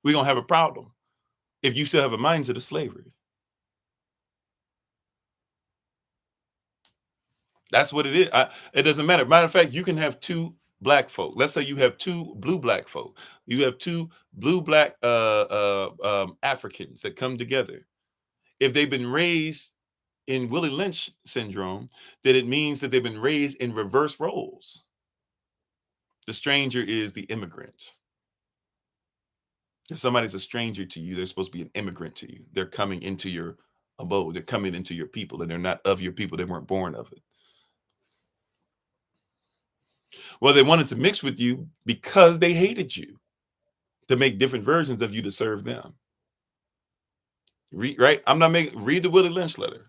Speaker 1: we're going to have a problem if you still have a mindset of slavery. That's what it is. It doesn't matter. Matter of fact, you can have two black folk. Let's say you have two blue black folk. You have two blue black Africans that come together. If they've been raised in Willie Lynch syndrome, then it means that they've been raised in reverse roles. The stranger is the immigrant. If somebody's a stranger to you, they're supposed to be an immigrant to you. They're coming into your abode. They're coming into your people, and they're not of your people. They weren't born of it. Well, they wanted to mix with you because they hated you, to make different versions of you to serve them. Right? I'm not making. Read the Willie Lynch letter.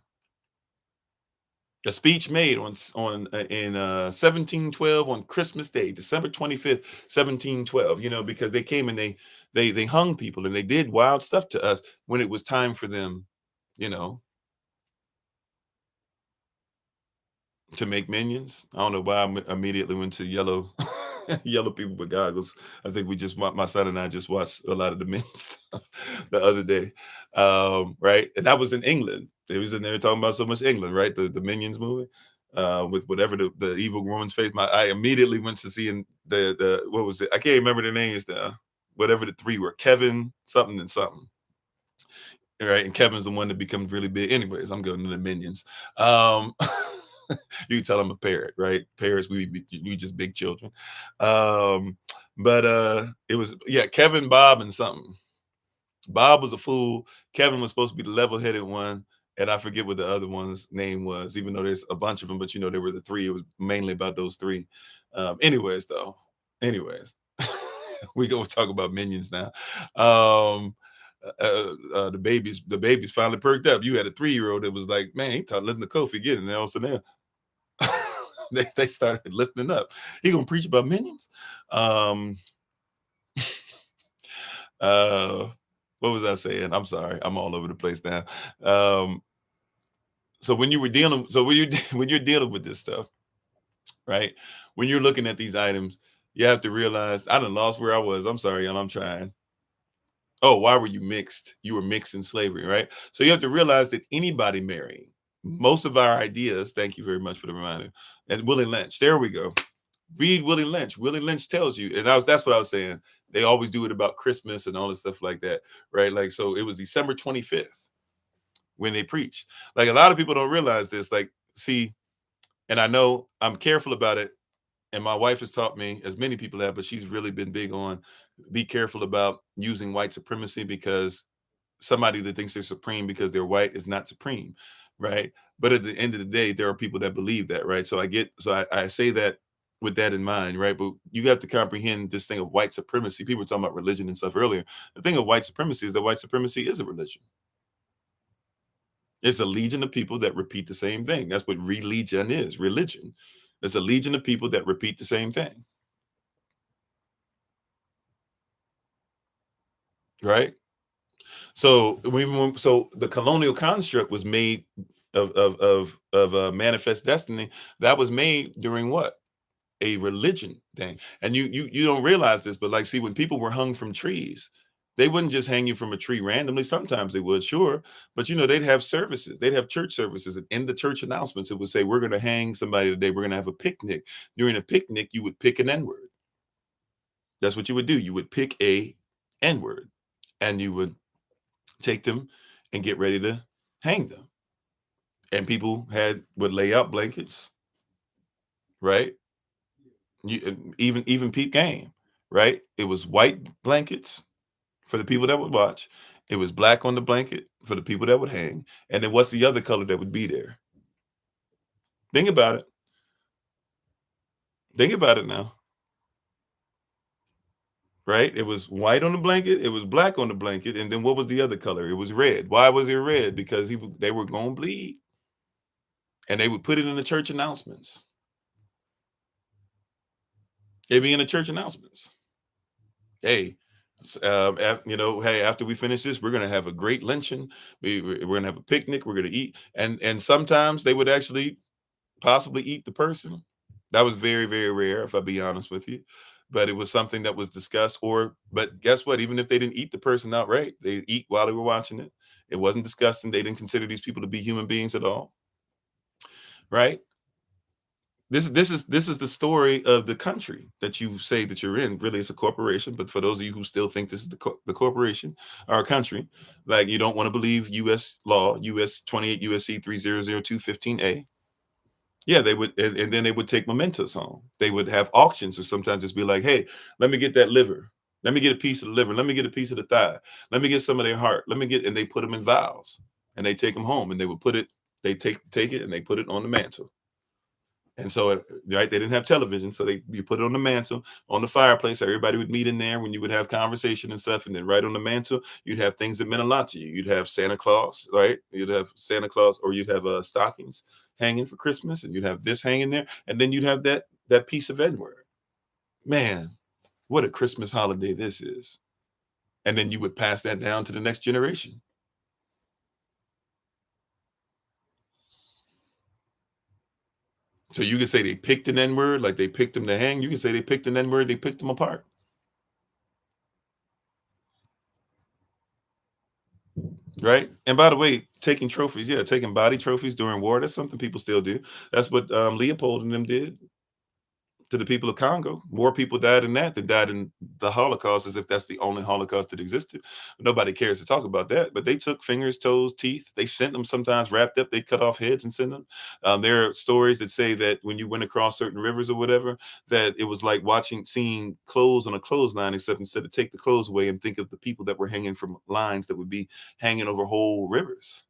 Speaker 1: A speech made in 1712 on Christmas Day, December 25th, 1712. You know, because they came and they hung people and they did wild stuff to us when it was time for them, you know, to make minions. I don't know why I immediately went to yellow yellow people with goggles. I think my son and I just watched a lot of the minions stuff the other day. Right. And that was in England. They was in there talking about so much England, right? The Minions movie. With whatever the evil woman's face. I immediately went to seeing the what was it? I can't remember their names. Whatever the three were, Kevin something and something. right? And Kevin's the one that becomes really big. Anyways, I'm going to the minions. Um, you can tell I'm a parrot, right? Parrots, we just big children. Um, but it was Kevin, Bob, and something. Bob was a fool. Kevin was supposed to be the level-headed one, and I forget what the other one's name was, even though there's a bunch of them, but there were the three. It was mainly about those three. Anyways, though, anyways, we gonna talk about minions now. Um, the babies finally perked up. You had a 3-year-old that was like, man, he taught listening to Kofi get it now. So now they started listening up. He gonna preach about minions. Um, uh, what was I saying? I'm sorry, I'm all over the place now. Um, so when you were dealing, so when you when you're dealing with this stuff, right? When you're looking at these items, you have to realize I done lost where I was. I'm sorry, y'all. I'm trying. Oh, why were you mixed? You were mixed in slavery, right? So you have to realize that anybody marrying, most of our ideas, thank you very much for the reminder, and Willie Lynch, there we go. Read Willie Lynch. Willie Lynch tells you, and that's what I was saying. They always do it about Christmas and all this stuff like that, right? Like, so it was December 25th when they preached. Like, a lot of people don't realize this. Like, see, and I know I'm careful about it, and my wife has taught me, as many people have, but she's really been big on be careful about using white supremacy, because somebody that thinks they're supreme because they're white is not supreme, right? But at the end of the day, there are people that believe that, right? So I say that with that in mind, right? But you have to comprehend this thing of white supremacy. People were talking about religion and stuff earlier. The thing of white supremacy is that white supremacy is a religion. It's a legion of people that repeat the same thing. That's what religion is. Religion. It's a legion of people that repeat the same thing, right? So the colonial construct was made of manifest destiny. That was made during what? A religion thing. And you don't realize this, but like, see, when people were hung from trees, they wouldn't just hang you from a tree randomly. Sometimes they would, sure, but they'd have services. They'd have church services, and in the church announcements, it would say, "We're going to hang somebody today. We're going to have a picnic." During a picnic, you would pick an N word. That's what you would do. You would pick a N word, and you would take them and get ready to hang them. And people would lay out blankets, right? Even peep game, right? It was white blankets for the people that would watch. It was black on the blanket for the people that would hang. And then what's the other color that would be there? Think about it. Think about it now, right? It was white on the blanket, it was black on the blanket, and then what was the other color? It was red. Why was it red? Because they were going to bleed, and they would put it in the church announcements. It'd be in the church announcements. Hey, hey, after we finish this, we're gonna have a great luncheon. We're gonna have a picnic. We're gonna eat, and sometimes they would actually possibly eat the person. That was very, very rare, if I be honest with you. But it was something that was discussed. But guess what? Even if they didn't eat the person outright, they eat while they were watching it. It wasn't disgusting. They didn't consider these people to be human beings at all, right? This is the story of the country that you say that you're in. Really, it's a corporation, but for those of you who still think this is the corporation, our country, like, you don't want to believe U.S. law, U.S. 28 USC 300215A. Yeah, they would, and then they would take mementos home. They would have auctions, or sometimes just be like, "Hey, let me get that liver. Let me get a piece of the liver. Let me get a piece of the thigh. Let me get some of their heart. Let me get," and they put them in vials, and they take them home, and they would put it. They take it and they put it on the mantle. And so, right, they didn't have television, so you put it on the mantle, on the fireplace. Everybody would meet in there when you would have conversation and stuff. And then right on the mantle, you'd have things that meant a lot to you. You'd have Santa Claus, right? You'd have Santa Claus, or you'd have stockings hanging for Christmas, and you'd have this hanging there, and then you'd have that piece of Edward. Man, what a Christmas holiday this is! And then you would pass that down to the next generation. So you could say they picked an N word, like they picked them to hang. You can say they picked an N word, they picked them apart. Right. And by the way, taking trophies, yeah, taking body trophies during war, that's something people still do. That's what Leopold and them did. to the people of Congo. More people died in that than died in the Holocaust, as if that's the only Holocaust that existed. Nobody cares to talk about that. But they took fingers, toes, teeth. They sent them sometimes wrapped up. They cut off heads and sent them. There are stories that say that when you went across certain rivers or whatever, that it was like seeing clothes on a clothesline, except instead of take the clothes away and think of the people that were hanging from lines that would be hanging over whole rivers.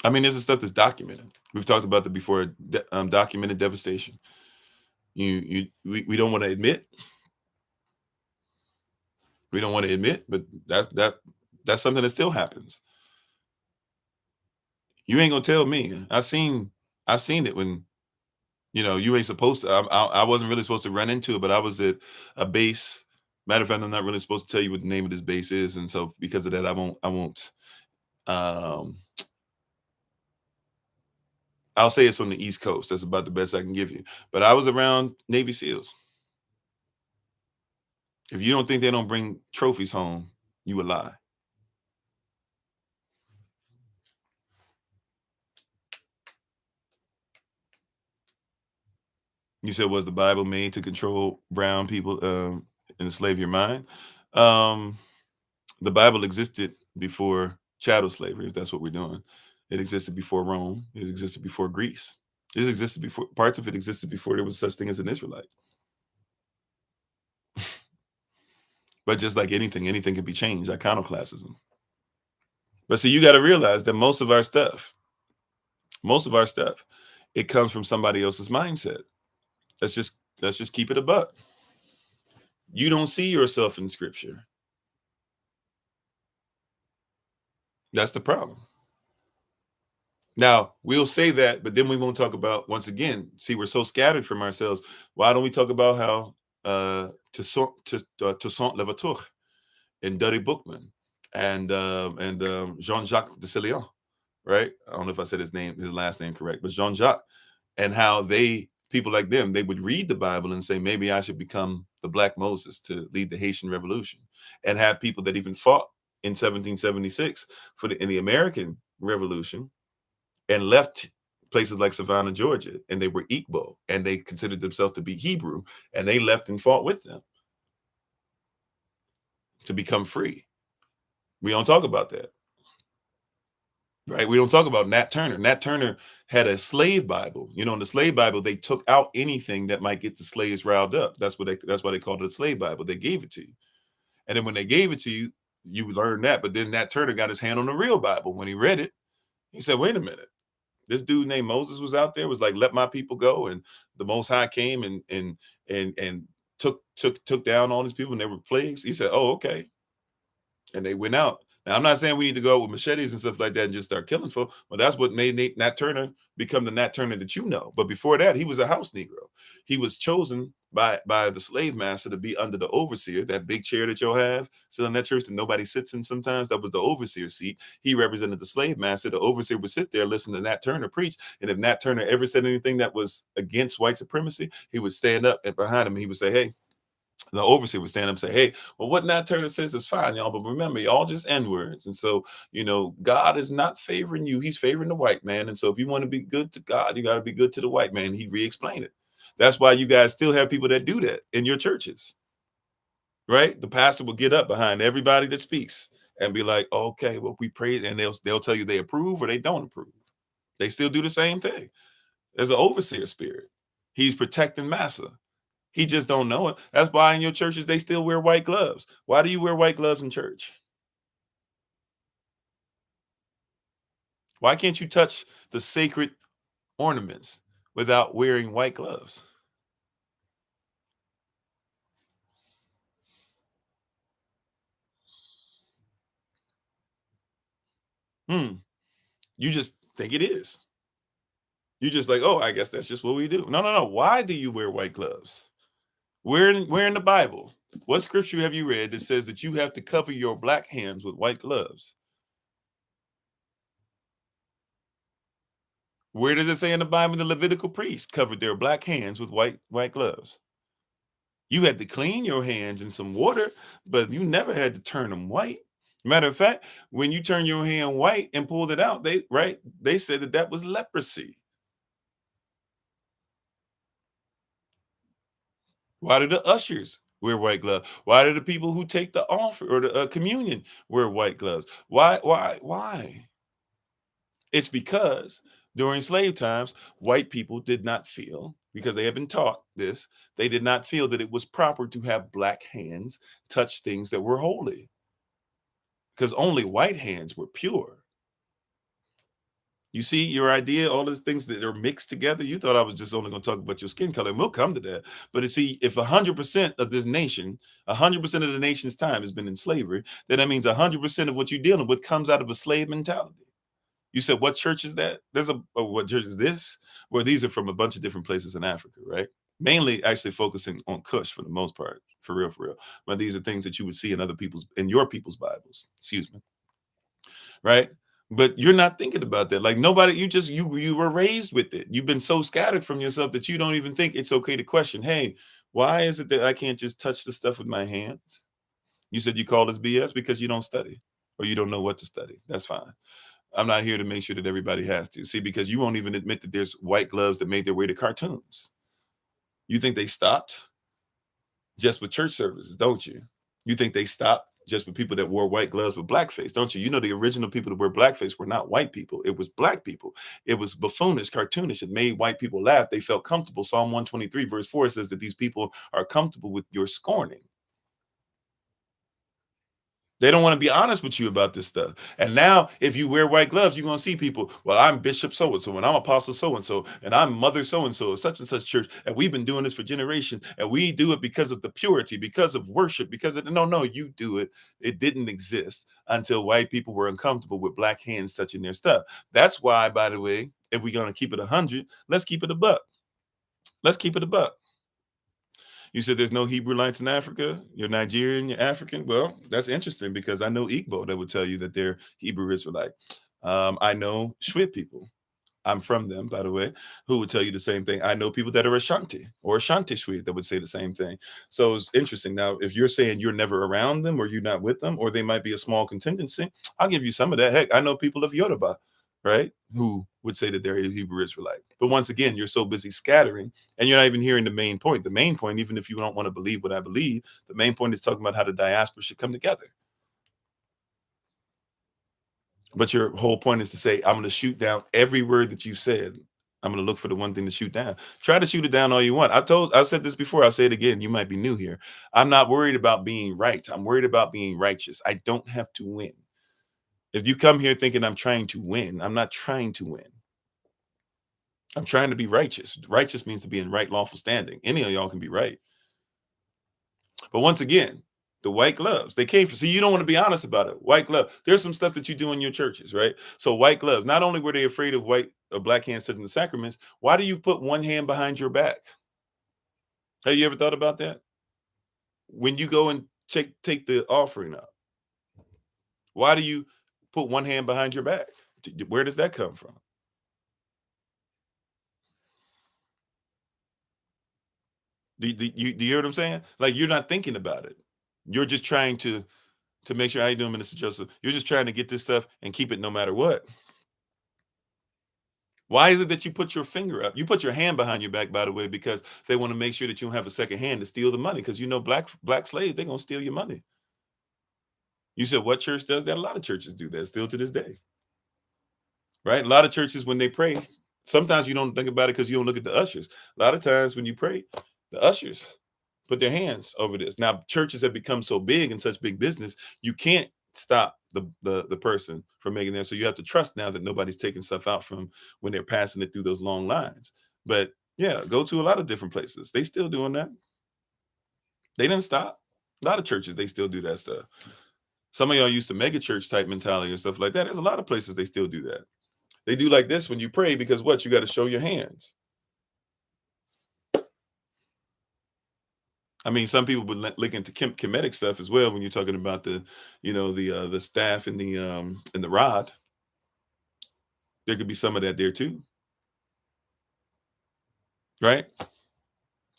Speaker 1: I mean, this is stuff that's documented. We've talked about that before. Documented devastation. We don't want to admit. We don't want to admit, but that's something that still happens. You ain't gonna tell me. I seen it when you ain't supposed to. I wasn't really supposed to run into it, but I was at a base. Matter of fact, I'm not really supposed to tell you what the name of this base is, and so because of that, I won't. Um, I'll say it's on the East Coast. That's about the best I can give you. But I was around Navy SEALs. If you don't think they don't bring trophies home, you would lie. You said, was the Bible made to control brown people and enslave your mind? Um, the Bible existed before chattel slavery, if that's what we're doing. It existed before Rome. It existed before Greece. It existed before, parts of it existed before there was such thing as an Israelite. But just like anything can be changed, iconoclasm. But see, you got to realize that most of our stuff, it comes from somebody else's mindset. Let's just keep it a buck. You don't see yourself in scripture. That's the problem. Now, we'll say that, but then we won't talk about, once again, see, we're so scattered from ourselves. Why don't we talk about how Toussaint Louverture and Dudley Bookman and Jean-Jacques de Sillon, right? I don't know if I said his last name correct, but Jean-Jacques, and how people like them, they would read the Bible and say, maybe I should become the Black Moses to lead the Haitian Revolution, and have people that even fought in 1776 in the American Revolution and left places like Savannah, Georgia, and they were Igbo, and they considered themselves to be Hebrew, and they left and fought with them to become free. We don't talk about that. Right? We don't talk about Nat Turner. Nat Turner had a slave Bible. In the slave Bible, they took out anything that might get the slaves riled up. That's why they called it a slave Bible. They gave it to you. And then when they gave it to you, you learn that. But then Nat Turner got his hand on the real Bible. When he read it, he said, wait a minute. This dude named Moses was out there, was like, let my people go. And the Most High came and took down all these people, and they were plagues. He said, oh, okay. And they went out. Now, I'm not saying we need to go out with machetes and stuff like that and just start killing folk, but that's what made Nat Turner become the Nat Turner that you know. But before that, he was a house Negro. He was chosen by the slave master to be under the overseer, that big chair that you'll have still in that church that nobody sits in sometimes. That was the overseer seat. He represented the slave master. The overseer would sit there, listen to Nat Turner preach. And if Nat Turner ever said anything that was against white supremacy, he would stand up, and behind him, he would say, hey, the overseer would stand up and say, hey, well, what Nat Turner says is fine, y'all, but remember, y'all just N-words. And so, God is not favoring you. He's favoring the white man. And so if you want to be good to God, you got to be good to the white man. He re-explained it. That's why you guys still have people that do that in your churches, right? The pastor will get up behind everybody that speaks and be like, okay, well, we pray. And they'll tell you they approve or they don't approve. They still do the same thing. There's an overseer spirit. He's protecting massa. He just don't know it. That's why in your churches, they still wear white gloves. Why do you wear white gloves in church? Why can't you touch the sacred ornaments without wearing white gloves? You just think it is. You just like, oh, I guess that's just what we do. No. Why do you wear white gloves? Where in the Bible? What scripture have you read that says that you have to cover your black hands with white gloves? Where does it say in the Bible the Levitical priests covered their black hands with white gloves? You had to clean your hands in some water, but you never had to turn them white. Matter of fact, when you turn your hand white and pulled it out, they said that that was leprosy. Why do the ushers wear white gloves? Why do the people who take the offer or the communion wear white gloves? Why? Why? Why? It's because during slave times, white people did not feel, because they had been taught this, they did not feel that it was proper to have black hands touch things that were holy, because only white hands were pure. You see your idea, all these things that are mixed together. You thought I was just only going to talk about your skin color, and we'll come to that. But you see, if 100% of this nation, 100% of the nation's time has been in slavery, then that means 100% of what you're dealing with comes out of a slave mentality. You said, what church is that? What church is this? Well, these are from a bunch of different places in Africa, right? Mainly actually focusing on Kush for the most part, for real, for real. But these are things that you would see in your people's Bibles, excuse me, right? But you're not thinking about that. Like nobody, you were raised with it. You've been so scattered from yourself that you don't even think it's okay to question, hey, why is it that I can't just touch the stuff with my hands? You said you call this BS because you don't study or you don't know what to study. That's fine. I'm not here to make sure that everybody has to. See, because you won't even admit that there's white gloves that made their way to cartoons. You think they stopped just with church services, don't you? You think they stopped just with people that wore white gloves with blackface, don't you? You know, the original people that wear blackface were not white people. It was black people. It was buffoonish, cartoonish. It made white people laugh. They felt comfortable. Psalm 123, verse 4 says that these people are comfortable with your scorning. They don't want to be honest with you about this stuff. And now, if you wear white gloves, you're going to see people, well, I'm Bishop so and so, and I'm Apostle so and I'm Mother so and so, such and such church. And we've been doing this for generations. And we do it because of the purity, because of worship, because of no, you do it. It didn't exist until white people were uncomfortable with black hands touching their stuff. That's why, by the way, if we're going to keep it 100, let's keep it a buck. Let's keep it a buck. You said there's no Hebrew lights in Africa. You're Nigerian, you're African. Well, that's interesting because I know Igbo that would tell you that they're Hebrew Israelite. I know Shwit people. I'm from them, by the way, who would tell you the same thing. I know people that are Ashanti or Ashanti Shwit that would say the same thing. So it's interesting. Now, if you're saying you're never around them or you're not with them, or they might be a small contingency, I'll give you some of that. Heck, I know people of Yoruba, right, who would say that they're a Hebrew Israelite. But once again, you're so busy scattering and you're not even hearing the main point. The main point, even if you don't want to believe what I believe, the main point is talking about how the diaspora should come together. But your whole point is to say, I'm going to shoot down every word that you said. I'm going to look for the one thing to shoot down. Try to shoot it down all you want. I've said this before. I'll say it again. You might be new here. I'm not worried about being right. I'm worried about being righteous. I don't have to win. If you come here thinking I'm trying to win, I'm not trying to win. I'm trying to be righteous. Righteous means to be in right lawful standing. Any of y'all can be right. But once again, the white gloves, they came from, see, you don't want to be honest about it. White glove. There's some stuff that you do in your churches, right? So white gloves, not only were they afraid of white or black hands touching the sacraments, why do you put one hand behind your back? Have you ever thought about that? When you go and take the offering up, why do you put one hand behind your back? Where does that come from? Do you hear what I'm saying? Like you're not thinking about it. You're just trying to make sure. How you doing, Minister Joseph? You're just trying to get this stuff and keep it no matter what. Why is it that you put your finger up? You put your hand behind your back, by the way, because they want to make sure that you don't have a second hand to steal the money. Because you know, black slaves, they're gonna steal your money. You said what church does that? A lot of churches do that still to this day, right? A lot of churches when they pray, sometimes you don't think about it because you don't look at the ushers. A lot of times when you pray, the ushers put their hands over this. Now churches have become so big and such big business, you can't stop the person from making that. So you have to trust now that nobody's taking stuff out from when they're passing it through those long lines. But yeah, go to a lot of different places. They still doing that. They didn't stop. A lot of churches, they still do that stuff. Some of y'all used to mega church type mentality and stuff like that. There's a lot of places they still do that. They do like this when you pray because what? You got to show your hands. I mean, some people would look into kinetic stuff as well when you're talking about the staff and the rod. There could be some of that there too, right?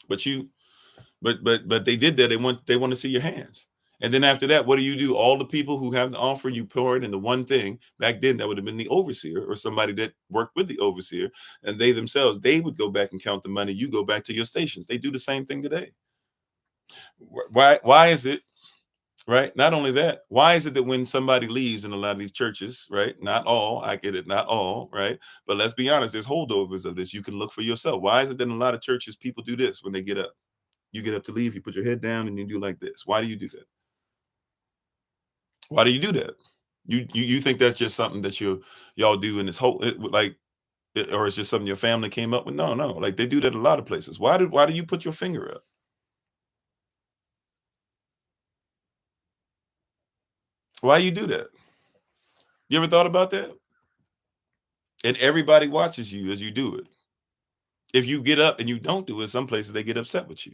Speaker 1: But they did that. They want to see your hands. And then after that, what do? All the people who have to offer, you pour it into one thing. Back then, that would have been the overseer or somebody that worked with the overseer. And they themselves, they would go back and count the money. You go back to your stations. They do the same thing today. Why is it, right? Not only that, why is it that when somebody leaves in a lot of these churches, right? Not all, I get it, not all, right? But let's be honest, there's holdovers of this. You can look for yourself. Why is it that in a lot of churches, people do this when they get up? You get up to leave, you put your head down and you do like this. Why do you do that? Why do you do that? You think that's just something that y'all do in this whole or it's just something your family came up with? No, no. Like they do that a lot of places. Why do you put your finger up? Why you do that? You ever thought about that? And everybody watches you as you do it. If you get up and you don't do it, some places they get upset with you.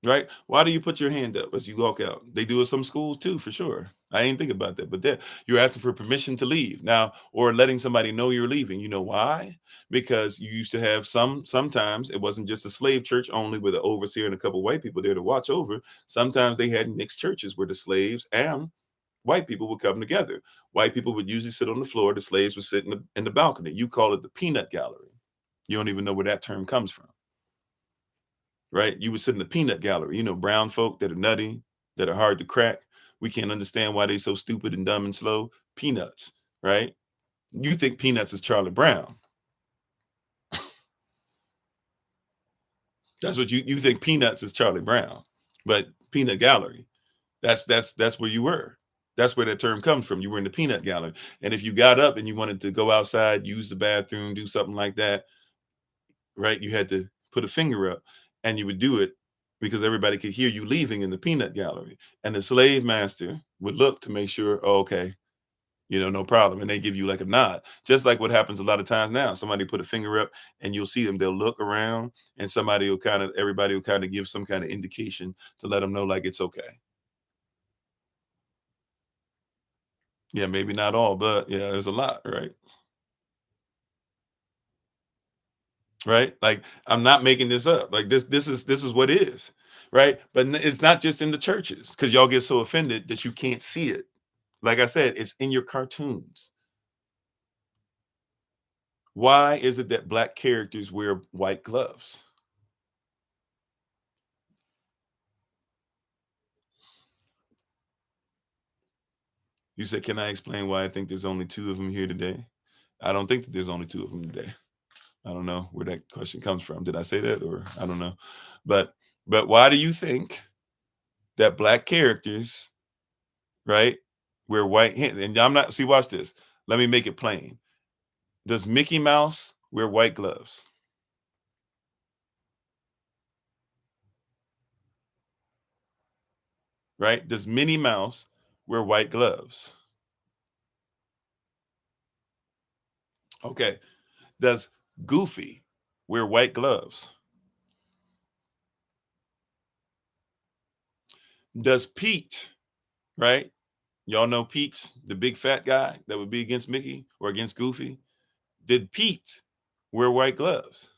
Speaker 1: Right? Why do you put your hand up as you walk out? They do it some schools too, for sure. I ain't think about that, but that you're asking for permission to leave now, or letting somebody know you're leaving. You know why? Because you used to have sometimes it wasn't just a slave church only with an overseer and a couple white people there to watch over. Sometimes they had mixed churches where the slaves and white people would come together. White people would usually sit on the floor, the slaves would sit in the balcony. You call it the peanut gallery. You don't even know where that term comes from. Right? You would sit in the peanut gallery. You know, brown folk that are nutty, that are hard to crack. We can't understand why they so stupid and dumb and slow. Peanuts, right? You think Peanuts is Charlie Brown. That's what you think Peanuts is Charlie Brown. But peanut gallery, that's where you were. That's where that term comes from. You were in the peanut gallery. And if you got up and you wanted to go outside, use the bathroom, do something like that, right? You had to put a finger up and you would do it because everybody could hear you leaving in the peanut gallery. And the slave master would look to make sure, oh, okay, no problem. And they give you like a nod, just like what happens a lot of times now. Somebody put a finger up and you'll see them, they'll look around and everybody will kind of give some kind of indication to let them know like it's okay. Yeah, maybe not all, but yeah, there's a lot, right? Right? Like I'm not making this up. Like this is what is, right? But it's not just in the churches because y'all get so offended that you can't see it. Like I said, it's in your cartoons. Why is it that black characters wear white gloves? You said, can I explain why I think there's only two of them here today? I don't think that there's only two of them today. I don't know where that question comes from. Did I say that or I don't know. But why do you think that black characters, right, wear white hands? And I'm not see, watch this. Let me make it plain. Does Mickey Mouse wear white gloves? Right? Does Minnie Mouse wear white gloves? Okay. Does Goofy wear white gloves? Does Pete, right? Y'all know Pete, the big fat guy that would be against Mickey or against Goofy. Did Pete wear white gloves?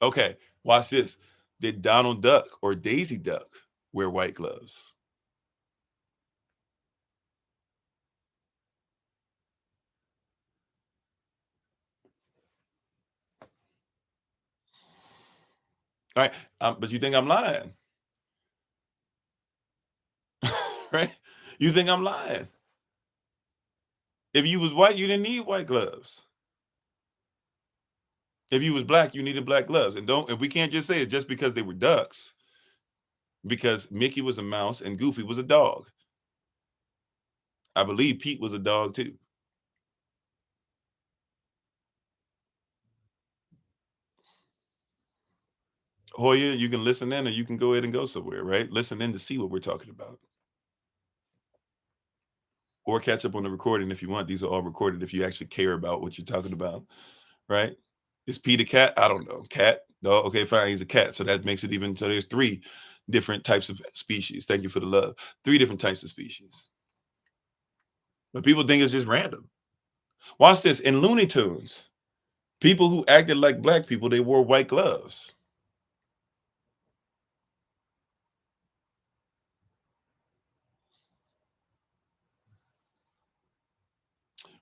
Speaker 1: Okay, watch this. Did Donald Duck or Daisy Duck wear white gloves? All right, but you think I'm lying, right? You think I'm lying. If you was white, you didn't need white gloves. If you was black, you needed black gloves. And we can't just say it's just because they were ducks, because Mickey was a mouse and Goofy was a dog. I believe Pete was a dog too. Hoya, you can listen in or you can go ahead and go somewhere, right? Listen in to see what we're talking about. Or catch up on the recording if you want. These are all recorded if you actually care about what you're talking about, right? Is Pete a cat? I don't know. Cat? No, okay, fine. He's a cat. So that makes it even so there's three different types of species. Thank you for the love. Three different types of species. But people think it's just random. Watch this. In Looney Tunes, people who acted like black people, they wore white gloves.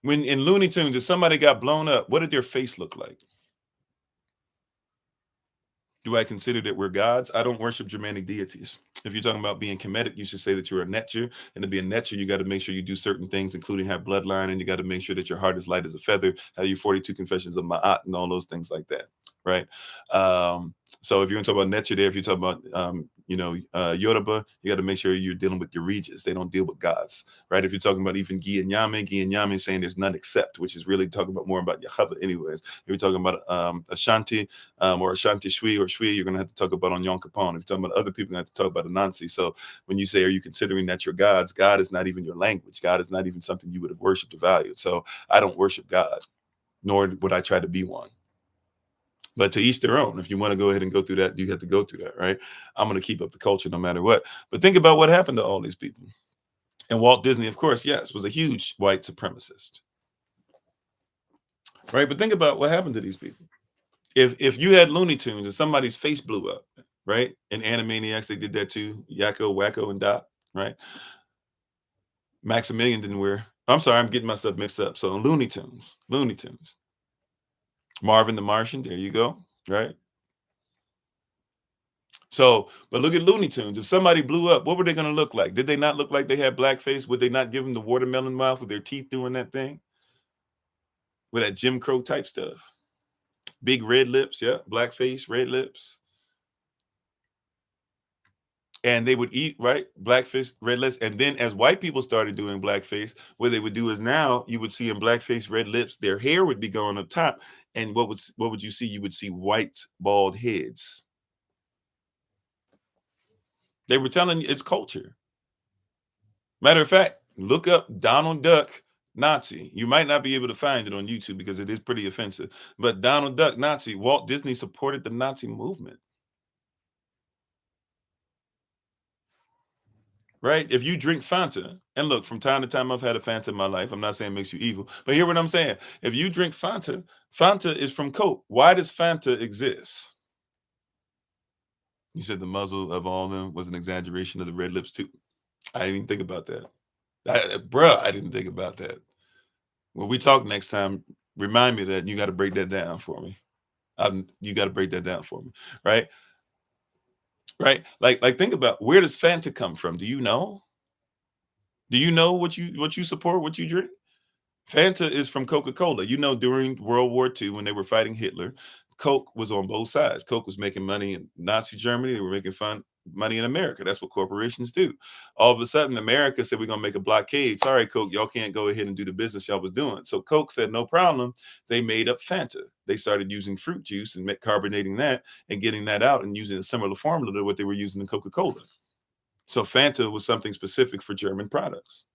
Speaker 1: When in Looney Tunes, if somebody got blown up, what did their face look like? Do I consider that we're gods? I don't worship Germanic deities. If you're talking about being Kemetic, you should say that you're a Netzer. And to be a Netzer, you got to make sure you do certain things, including have bloodline, and you got to make sure that your heart is light as a feather, have your 42 confessions of Ma'at, and all those things like that, right? So if you're going to talk about Netzer there, if you're talking about, Yoruba, you got to make sure you're dealing with your regis. They don't deal with gods, right? If you're talking about even Gi and Yame is saying there's none except, which is really talking about more about Yahweh anyways. If you're talking about Ashanti, or Ashanti Shui or Shui, you're going to have to talk about on Yom Capone. If you're talking about other people, you're going to have to talk about Anansi. So when you say, are you considering that your gods? God is not even your language. God is not even something you would have worshipped or valued. So I don't worship God, nor would I try to be one. But to each their own. If you want to go ahead and go through that, you have to go through that, right? I'm going to keep up the culture no matter what. But think about what happened to all these people. And Walt Disney, of course, yes, was a huge white supremacist, right? But think about what happened to these people. If you had Looney Tunes and somebody's face blew up, right? In Animaniacs, they did that too. Yakko, Wacko, and Dot, right? Maximilian didn't wear. I'm sorry, I'm getting myself mixed up. So Looney Tunes, Marvin the Martian. There you go, right? So, but look at Looney Tunes. If somebody blew up, what were they going to look like? Did they not look like they had blackface? Would they not give them the watermelon mouth with their teeth doing that thing? With that Jim Crow type stuff? Big red lips, yeah, blackface, red lips. And they would eat, right, blackface, red lips. And then as white people started doing blackface, what they would do is now you would see in blackface, red lips, their hair would be going up top. And what would you see? You would see white, bald heads. They were telling you it's culture. Matter of fact, look up Donald Duck Nazi. You might not be able to find it on YouTube because it is pretty offensive. But Donald Duck Nazi, Walt Disney supported the Nazi movement. Right? If you drink Fanta, and look, from time to time I've had a Fanta in my life. I'm not saying it makes you evil, but hear what I'm saying. If you drink Fanta, Fanta is from Coke. Why does Fanta exist? You said the muzzle of all of them was an exaggeration of the red lips too. I didn't even think about that. I didn't think about that. When we talk next time, remind me that you got to break that down for me. You got to break that down for me, right? Right? Like think about, where does Fanta come from? Do you know? Do you know what you support, what you drink? Fanta is from Coca-Cola. You know, during World War II, when they were fighting Hitler, Coke was on both sides. Coke was making money in Nazi Germany. They were making money in America. That's what corporations do. All of a sudden, America said, we're going to make a blockade. Sorry, Coke, y'all can't go ahead and do the business y'all was doing. So Coke said, no problem. They made up Fanta. They started using fruit juice and carbonating that and getting that out and using a similar formula to what they were using in Coca-Cola. So Fanta was something specific for German products.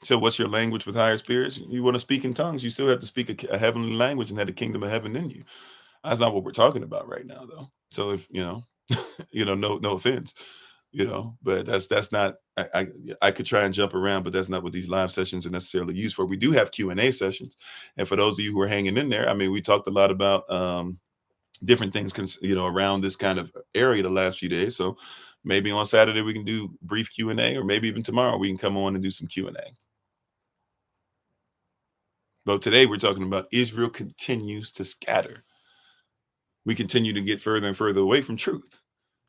Speaker 1: So what's your language with higher spirits? You want to speak in tongues, you still have to speak a heavenly language and have the kingdom of heaven in you. That's not what we're talking about right now, though. So if no offense, but that's not. I could try and jump around, but that's not what these live sessions are necessarily used for. We do have Q&A sessions, and for those of you who are hanging in there, I mean, we talked a lot about different things, around this kind of area the last few days. So maybe on Saturday we can do brief Q&A, or maybe even tomorrow we can come on and do some Q&A. But today we're talking about Israel continues to scatter. We continue to get further and further away from truth.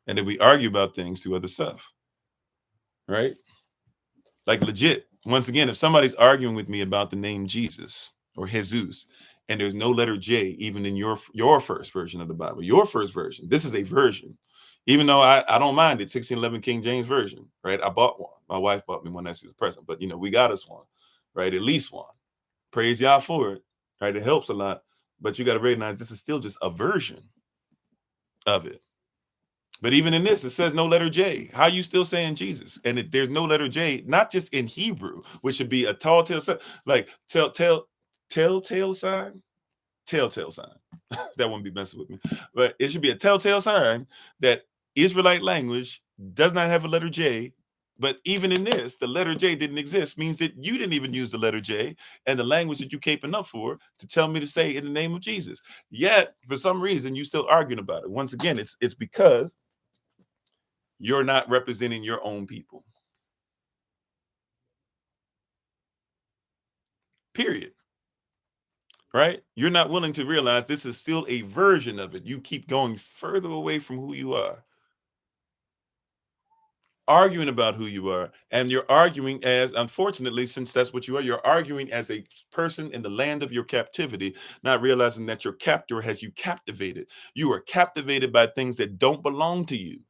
Speaker 1: And then we argue about things through other stuff. Right? Like legit. Once again, if somebody's arguing with me about the name Jesus or Jesus, and there's no letter J even in your first version of the Bible, your first version, this is a version. Even though I don't mind it, 1611 King James Version, right? I bought one. My wife bought me one as a present, but we got us one, right? At least one. Praise y'all for it, right? It helps a lot, but you got to recognize this is still just a version of it. But even in this, it says no letter J. How are you still saying Jesus? And there's no letter J, not just in Hebrew, which should be a telltale sign, like telltale sign. Telltale sign. That won't be messing with me. But it should be a telltale sign that Israelite language does not have a letter J. But even in this, the letter J didn't exist, means that you didn't even use the letter J and the language that you caping up for to tell me to say in the name of Jesus. Yet, for some reason, you're still arguing about it. Once again, it's because you're not representing your own people. period. Right? You're not willing to realize this is still a version of it. You keep going further away from who you are, arguing about who you are. And you're arguing as, unfortunately, since that's what you are, you're arguing as a person in the land of your captivity, not realizing that your captor has you captivated. You are captivated by things that don't belong to you.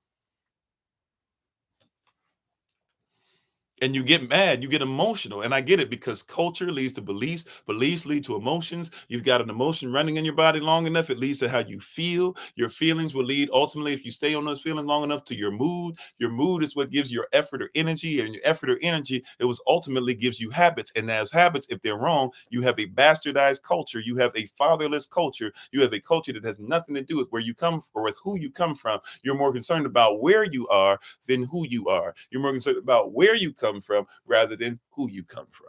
Speaker 1: And you get mad, you get emotional. And I get it, because culture leads to beliefs, beliefs lead to emotions. You've got an emotion running in your body long enough, it leads to how you feel. Your feelings will lead ultimately, if you stay on those feelings long enough, to your mood. Your mood is what gives your effort or energy, and your effort or energy, it was ultimately gives you habits. And as habits, if they're wrong, you have a bastardized culture, you have a fatherless culture, you have a culture that has nothing to do with where you come or with who you come from. You're more concerned about where you are than who you are. You're more concerned about where you come from rather than who you come from.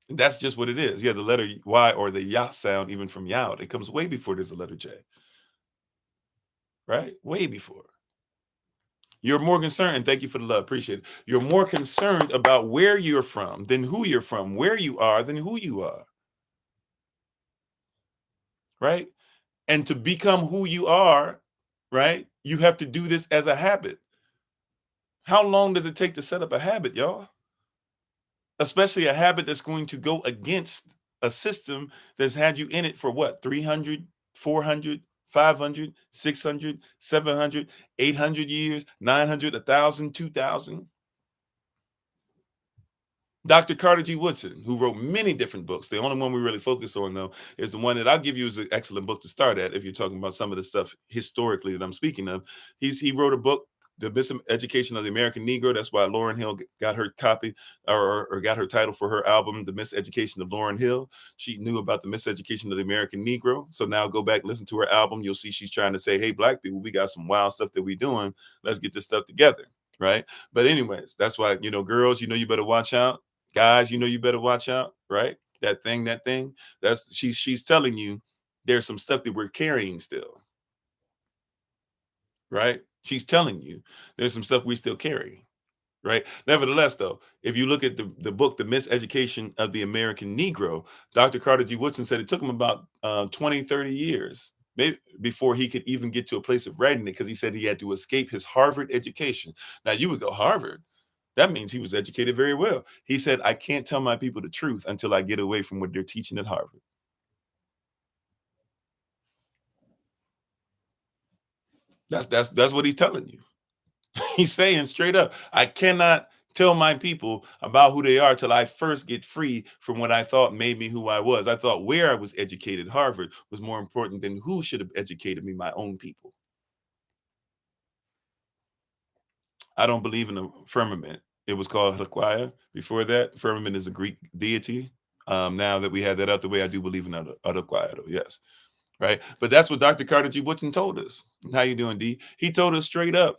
Speaker 1: And that's just what it is. Yeah, the letter Y or the ya sound, even from yout, it comes way before there's a letter J, right? Way before. You're more concerned, and thank you for the love, appreciate it. You're more concerned about where you're from than who you're from, where you are than who you are, right? And to become who you are, right, you have to do this as a habit. How long does it take to set up a habit, y'all? Especially a habit that's going to go against a system that's had you in it for what, 300, 400, 500, 600, 700, 800 years, 900, 1,000, 2,000. Dr. Carter G. Woodson, who wrote many different books. The only one we really focus on, though, is the one that I'll give you as an excellent book to start at if you're talking about some of the stuff historically that I'm speaking of. He wrote a book, The Miseducation of the American Negro. That's why Lauryn Hill got her copy or got her title for her album, The Miseducation of Lauryn Hill. She knew about the miseducation of the American Negro. So now go back, listen to her album. You'll see she's trying to say, hey, black people, we got some wild stuff that we're doing. Let's get this stuff together. Right. But anyways, that's why, girls, you better watch out. Guys, you better watch out, right? That thing, that's she's telling you there's some stuff that we're carrying still, right? She's telling you there's some stuff we still carry, right? Nevertheless, though, if you look at the book, The Miseducation of the American Negro, Dr. Carter G. Woodson said it took him about 20, 30 years maybe before he could even get to a place of writing it, because he said he had to escape his Harvard education. Now, you would go, Harvard? That means he was educated very well. He said, I can't tell my people the truth until I get away from what they're teaching at Harvard. That's what he's telling you. He's saying straight up, I cannot tell my people about who they are till I first get free from what I thought made me who I was. I thought where I was educated, Harvard, was more important than who should have educated me, my own people. I don't believe in a firmament. It was called Hakwaya. Before that, firmament is a Greek deity. Now that we had that out the way, I do believe in Hakwaya, though, yes. Right. But that's what Dr. Carter G. Woodson told us. How you doing, D? He told us straight up,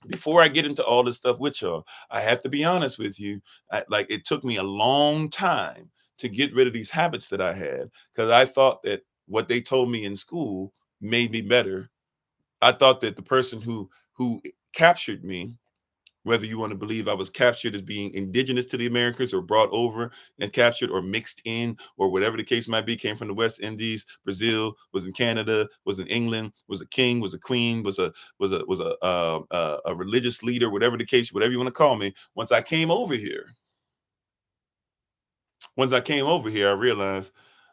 Speaker 1: before I get into all this stuff with y'all, I have to be honest with you. Like, it took me a long time to get rid of these habits that I had, because I thought that what they told me in school made me better. I thought that the person who captured me, whether you want to believe I was captured as being indigenous to the Americas or brought over and captured or mixed in or whatever the case might be, came from the West Indies, Brazil, was in Canada, was in England, was a king, was a queen, was a religious leader, whatever the case, whatever you want to call me. Once I came over here, I realized,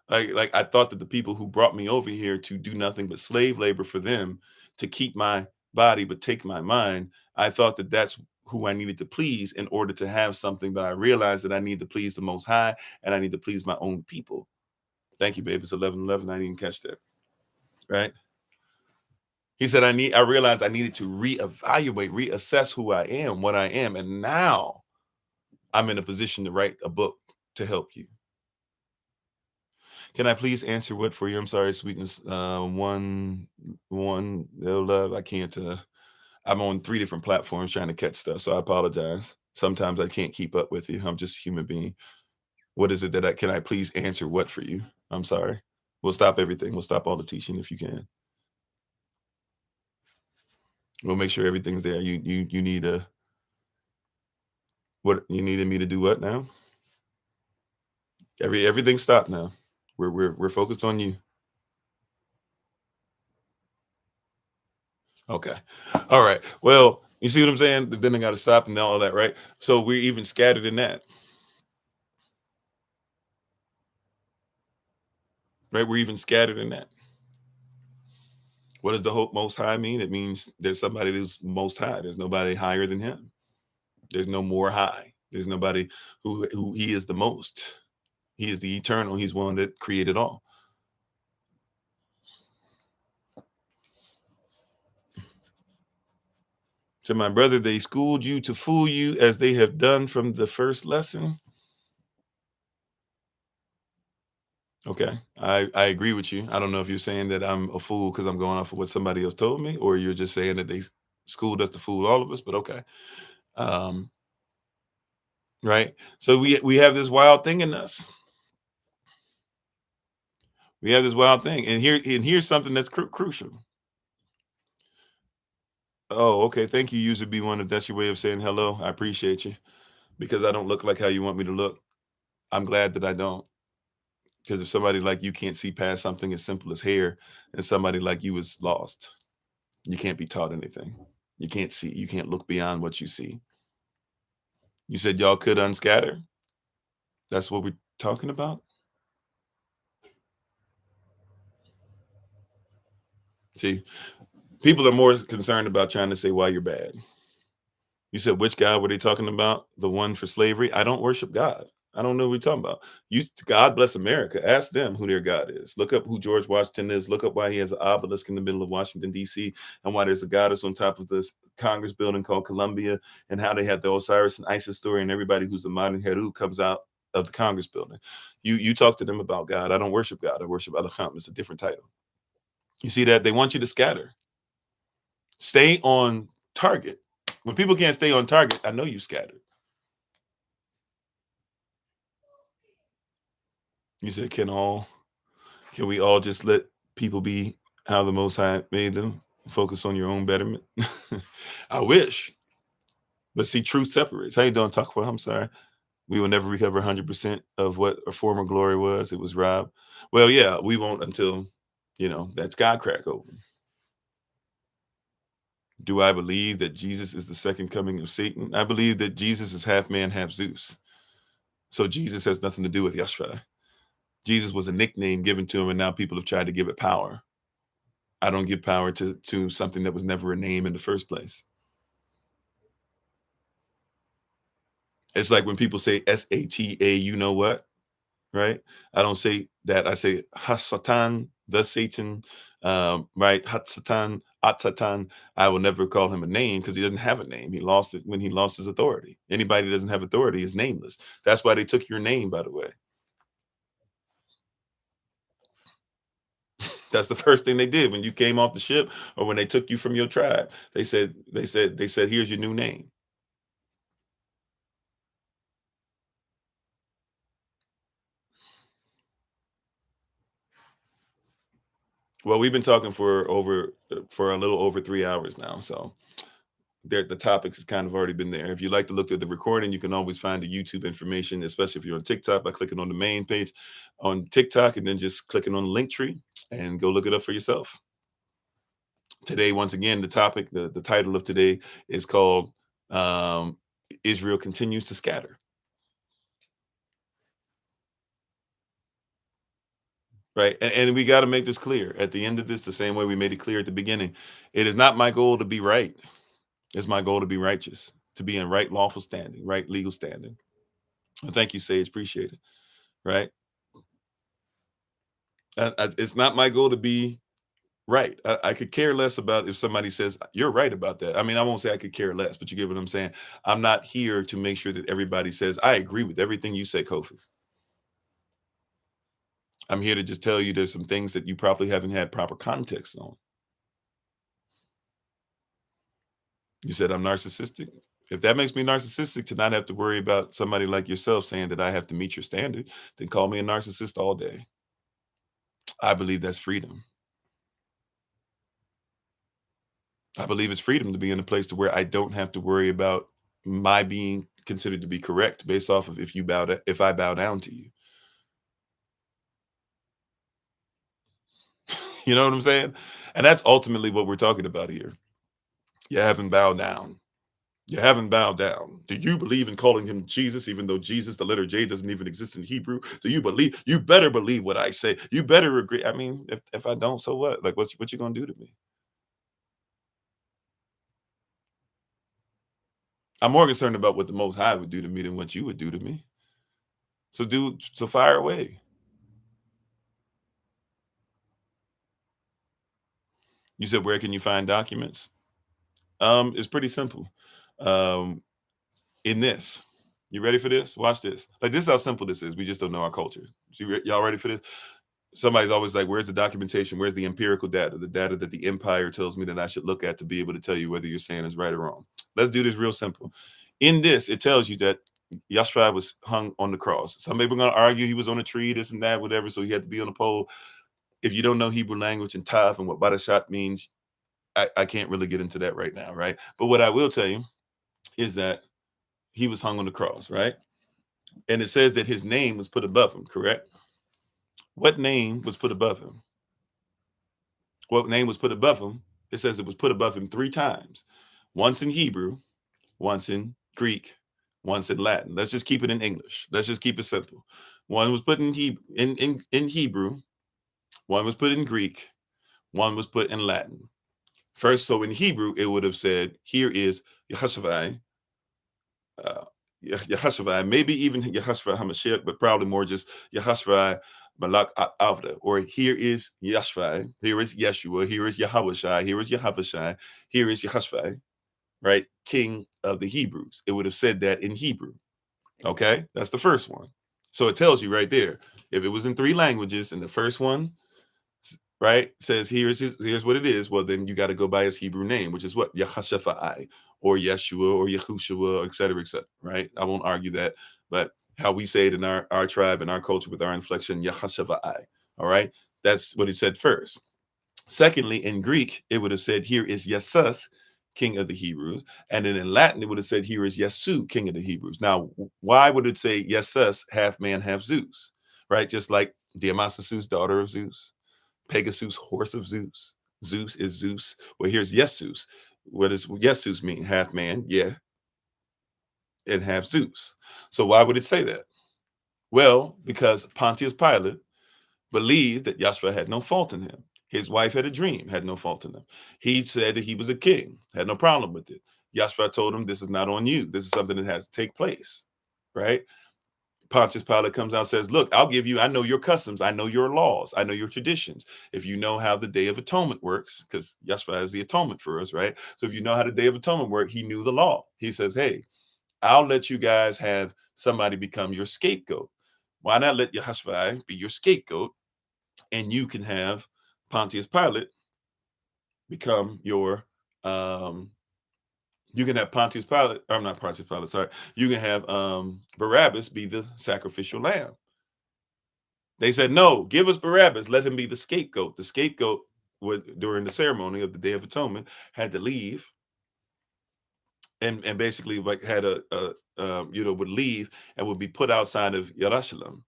Speaker 1: like I thought that the people who brought me over here to do nothing but slave labor for them, to keep my body but take my mind, I thought that that's who I needed to please in order to have something. But I realized that I need to please the Most High, and I need to please my own people. Thank you, babe. It's 11:11. I didn't catch that. Right? He said I realized I needed to reevaluate, reassess who I am, what I am, and now I'm in a position to write a book to help you. Can I please answer what for you? I'm sorry, sweetness. Love. I can't. I'm on 3 different platforms trying to catch stuff, so I apologize. Sometimes I can't keep up with you. I'm just a human being. What is it that can I please answer what for you? I'm sorry. We'll stop everything. We'll stop all the teaching if you can. We'll make sure everything's there. You need a. What you needed me to do what now? Everything stopped now. We're focused on you. Okay. All right. Well, you see what I'm saying? Then I got to stop and all that, right? So we're even scattered in that, right? We're even scattered in that. What does the hope most high mean? It means there's somebody who's most high. There's nobody higher than him. There's no more high. There's nobody who he is the most. He is the eternal. He's one that created all. So my brother, they schooled you to fool you as they have done from the first lesson. Okay. I agree with you. I don't know if you're saying that I'm a fool because I'm going off of what somebody else told me, or you're just saying that they schooled us to fool all of us, but okay. Um, right. So we have this wild thing in us. We have this wild thing. And here's something that's crucial. Oh, okay. Thank you, user B1, if that's your way of saying hello. I appreciate you because I don't look like how you want me to look. I'm glad that I don't. Because if somebody like you can't see past something as simple as hair, and somebody like you is lost, you can't be taught anything. You can't see, you can't look beyond what you see. You said y'all could unscatter. That's what we're talking about. See, people are more concerned about trying to say why you're bad. You said which God were they talking about? The one for slavery? I don't worship God. I don't know what we're talking about. You God bless America. Ask them who their God is. Look up who George Washington is. Look up why he has an obelisk in the middle of Washington, D.C., and why there's a goddess on top of this Congress building called Columbia, and how they have the Osiris and Isis story, and everybody who's a modern Heru comes out of the Congress building. You talk to them about God. I don't worship God. I worship Allah. It's a different title. You see that? They want you to scatter. Stay on target. When people can't stay on target, I know you scattered. You said, can we all just let people be how the Most High made them? Focus on your own betterment. I wish, but see, truth separates. How you doing, Takwa? I'm sorry. We will never recover 100% of what a former glory was. It was robbed. Well, yeah, we won't until that sky crack open. Do I believe that Jesus is the second coming of Satan? I believe that Jesus is half man, half Zeus. So Jesus has nothing to do with Yashara'al. Jesus was a nickname given to him, and now people have tried to give it power. I don't give power to something that was never a name in the first place. It's like when people say SATA, you know what, right? I don't say that. I say Hasatan, the Satan, right? Hatsatan, Atsatan. I will never call him a name because he doesn't have a name. He lost it when he lost his authority. Anybody that doesn't have authority is nameless. That's why they took your name, by the way. That's the first thing they did when you came off the ship or when they took you from your tribe. They said, here's your new name. Well, we've been talking for a little over 3 hours now, so the topics has kind of already been there. If you'd like to look at the recording, you can always find the YouTube information, especially if you're on TikTok, by clicking on the main page on TikTok and then just clicking on the link tree and go look it up for yourself. Today, once again, the topic, the title of today is called um, Israel Continues to Scatter. Right. And we got to make this clear at the end of this, the same way we made it clear at the beginning. It is not my goal to be right. It's my goal to be righteous, to be in right lawful standing, right legal standing. And thank you, Sage. Appreciate it. Right. It's not my goal to be right. I could care less about if somebody says you're right about that. I mean, I won't say I could care less, but you get what I'm saying. I'm not here to make sure that everybody says I agree with everything you say, Kofi. I'm here to just tell you there's some things that you probably haven't had proper context on. You said I'm narcissistic. If that makes me narcissistic to not have to worry about somebody like yourself saying that I have to meet your standard, then call me a narcissist all day. I believe that's freedom. I believe it's freedom to be in a place to where I don't have to worry about my being considered to be correct based off of if I bow down to you. You know what I'm saying? And that's ultimately what we're talking about here. You haven't bowed down. You haven't bowed down. Do you believe in calling him Jesus, even though Jesus, the letter J, doesn't even exist in Hebrew? Do you believe? You better believe what I say. You better agree. I mean, if I don't, so what? Like, what you gonna do to me? I'm more concerned about what the Most High would do to me than what you would do to me. So fire away. You said, where can you find documents? It's pretty simple. Um, in this, you ready for this? Watch this. Like, this is how simple this is. We just don't know our culture. Y'all ready for this? Somebody's always like, where's the documentation? Where's the empirical data? The data that the empire tells me that I should look at to be able to tell you whether you're saying is right or wrong. Let's do this real simple. In this, it tells you that Yashara'al was hung on the cross. Some people are going to argue he was on a tree, this and that, whatever, so he had to be on a pole. If you don't know Hebrew language and Tav and what Badashat means, I can't really get into that right now, right? But what I will tell you is that he was hung on the cross, right? And it says that his name was put above him, correct? What name was put above him? What name was put above him? It says it was put above him 3 times. Once in Hebrew, once in Greek, once in Latin. Let's just keep it in English. Let's just keep it simple. One was put in Hebrew, one was put in Greek, one was put in Latin. First, so in Hebrew, it would have said, here is Yahashua, Yahashua, maybe even Yahashua HaMashiach, but probably more just Yahashua Malak Avda, or here is Yashua, here is Yeshua, here is Yahawashai, here is Yahavashai, here is Yahashua, right? King of the Hebrews. It would have said that in Hebrew. Okay, that's the first one. So it tells you right there, if it was in 3 languages and the first one, right, says here's what it is, well, then you got to go by his Hebrew name, which is what? Yahashafai, or Yeshua, or Yahushua, et cetera, right? I won't argue that, but how we say it in our tribe and our culture with our inflection, Yahashafai, all right? That's what he said first. Secondly, in Greek, it would have said, here is Yesus, king of the Hebrews. And then in Latin, it would have said, here is Yesu, king of the Hebrews. Now, why would it say Yesus, half man, half Zeus, right? Just like Dionysus, daughter of Zeus, Pegasus, horse of Zeus. Zeus is Zeus. Well, here's Yesus. What does Yesus mean? Half man, yeah, and half Zeus. So why would it say that? Well, because Pontius Pilate believed that Yahshua had no fault in him. His wife had a dream, had no fault in him. He said that he was a king, had no problem with it. Yahshua told him, this is not on you. This is something that has to take place, right? Pontius Pilate comes out and says, look, I'll give you, I know your customs, I know your laws, I know your traditions. If you know how the Day of Atonement works, because Yahshua is the atonement for us, right? So if you know how the Day of Atonement works, he knew the law. He says, hey, I'll let you guys have somebody become your scapegoat. Why not let Yahshua be your scapegoat, and you can have Pontius Pilate become your you can have Pontius Pilate, or I'm not Pontius Pilate, sorry. You can have Barabbas be the sacrificial lamb. They said, no, give us Barabbas, let him be the scapegoat. The scapegoat would, during the ceremony of the Day of Atonement, had to leave and basically like had would leave and would be put outside of Yerushalayim,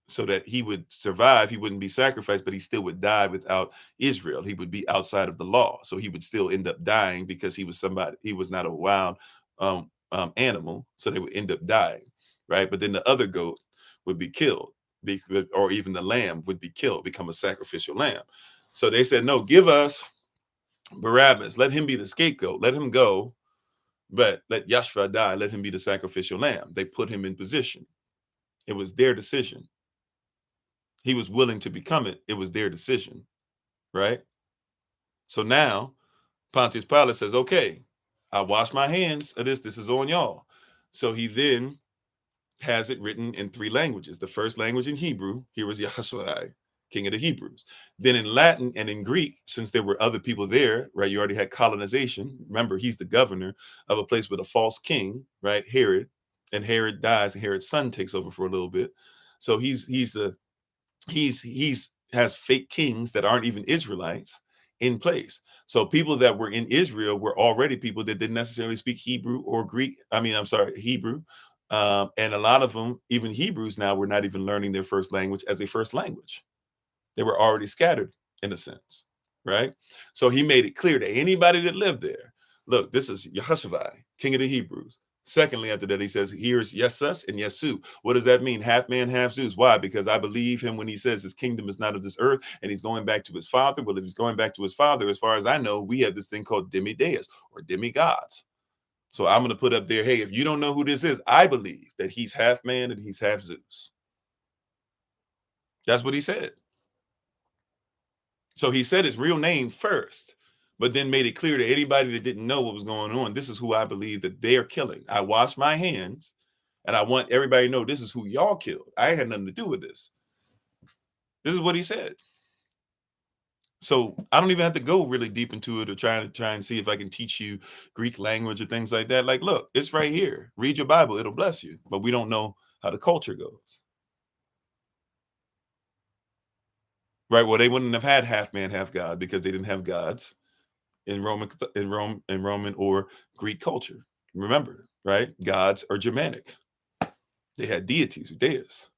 Speaker 1: so that he would survive. He wouldn't be sacrificed, but he still would die without Israel. He would be outside of the law. So he would still end up dying because he was not a wild animal. So they would end up dying, right? But then the other goat would be killed, or even the lamb would be killed, become a sacrificial lamb. So they said, no, give us Barabbas. Let him be the scapegoat. Let him go, but let Yahshua die. Let him be the sacrificial lamb. They put him in position. It was their decision. He was willing to become it. It was their decision, right? So now Pontius Pilate says, okay, I wash my hands of this. This is on y'all. So he then has it written in 3 languages. The first language in Hebrew, here was Yahashua, king of the Hebrews. Then in Latin and in Greek, since there were other people there, right? You already had colonization. Remember, he's the governor of a place with a false king, right? Herod. And Herod dies and Herod's son takes over for a little bit. So he's has fake kings that aren't even Israelites, in place. So people that were in Israel were already people that didn't necessarily speak Hebrew or Greek. I mean, I'm sorry, Hebrew. And a lot of them, even Hebrews now, were not even learning their first language as a first language. They were already scattered in a sense, right? So he made it clear to anybody that lived there, look, this is Yashara'al, king of the Hebrews. Secondly, after that, he says, here's Yesus and Yesu. What does that mean? Half man, half Zeus. Why? Because I believe him when he says his kingdom is not of this earth and he's going back to his father. Well, if he's going back to his father, as far as I know, we have this thing called demideus or demigods. So I'm going to put up there, hey, if you don't know who this is, I believe that he's half man and he's half Zeus. That's what he said. So he said his real name first, but then made it clear to anybody that didn't know what was going on. This is who I believe that they're killing. I wash my hands and I want everybody to know this is who y'all killed. I had nothing to do with this. This is what he said. So I don't even have to go really deep into it or try and see if I can teach you Greek language or things like that. Like, look, it's right here. Read your Bible. It'll bless you. But we don't know how the culture goes. Right. Well, they wouldn't have had half man, half God because they didn't have gods in Roman or Greek culture. Remember, right? Gods are Germanic. They had deities or deists.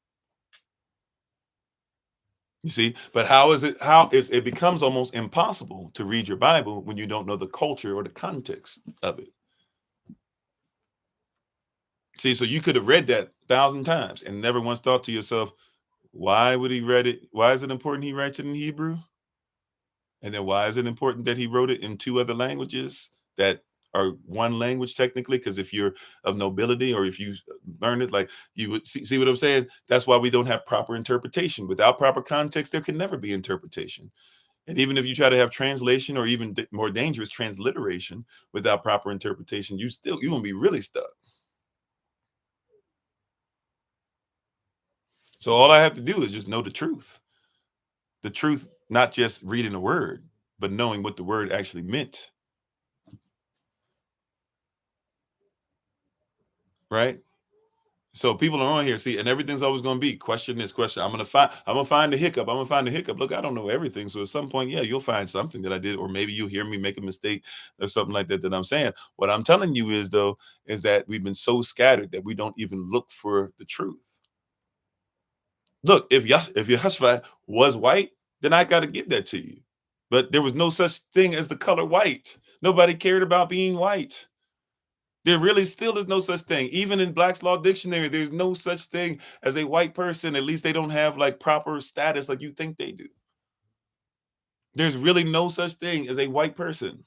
Speaker 1: You see, but how is it becomes almost impossible to read your Bible when you don't know the culture or the context of it. See, so you could have read that 1,000 times and never once thought to yourself, why would he read it? Why is it important he writes it in Hebrew? And then why is it important that he wrote it in 2 other languages that are one language technically? Because if you're of nobility or if you learn it, like you would see what I'm saying? That's why we don't have proper interpretation. Without proper context, there can never be interpretation. And even if you try to have translation or even more dangerous transliteration without proper interpretation, you won't be really stuck. So all I have to do is just know the truth. The truth, not just reading a word, but knowing what the word actually meant. Right? So people are on here, see, and everything's always going to be question this question. I'm gonna find the hiccup. I'm gonna find the hiccup. Look, I don't know everything. So at some point, yeah, you'll find something that I did, or maybe you'll hear me make a mistake or something like that I'm saying. What I'm telling you is though, is that we've been so scattered that we don't even look for the truth. Look, if Yehoshua was white, then I got to give that to you. But there was no such thing as the color white. Nobody cared about being white. There really still is no such thing. Even in Black's Law Dictionary, there's no such thing as a white person. At least they don't have like proper status like you think they do. There's really no such thing as a white person.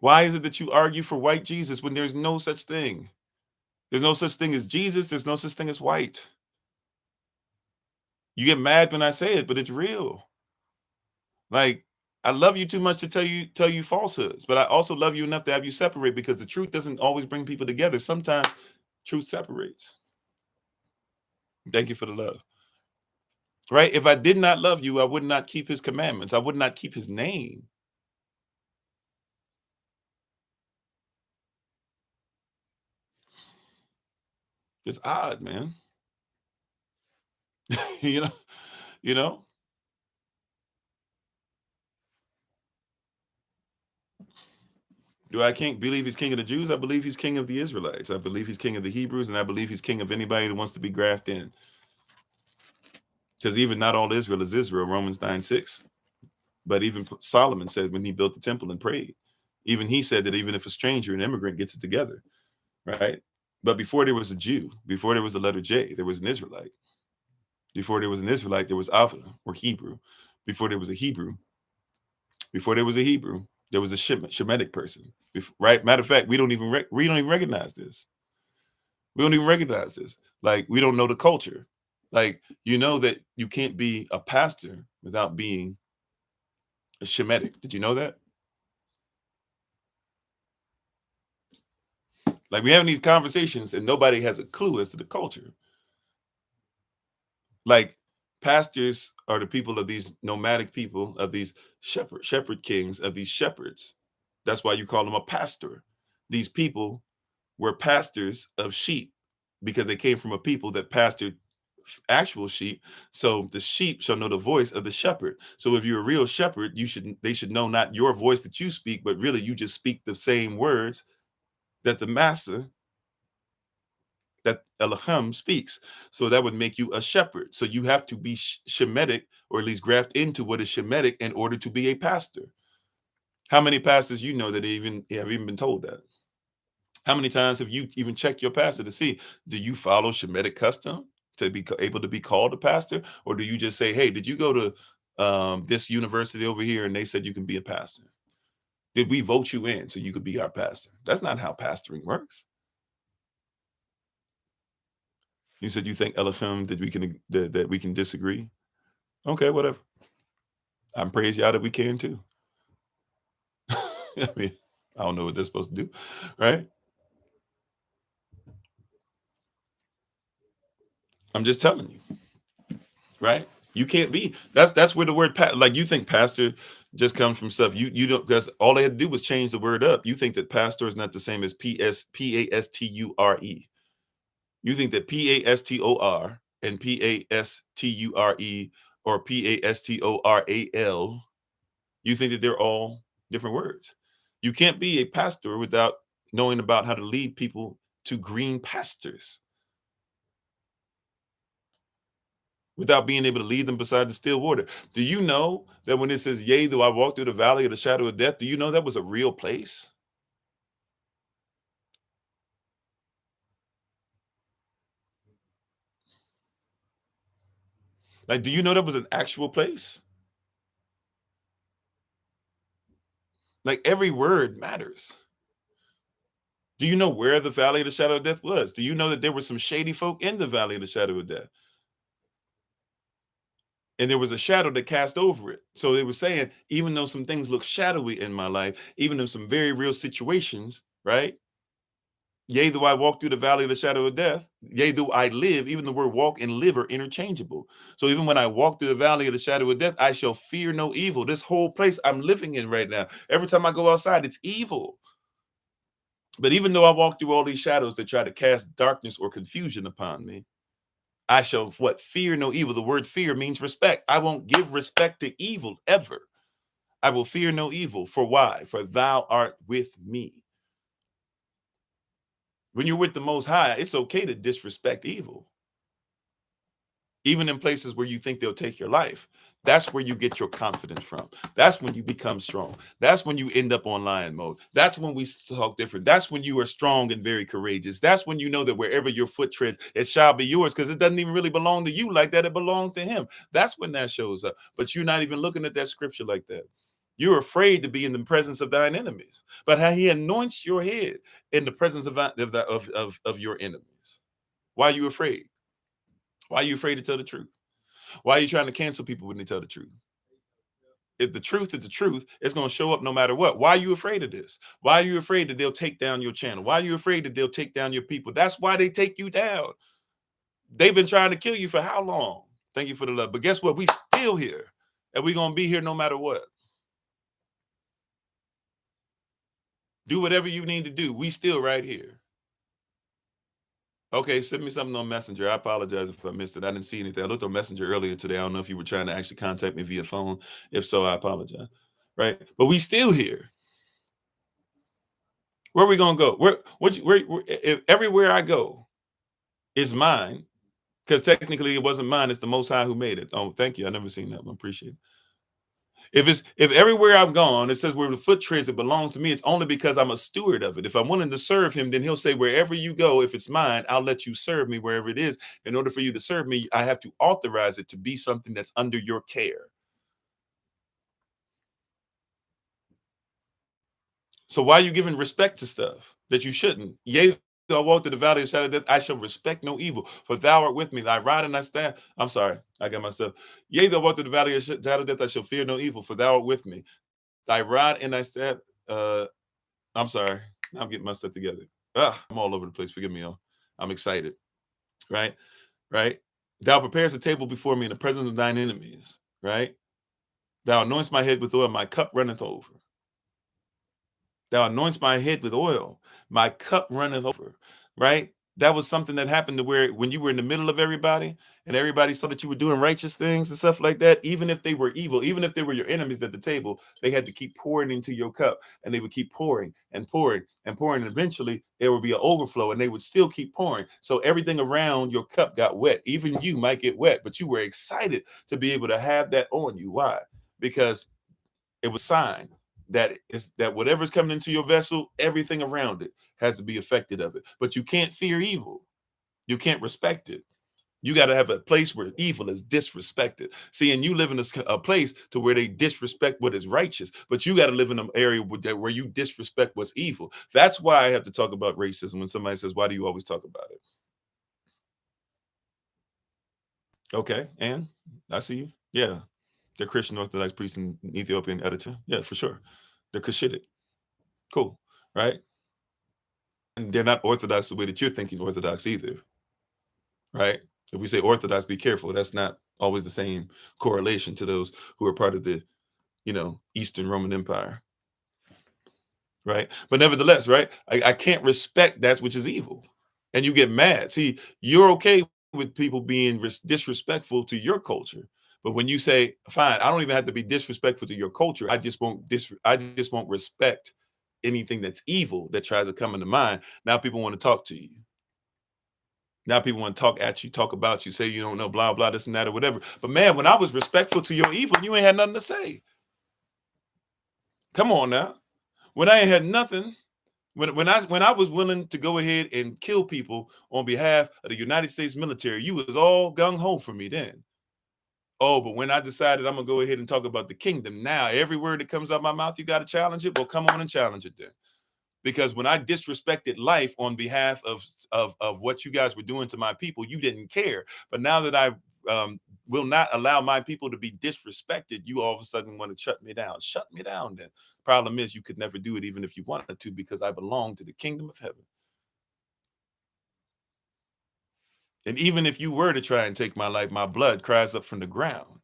Speaker 1: Why is it that you argue for white Jesus when there's no such thing? There's no such thing as Jesus. There's no such thing as white. You get mad when I say it, but it's real. Like, I love you too much to tell you falsehoods, but I also love you enough to have you separate because the truth doesn't always bring people together. Sometimes truth separates. Thank you for the love. Right? If I did not love you, I would not keep his commandments. I would not keep his name. It's odd, man. you know, you know. Do I can't believe he's king of the Jews? I believe he's king of the Israelites. I believe he's king of the Hebrews, and I believe he's king of anybody that wants to be grafted in. Because even not all Israel is Israel, Romans 9:6. But even Solomon said when he built the temple and prayed, even he said that even if a stranger, an immigrant gets it together, right? But before there was a Jew, before there was the letter J, there was an Israelite. Before there was an Israelite, there was Alpha or Hebrew. Before there was a Hebrew, there was a Shemitic person. Right? Matter of fact, we don't even recognize this. We don't even recognize this. Like we don't know the culture. Like you know that you can't be a pastor without being a Shemitic. Did you know that? Like we having these conversations and nobody has a clue as to the culture. Like pastors are the people of these nomadic people, of these shepherd kings, of these shepherds. That's why you call them a pastor. These people were pastors of sheep because they came from a people that pastured actual sheep. So the sheep shall know the voice of the shepherd. So if you're a real shepherd, they should know not your voice that you speak, but really you just speak the same words that the master, that Elohim speaks. So that would make you a shepherd. So you have to be Shemitic, or at least graft into what is Shemitic, in order to be a pastor. How many pastors you know that have even been told that? How many times have you even checked your pastor to see, do you follow Shemitic custom to be able to be called a pastor? Or do you just say, hey, did you go to this university over here and they said you can be a pastor? Did we vote you in so you could be our pastor? That's not how pastoring works. You said you think Elohim that we can disagree. Okay, whatever. I'm praise y'all that we can too. I mean, I don't know what they're supposed to do, right? I'm just telling you, right? You can't be. That's where the word like, you think pastor just comes from stuff you don't, because all they had to do was change the word up. You think that pastor is not the same as pasture. You think that pastor and pasture or pastoral, you think that they're all different words. You can't be a pastor without knowing about how to lead people to green pastures, without being able to lead them beside the still water. Do you know that when it says, yea, though I walk through the valley of the shadow of death, do you know that was a real place? Like, do you know that was an actual place? Like, every word matters. Do you know where the valley of the shadow of death was? Do you know that there were some shady folk in the valley of the shadow of death? And there was a shadow that cast over it. So they were saying, even though some things look shadowy in my life, even in some very real situations, right? Yea, though I walk through the valley of the shadow of death, yea, though I live, even the word walk and live are interchangeable. So even when I walk through the valley of the shadow of death, I shall fear no evil. This whole place I'm living in right now, every time I go outside, it's evil. But even though I walk through all these shadows that try to cast darkness or confusion upon me, I shall what? Fear no evil. The word fear means respect. I won't give respect to evil ever. I will fear no evil. For why? For thou art with me. When you're with the Most High, it's okay to disrespect evil, even in places where you think they'll take your life. That's where you get your confidence from. That's when you become strong. That's when you end up on lion mode. That's when we talk different. That's when you are strong and very courageous. That's when you know that wherever your foot treads, it shall be yours, because it doesn't even really belong to you like that. It belongs to him. That's when that shows up. But you're not even looking at that scripture like that. You're afraid to be in the presence of thine enemies, but how he anoints your head in the presence of your enemies. Why are you afraid? Why are you afraid to tell the truth? Why are you trying to cancel people when they tell the truth? If the truth is the truth, it's going to show up no matter what. Why are you afraid of this? Why are you afraid that they'll take down your channel? Why are you afraid that they'll take down your people? That's why they take you down. They've been trying to kill you for how long? Thank you for the love. But guess what? We still here. And we're going to be here no matter what. Do whatever you need to do. We still right here. Okay, send me something on Messenger. I apologize if I missed it. I didn't see anything. I looked on Messenger earlier today. I don't know if you were trying to actually contact me via phone. If so, I apologize. Right? But we still here. Where are we gonna go? If everywhere I go is mine, because technically it wasn't mine. It's the Most High who made it. Oh, thank you. I never seen that one. Appreciate it. If everywhere I've gone, it says where the foot treads, it belongs to me. It's only because I'm a steward of it. If I'm willing to serve him, then he'll say, wherever you go, if it's mine, I'll let you serve me wherever it is. In order for you to serve me, I have to authorize it to be something that's under your care. So why are you giving respect to stuff that you shouldn't? Yea, though I walk through the valley of shadow of death, I shall respect no evil, for thou art with me. Thy rod and thy staff. I'm sorry, I got myself. Yea, though I walk through the valley of shadow of death, I shall fear no evil, for thou art with me. Thy rod and thy staff. I'm sorry, I'm getting myself together. I'm all over the place. Forgive me, y'all. I'm excited. Right, right. Thou prepares a table before me in the presence of thine enemies. Right. Thou anoints my head with oil, my cup runneth over. Thou anoints my head with oil, my cup runneth over. Right? That was something that happened to where when you were in the middle of everybody and everybody saw that you were doing righteous things and stuff like that, even if they were evil, even if they were your enemies at the table, they had to keep pouring into your cup, and they would keep pouring and pouring and pouring. And eventually there would be an overflow, and they would still keep pouring. So everything around your cup got wet. Even you might get wet, but you were excited to be able to have that on you. Why? Because it was a sign that is that whatever's coming into your vessel, everything around it has to be affected of it. But you can't fear evil. You can't respect it. You got to have a place where evil is disrespected. See, and you live in a place to where they disrespect what is righteous, but you got to live in an area where you disrespect what's evil. That's why I have to talk about racism when somebody says, "Why do you always talk about it?" Okay, and I see you. Yeah, they're Christian Orthodox priest and Ethiopian editor. Yeah, for sure. They're Cushitic. Cool, right? And they're not Orthodox the way that you're thinking Orthodox either, right? If we say Orthodox, be careful. That's not always the same correlation to those who are part of the, Eastern Roman Empire, right? But nevertheless, right? I can't respect that which is evil, and you get mad. See, you're okay with people being disrespectful to your culture, but when you say, "Fine, I don't even have to be disrespectful to your culture. I just won't respect anything that's evil that tries to come into mind." Now people want to talk to you. Now people want to talk at you, talk about you, say you don't know, blah, blah, this and that, or whatever. But man, when I was respectful to your evil, you ain't had nothing to say. Come on now. When I ain't had nothing, when I was willing to go ahead and kill people on behalf of the United States military, you was all gung-ho for me then. Oh, but when I decided I'm gonna go ahead and talk about the kingdom, now every word that comes out my mouth, you gotta challenge it. Well, come on and challenge it then. Because when I disrespected life on behalf of what you guys were doing to my people, you didn't care. But now that I will not allow my people to be disrespected, you all of a sudden want to shut me down. Shut me down then. Problem is, you could never do it even if you wanted to, because I belong to the kingdom of heaven. And even if you were to try and take my life, my blood cries up from the ground,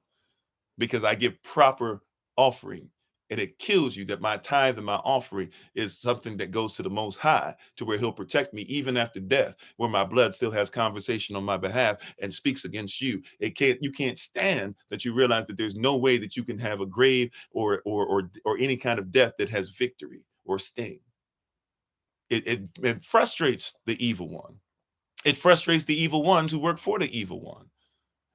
Speaker 1: because I give proper offering. And it kills you that my tithe and my offering is something that goes to the Most High, to where He'll protect me even after death, where my blood still has conversation on my behalf and speaks against you. You can't stand that you realize that there's no way that you can have a grave or any kind of death that has victory or sting. It frustrates the evil one. It frustrates the evil ones who work for the evil one.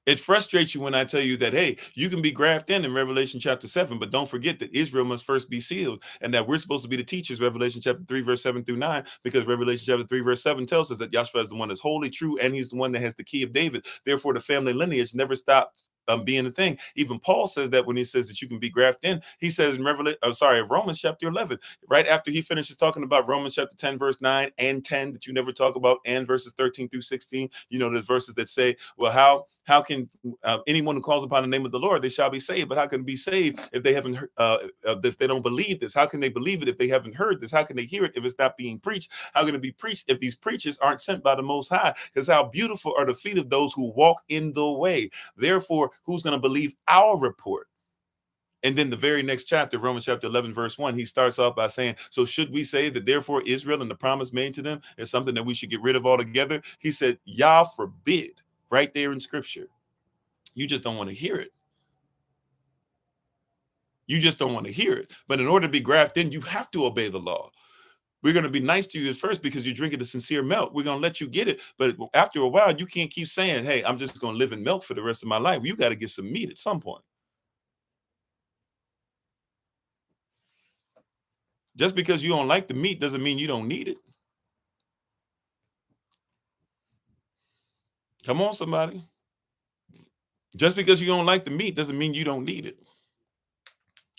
Speaker 1: It frustrates you when I tell you that, hey, you can be grafted in Revelation chapter 7, but don't forget that Israel must first be sealed, and that we're supposed to be the teachers, Revelation chapter 3, verse 7 through 9, because Revelation chapter 3, verse 7 tells us that Yahshua is the one that's holy, true, and he's the one that has the key of David. Therefore, the family lineage never stopped being a thing. Even Paul says that when he says that you can be grafted in. He says in Romans chapter 11, right after he finishes talking about Romans chapter 10, verse 9 and 10, that you never talk about, and verses 13 through 16. There's verses that say, well, how can anyone who calls upon the name of the Lord, they shall be saved? But how can be saved if they haven't heard, if they don't believe this? How can they believe it if they haven't heard this? How can they hear it if it's not being preached? How can it be preached if these preachers aren't sent by the Most High? Because how beautiful are the feet of those who walk in the way. Therefore, who's going to believe our report? And then the very next chapter, Romans chapter 11, verse 1, he starts off by saying, so should we say that therefore Israel and the promise made to them is something that we should get rid of altogether? He said, Yah forbid, right there in scripture. You just don't want to hear it. You just don't want to hear it. But in order to be grafted in, you have to obey the law. We're going to be nice to you at first because you're drinking the sincere milk. We're going to let you get it. But after a while, you can't keep saying, hey, I'm just going to live in milk for the rest of my life. You got to get some meat at some point. Just because you don't like the meat doesn't mean you don't need it. Come on, somebody. Just because you don't like the meat doesn't mean you don't need it.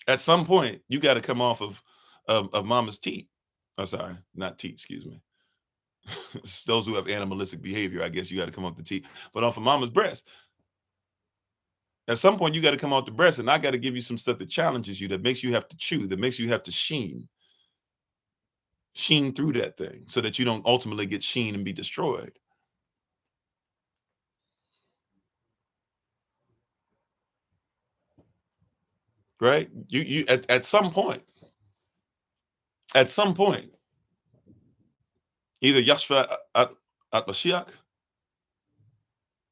Speaker 1: At some point, you got to come off of mama's teat. Oh, sorry, not teat, excuse me. Those who have animalistic behavior, I guess you got to come off the teat, but off of mama's breast. At some point, you got to come off the breast, and I got to give you some stuff that challenges you, that makes you have to chew, that makes you have to sheen through that thing, so that you don't ultimately get sheen and be destroyed. Right? You at some point, either Yashva, At-Mashiach,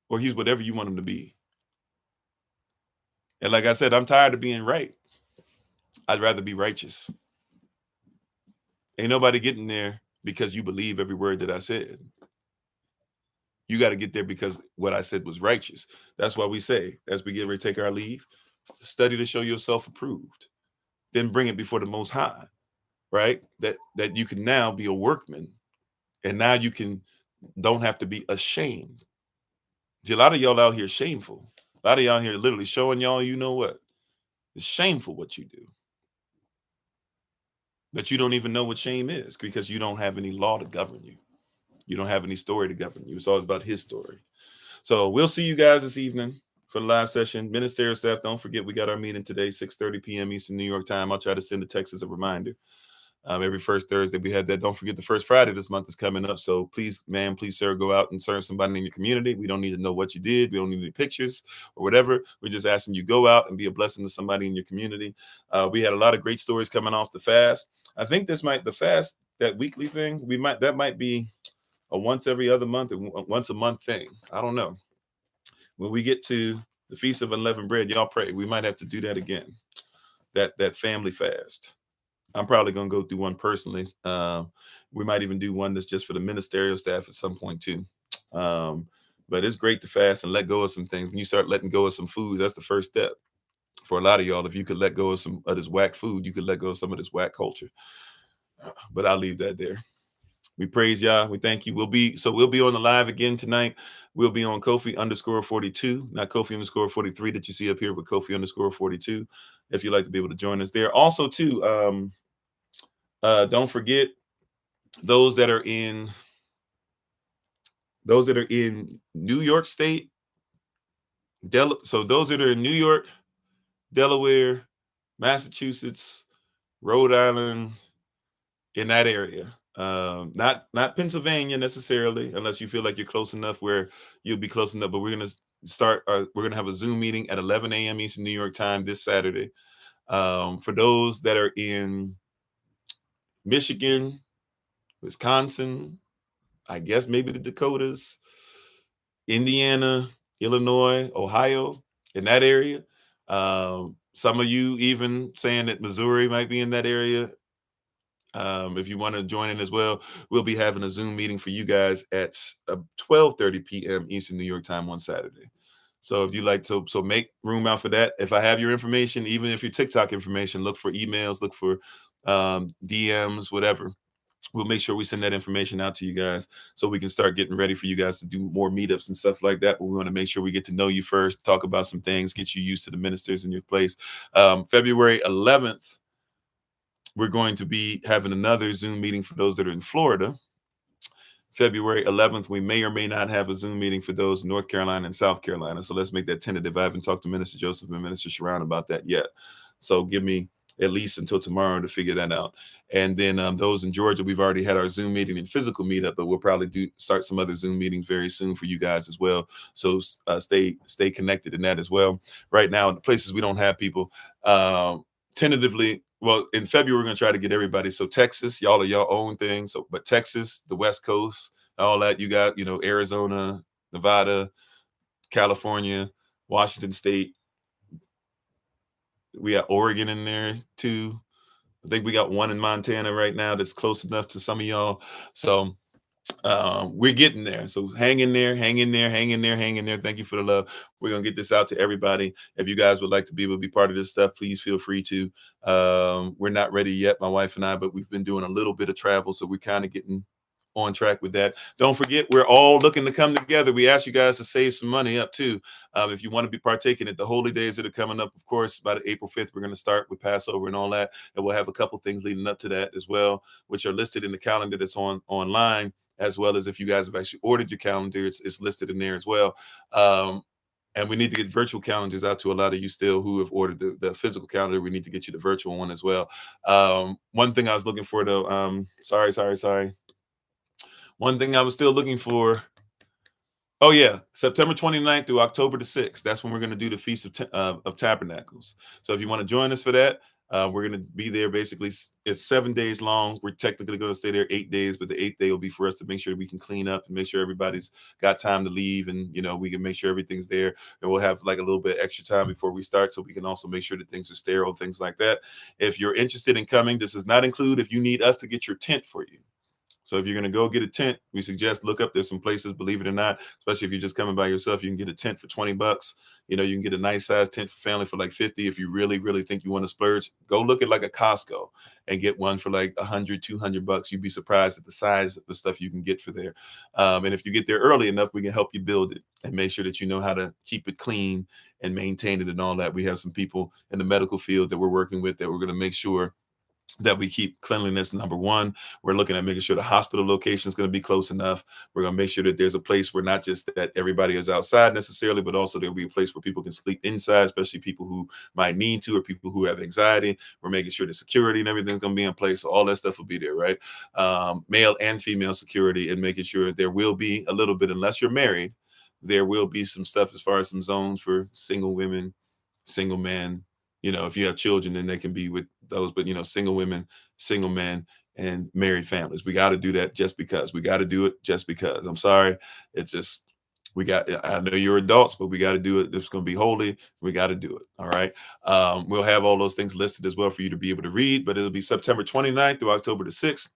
Speaker 1: or he's whatever you want him to be. And like I said, I'm tired of being right. I'd rather be righteous. Ain't nobody getting there because you believe every word that I said. You got to get there because what I said was righteous. That's why we say, as we get ready to take our leave, study to show yourself approved. Then bring it before the Most High, right? That you can now be a workman, and now you don't have to be ashamed. A lot of y'all out here shameful. A lot of y'all here literally showing y'all, you know what? It's shameful what you do. But you don't even know what shame is because you don't have any law to govern you. You don't have any story to govern you. It's always about his story. So we'll see you guys this evening for the live session. Ministerial staff, don't forget we got our meeting today, 6:30 p.m. Eastern New York time. I'll try to send a text as a reminder. Every first Thursday we have that. Don't forget the first Friday this month is coming up. So please, ma'am, please, sir, go out and serve somebody in your community. We don't need to know what you did. We don't need any pictures or whatever. We're just asking you go out and be a blessing to somebody in your community. We had a lot of great stories coming off the fast. I think the fast, that weekly thing, that might be a once every other month or once a month thing. I don't know. When we get to the Feast of Unleavened Bread, y'all pray. We might have to do that again. That family fast. I'm probably going to go through one personally. We might even do one that's just for the ministerial staff at some point too. But it's great to fast and let go of some things. When you start letting go of some foods, that's the first step for a lot of y'all. If you could let go of some of this whack food, you could let go of some of this whack culture. But I'll leave that there. We praise y'all. We thank you. We'll be on the live again tonight. We'll be on Kofi_42, not Kofi_43 that you see up here, but Kofi_42. If you'd like to be able to join us there. Also, too, don't forget those that are in New York State. So those that are in New York, Delaware, Massachusetts, Rhode Island, in that area. Not Pennsylvania necessarily, unless you feel like you're close enough where you'll be close enough. But we're gonna have a Zoom meeting at 11 a.m. Eastern New York time this Saturday. For those that are in Michigan, Wisconsin, I guess maybe the Dakotas, Indiana, Illinois, Ohio, in that area. Some of you even saying that Missouri might be in that area. If you want to join in as well, we'll be having a Zoom meeting for you guys at 12:30 p.m. Eastern New York time on Saturday. So if you like to, make room out for that. If I have your information, even if your TikTok information, look for emails, look for DMs, whatever. We'll make sure we send that information out to you guys so we can start getting ready for you guys to do more meetups and stuff like that. But we want to make sure we get to know you first, talk about some things, get you used to the ministers in your place. February 11th, we're going to be having another Zoom meeting for those that are in Florida. February 11th, we may or may not have a Zoom meeting for those in North Carolina and South Carolina. So let's make that tentative. I haven't talked to Minister Joseph and Minister Yashara'al about that yet. So give me at least until tomorrow to figure that out. And then those in Georgia, we've already had our Zoom meeting and physical meetup, but we'll probably start some other Zoom meetings very soon for you guys as well. So stay connected in that as well. Right now, in the places we don't have people, tentatively, well, in February, we're going to try to get everybody. So Texas, y'all are your own thing. So, but Texas, the West Coast, all that, you got, Arizona, Nevada, California, Washington State. We got Oregon in there too. I think we got one in Montana right now that's close enough to some of y'all. So we're getting there. So hang in there. Thank you for the love. We're going to get this out to everybody. If you guys would like to be able to be part of this stuff, please feel free to. We're not ready yet, my wife and I, but we've been doing a little bit of travel. So we're kind of getting on track with that. Don't forget, we're all looking to come together. We ask you guys to save some money up too. If you want to be partaking at the holy days that are coming up, of course, by the April 5th, we're going to start with Passover and all that. And we'll have a couple things leading up to that as well, which are listed in the calendar that's online, as well as if you guys have actually ordered your calendar, it's listed in there as well. And we need to get virtual calendars out to a lot of you still who have ordered the physical calendar. We need to get you the virtual one as well. One thing I was looking for though, sorry. One thing I was still looking for. Oh yeah, September 29th through October the 6th. That's when we're going to do the Feast of Tabernacles. So if you want to join us for that, We're going to be there basically. It's 7 days long. We're technically going to stay there 8 days, but the 8th day will be for us to make sure we can clean up and make sure everybody's got time to leave, and we can make sure everything's there. And we'll have like a little bit extra time before we start, so we can also make sure that things are sterile, things like that. If you're interested in coming, this does not include if you need us to get your tent for you. So if you're going to go get a tent, we suggest look up. There's some places, believe it or not, especially if you're just coming by yourself, you can get a tent for $20. You can get a nice size tent for family for like 50. If you really, really think you want to splurge, go look at like a Costco and get one for like 100, $200. You'd be surprised at the size of the stuff you can get for there. And if you get there early enough, we can help you build it and make sure that you know how to keep it clean and maintain it and all that. We have some people in the medical field that we're working with that we're going to make sure that we keep cleanliness number one. We're looking at making sure the hospital location is going to be close enough. We're going to make sure that there's a place where not just that everybody is outside necessarily, but also there'll be a place where people can sleep inside, especially people who might need to, or people who have anxiety. We're making sure the security and everything's going to be in place. So all that stuff will be there, right? Male and female security, and making sure there will be a little bit, unless you're married, there will be some stuff as far as some zones for single women, single men. If you have children, then they can be with those, but single women, single men, and married families. We got to do that just because. We got to do it just because. I'm sorry. It's just, I know you're adults, but we got to do it. It's going to be holy. We got to do it. All right. We'll have all those things listed as well for you to be able to read, but it'll be September 29th through October the 6th.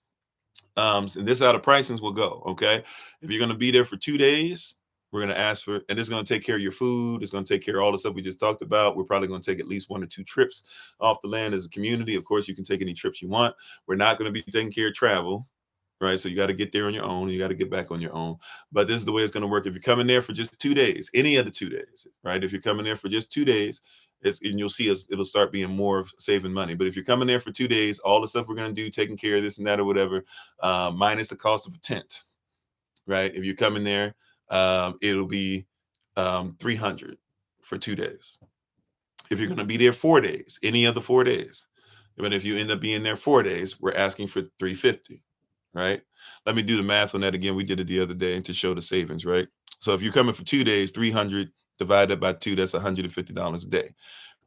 Speaker 1: And this is how the pricings will go. Okay. If you're going to be there for 2 days, we're going to ask for, and it's going to take care of your food. It's going to take care of all the stuff we just talked about. We're probably going to take at least 1 or 2 trips off the land as a community. Of course, you can take any trips you want. We're not going to be taking care of travel, right? So you got to get there on your own. You got to get back on your own. But this is the way it's going to work. If you're coming there for just 2 days, any of the 2 days, right? If you're coming there for just 2 days, and you'll see us, it'll start being more of saving money. But if you're coming there for 2 days, all the stuff we're going to do, taking care of this and that or whatever, minus the cost of a tent, right? If you're coming there, it'll be $300 for 2 days. If you're going to be there 4 days, any of the 4 days, but if you end up being there 4 days, we're asking for $350, right? Let me do the math on that again. We did it the other day to show the savings, right? So if you're coming for 2 days, 300 divided by 2, that's $150 a day,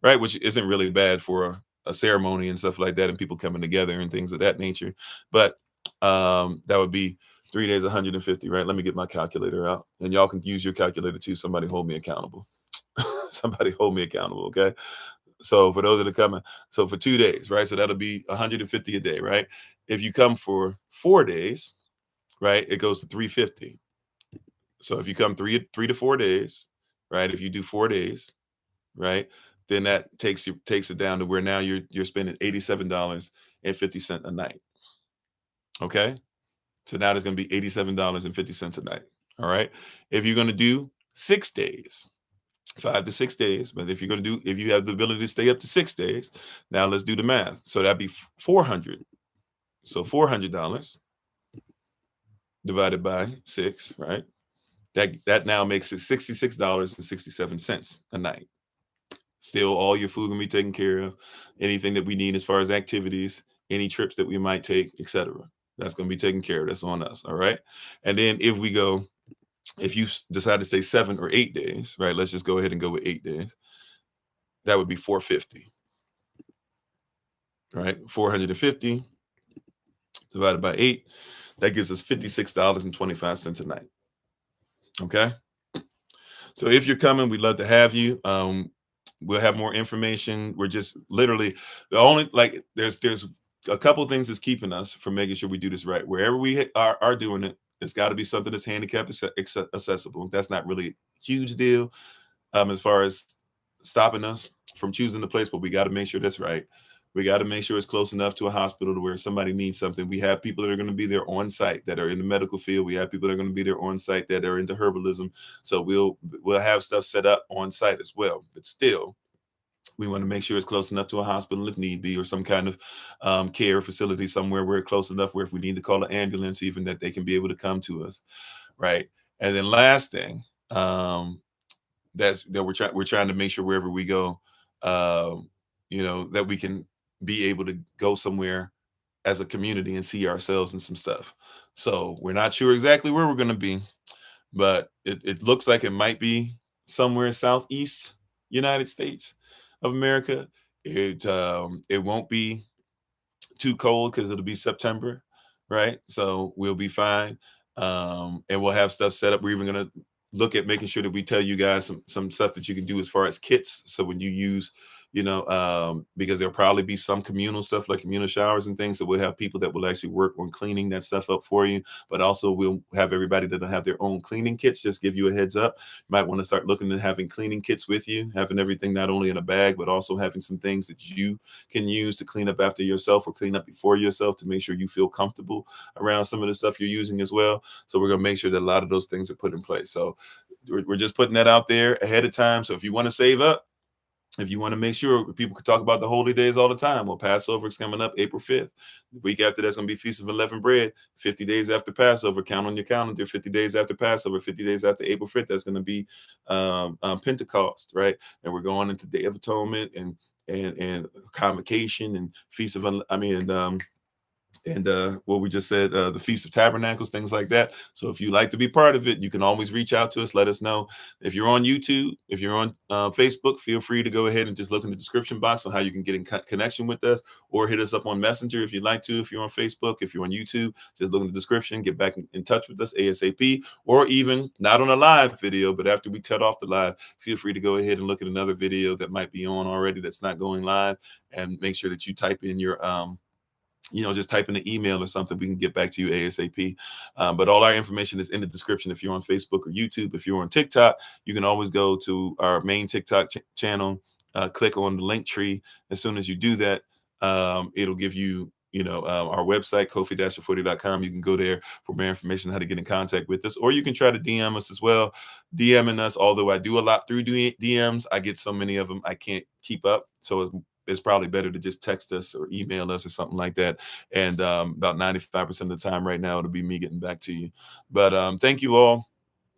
Speaker 1: right? Which isn't really bad for a ceremony and stuff like that, and people coming together and things of that nature. But that would be 3 days, 150, right? Let me get my calculator out, and y'all can use your calculator too. Somebody hold me accountable. Somebody hold me accountable, okay? So for those that are coming, so for 2 days, right? So that'll be 150 a day, right? If you come for 4 days, right, it goes to 350. So if you come three to 4 days, right? If you do 4 days, right, then that takes it down to where now you're spending $87.50 a night. Okay. So now there's going to be $87.50 a night. All right. If you're going to do 6 days, 5 to 6 days, but if you have the ability to stay up to 6 days, now let's do the math. So that'd be 400. So $400 divided by 6, right? That now makes it $66.67 a night. Still, all your food gonna be taken care of. Anything that we need as far as activities, any trips that we might take, etc. That's gonna be taken care of. That's on us. All right. And then if you decide to stay 7 or 8 days, right? Let's just go ahead and go with 8 days. That would be $450. Right? 450 divided by 8. That gives us $56.25 a night. Okay. So if you're coming, we'd love to have you. We'll have more information. We're just literally there's a couple things that's keeping us from making sure we do this right. Wherever we are doing it, it's got to be something that's handicap accessible. That's not really a huge deal as far as stopping us from choosing the place, but we got to make sure that's right. We got to make sure it's close enough to a hospital to where somebody needs something. We have people that are going to be there on site that are in the medical field. We have people that are going to be there on site that are into herbalism. So we'll have stuff set up on site as well. But still, we want to make sure it's close enough to a hospital if need be, or some kind of care facility somewhere where it's close enough where if we need to call an ambulance, even that they can be able to come to us, right? And then last thing, that we're trying to make sure wherever we go, that we can be able to go somewhere as a community and see ourselves in some stuff. So we're not sure exactly where we're going to be, but it looks like it might be somewhere southeast United States of America. It won't be too cold because it'll be September, right? So we'll be fine. And we'll have stuff set up. We're even gonna look at making sure that we tell you guys some stuff that you can do as far as kits. So when you use, because there'll probably be some communal stuff like communal showers and things. So we'll have people that will actually work on cleaning that stuff up for you. But also we'll have everybody that'll have their own cleaning kits. Just give you a heads up. You might want to start looking at having cleaning kits with you, having everything not only in a bag, but also having some things that you can use to clean up after yourself or clean up before yourself to make sure you feel comfortable around some of the stuff you're using as well. So we're going to make sure that a lot of those things are put in place. So we're just putting that out there ahead of time. So if you want to save up, if you want to make sure people could talk about the holy days all the time, well, Passover is coming up April 5th. The week after that's going to be Feast of Unleavened Bread. 50 days after Passover, count on your calendar. 50 days after Passover, 50 days after April 5th, that's going to be Pentecost, right? And we're going into Day of Atonement and Convocation and Feast of, what we just said, the Feast of Tabernacles, things like that. So if you like to be part of it, you can always reach out to us. Let us know. If you're on YouTube, if you're on Facebook, feel free to go ahead and just look in the description box on how you can get in connection with us, or hit us up on Messenger if you'd like to. If you're on Facebook, if you're on YouTube, just look in the description, get back in touch with us ASAP, or even not on a live video, but after we cut off the live, feel free to go ahead and look at another video that might be on already that's not going live, and make sure that you type in your just type in an email or something. We can get back to you ASAP. But all our information is in the description. If you're on Facebook or YouTube, if you're on TikTok, you can always go to our main TikTok channel, click on the link tree. As soon as you do that, it'll give you, our website, Kofi-Ofori.com. You can go there for more information on how to get in contact with us, or you can try to DM us as well. DMing us, although I do a lot through DMs, I get so many of them I can't keep up. So it's probably better to just text us or email us or something like that. And about 95% of the time right now, it'll be me getting back to you. But thank you all.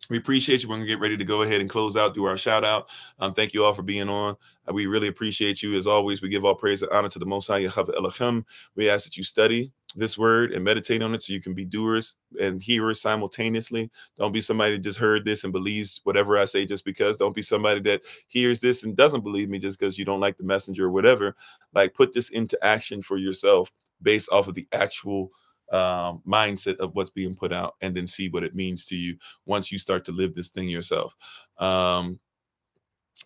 Speaker 1: We appreciate you. We're going to get ready to go ahead and close out, do our shout out. Thank you all for being on. We really appreciate you. As always, we give all praise and honor to the Most High, Yahweh Elohim. We ask that you study this word and meditate on it so you can be doers and hearers simultaneously. Don't be somebody that just heard this and believes whatever I say just because. Don't be somebody that hears this and doesn't believe me just because you don't like the messenger or whatever. Like, put this into action for yourself based off of the actual mindset of what's being put out, and then see what it means to you once you start to live this thing yourself.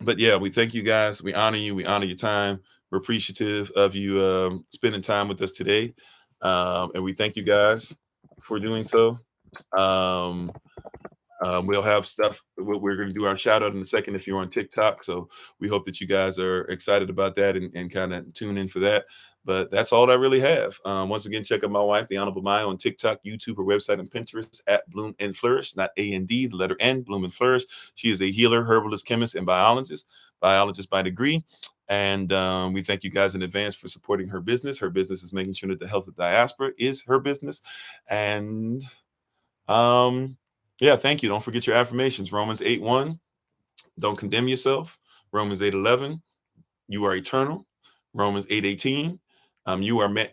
Speaker 1: But yeah, we thank you guys. We honor you. We honor your time. We're appreciative of you spending time with us today. And we thank you guys for doing so. We'll have stuff. We're going to do our shout out in a second if you're on TikTok. So we hope that you guys are excited about that and kind of tune in for that. But that's all I really have. Once again, check out my wife, the Honorable Maya, on TikTok, YouTube, her website, and Pinterest at Bloom and Flourish, not A-N-D, the letter N, Bloom and Flourish. She is a healer, herbalist, chemist, and biologist by degree. And we thank you guys in advance for supporting her business. Her business is making sure that the health of the diaspora is her business. And yeah, thank you. Don't forget your affirmations. Romans 8:1, don't condemn yourself. Romans 8:11, you are eternal. Romans 8:18, Romans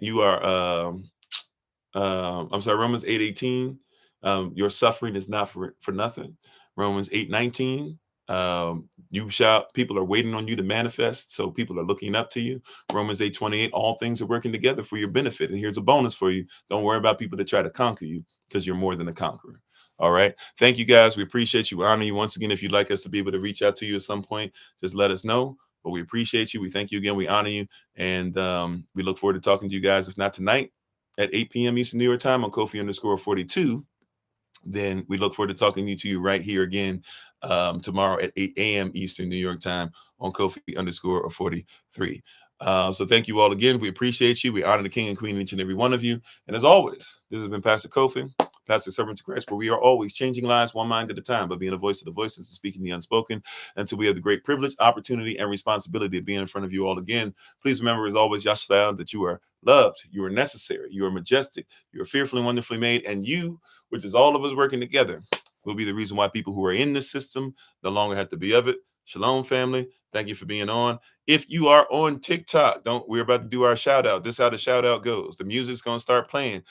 Speaker 1: 8:18, your suffering is not for nothing. Romans 8:19, people are waiting on you to manifest, so people are looking up to you. Romans 8:28, all things are working together for your benefit. And here's a bonus for you. Don't worry about people that try to conquer you, because you're more than a conqueror. All right. Thank you guys. We appreciate you. We honor you. Once again, if you'd like us to be able to reach out to you at some point, just let us know. But we appreciate you. We thank you again. We honor you. And we look forward to talking to you guys, if not tonight, at 8 p.m. Eastern New York time on Kofi_42. Then we look forward to talking to you right here again tomorrow at 8 a.m. Eastern New York time on Kofi_43. So thank you all again. We appreciate you. We honor the King and Queen, each and every one of you. And as always, this has been Pastor Kofi, Pastor Servant to Christ, where we are always changing lives one mind at a time, but being a voice of the voiceless and speaking the unspoken, until we have the great privilege, opportunity, and responsibility of being in front of you all again. Please remember, as always, Yashara'al, that you are loved, you are necessary, you are majestic, you are fearfully and wonderfully made, and you, which is all of us working together, will be the reason why people who are in this system no longer have to be of it. Shalom, family. Thank you for being on. If you are on TikTok, we're about to do our shout out. This is how the shout out goes. The music's going to start playing.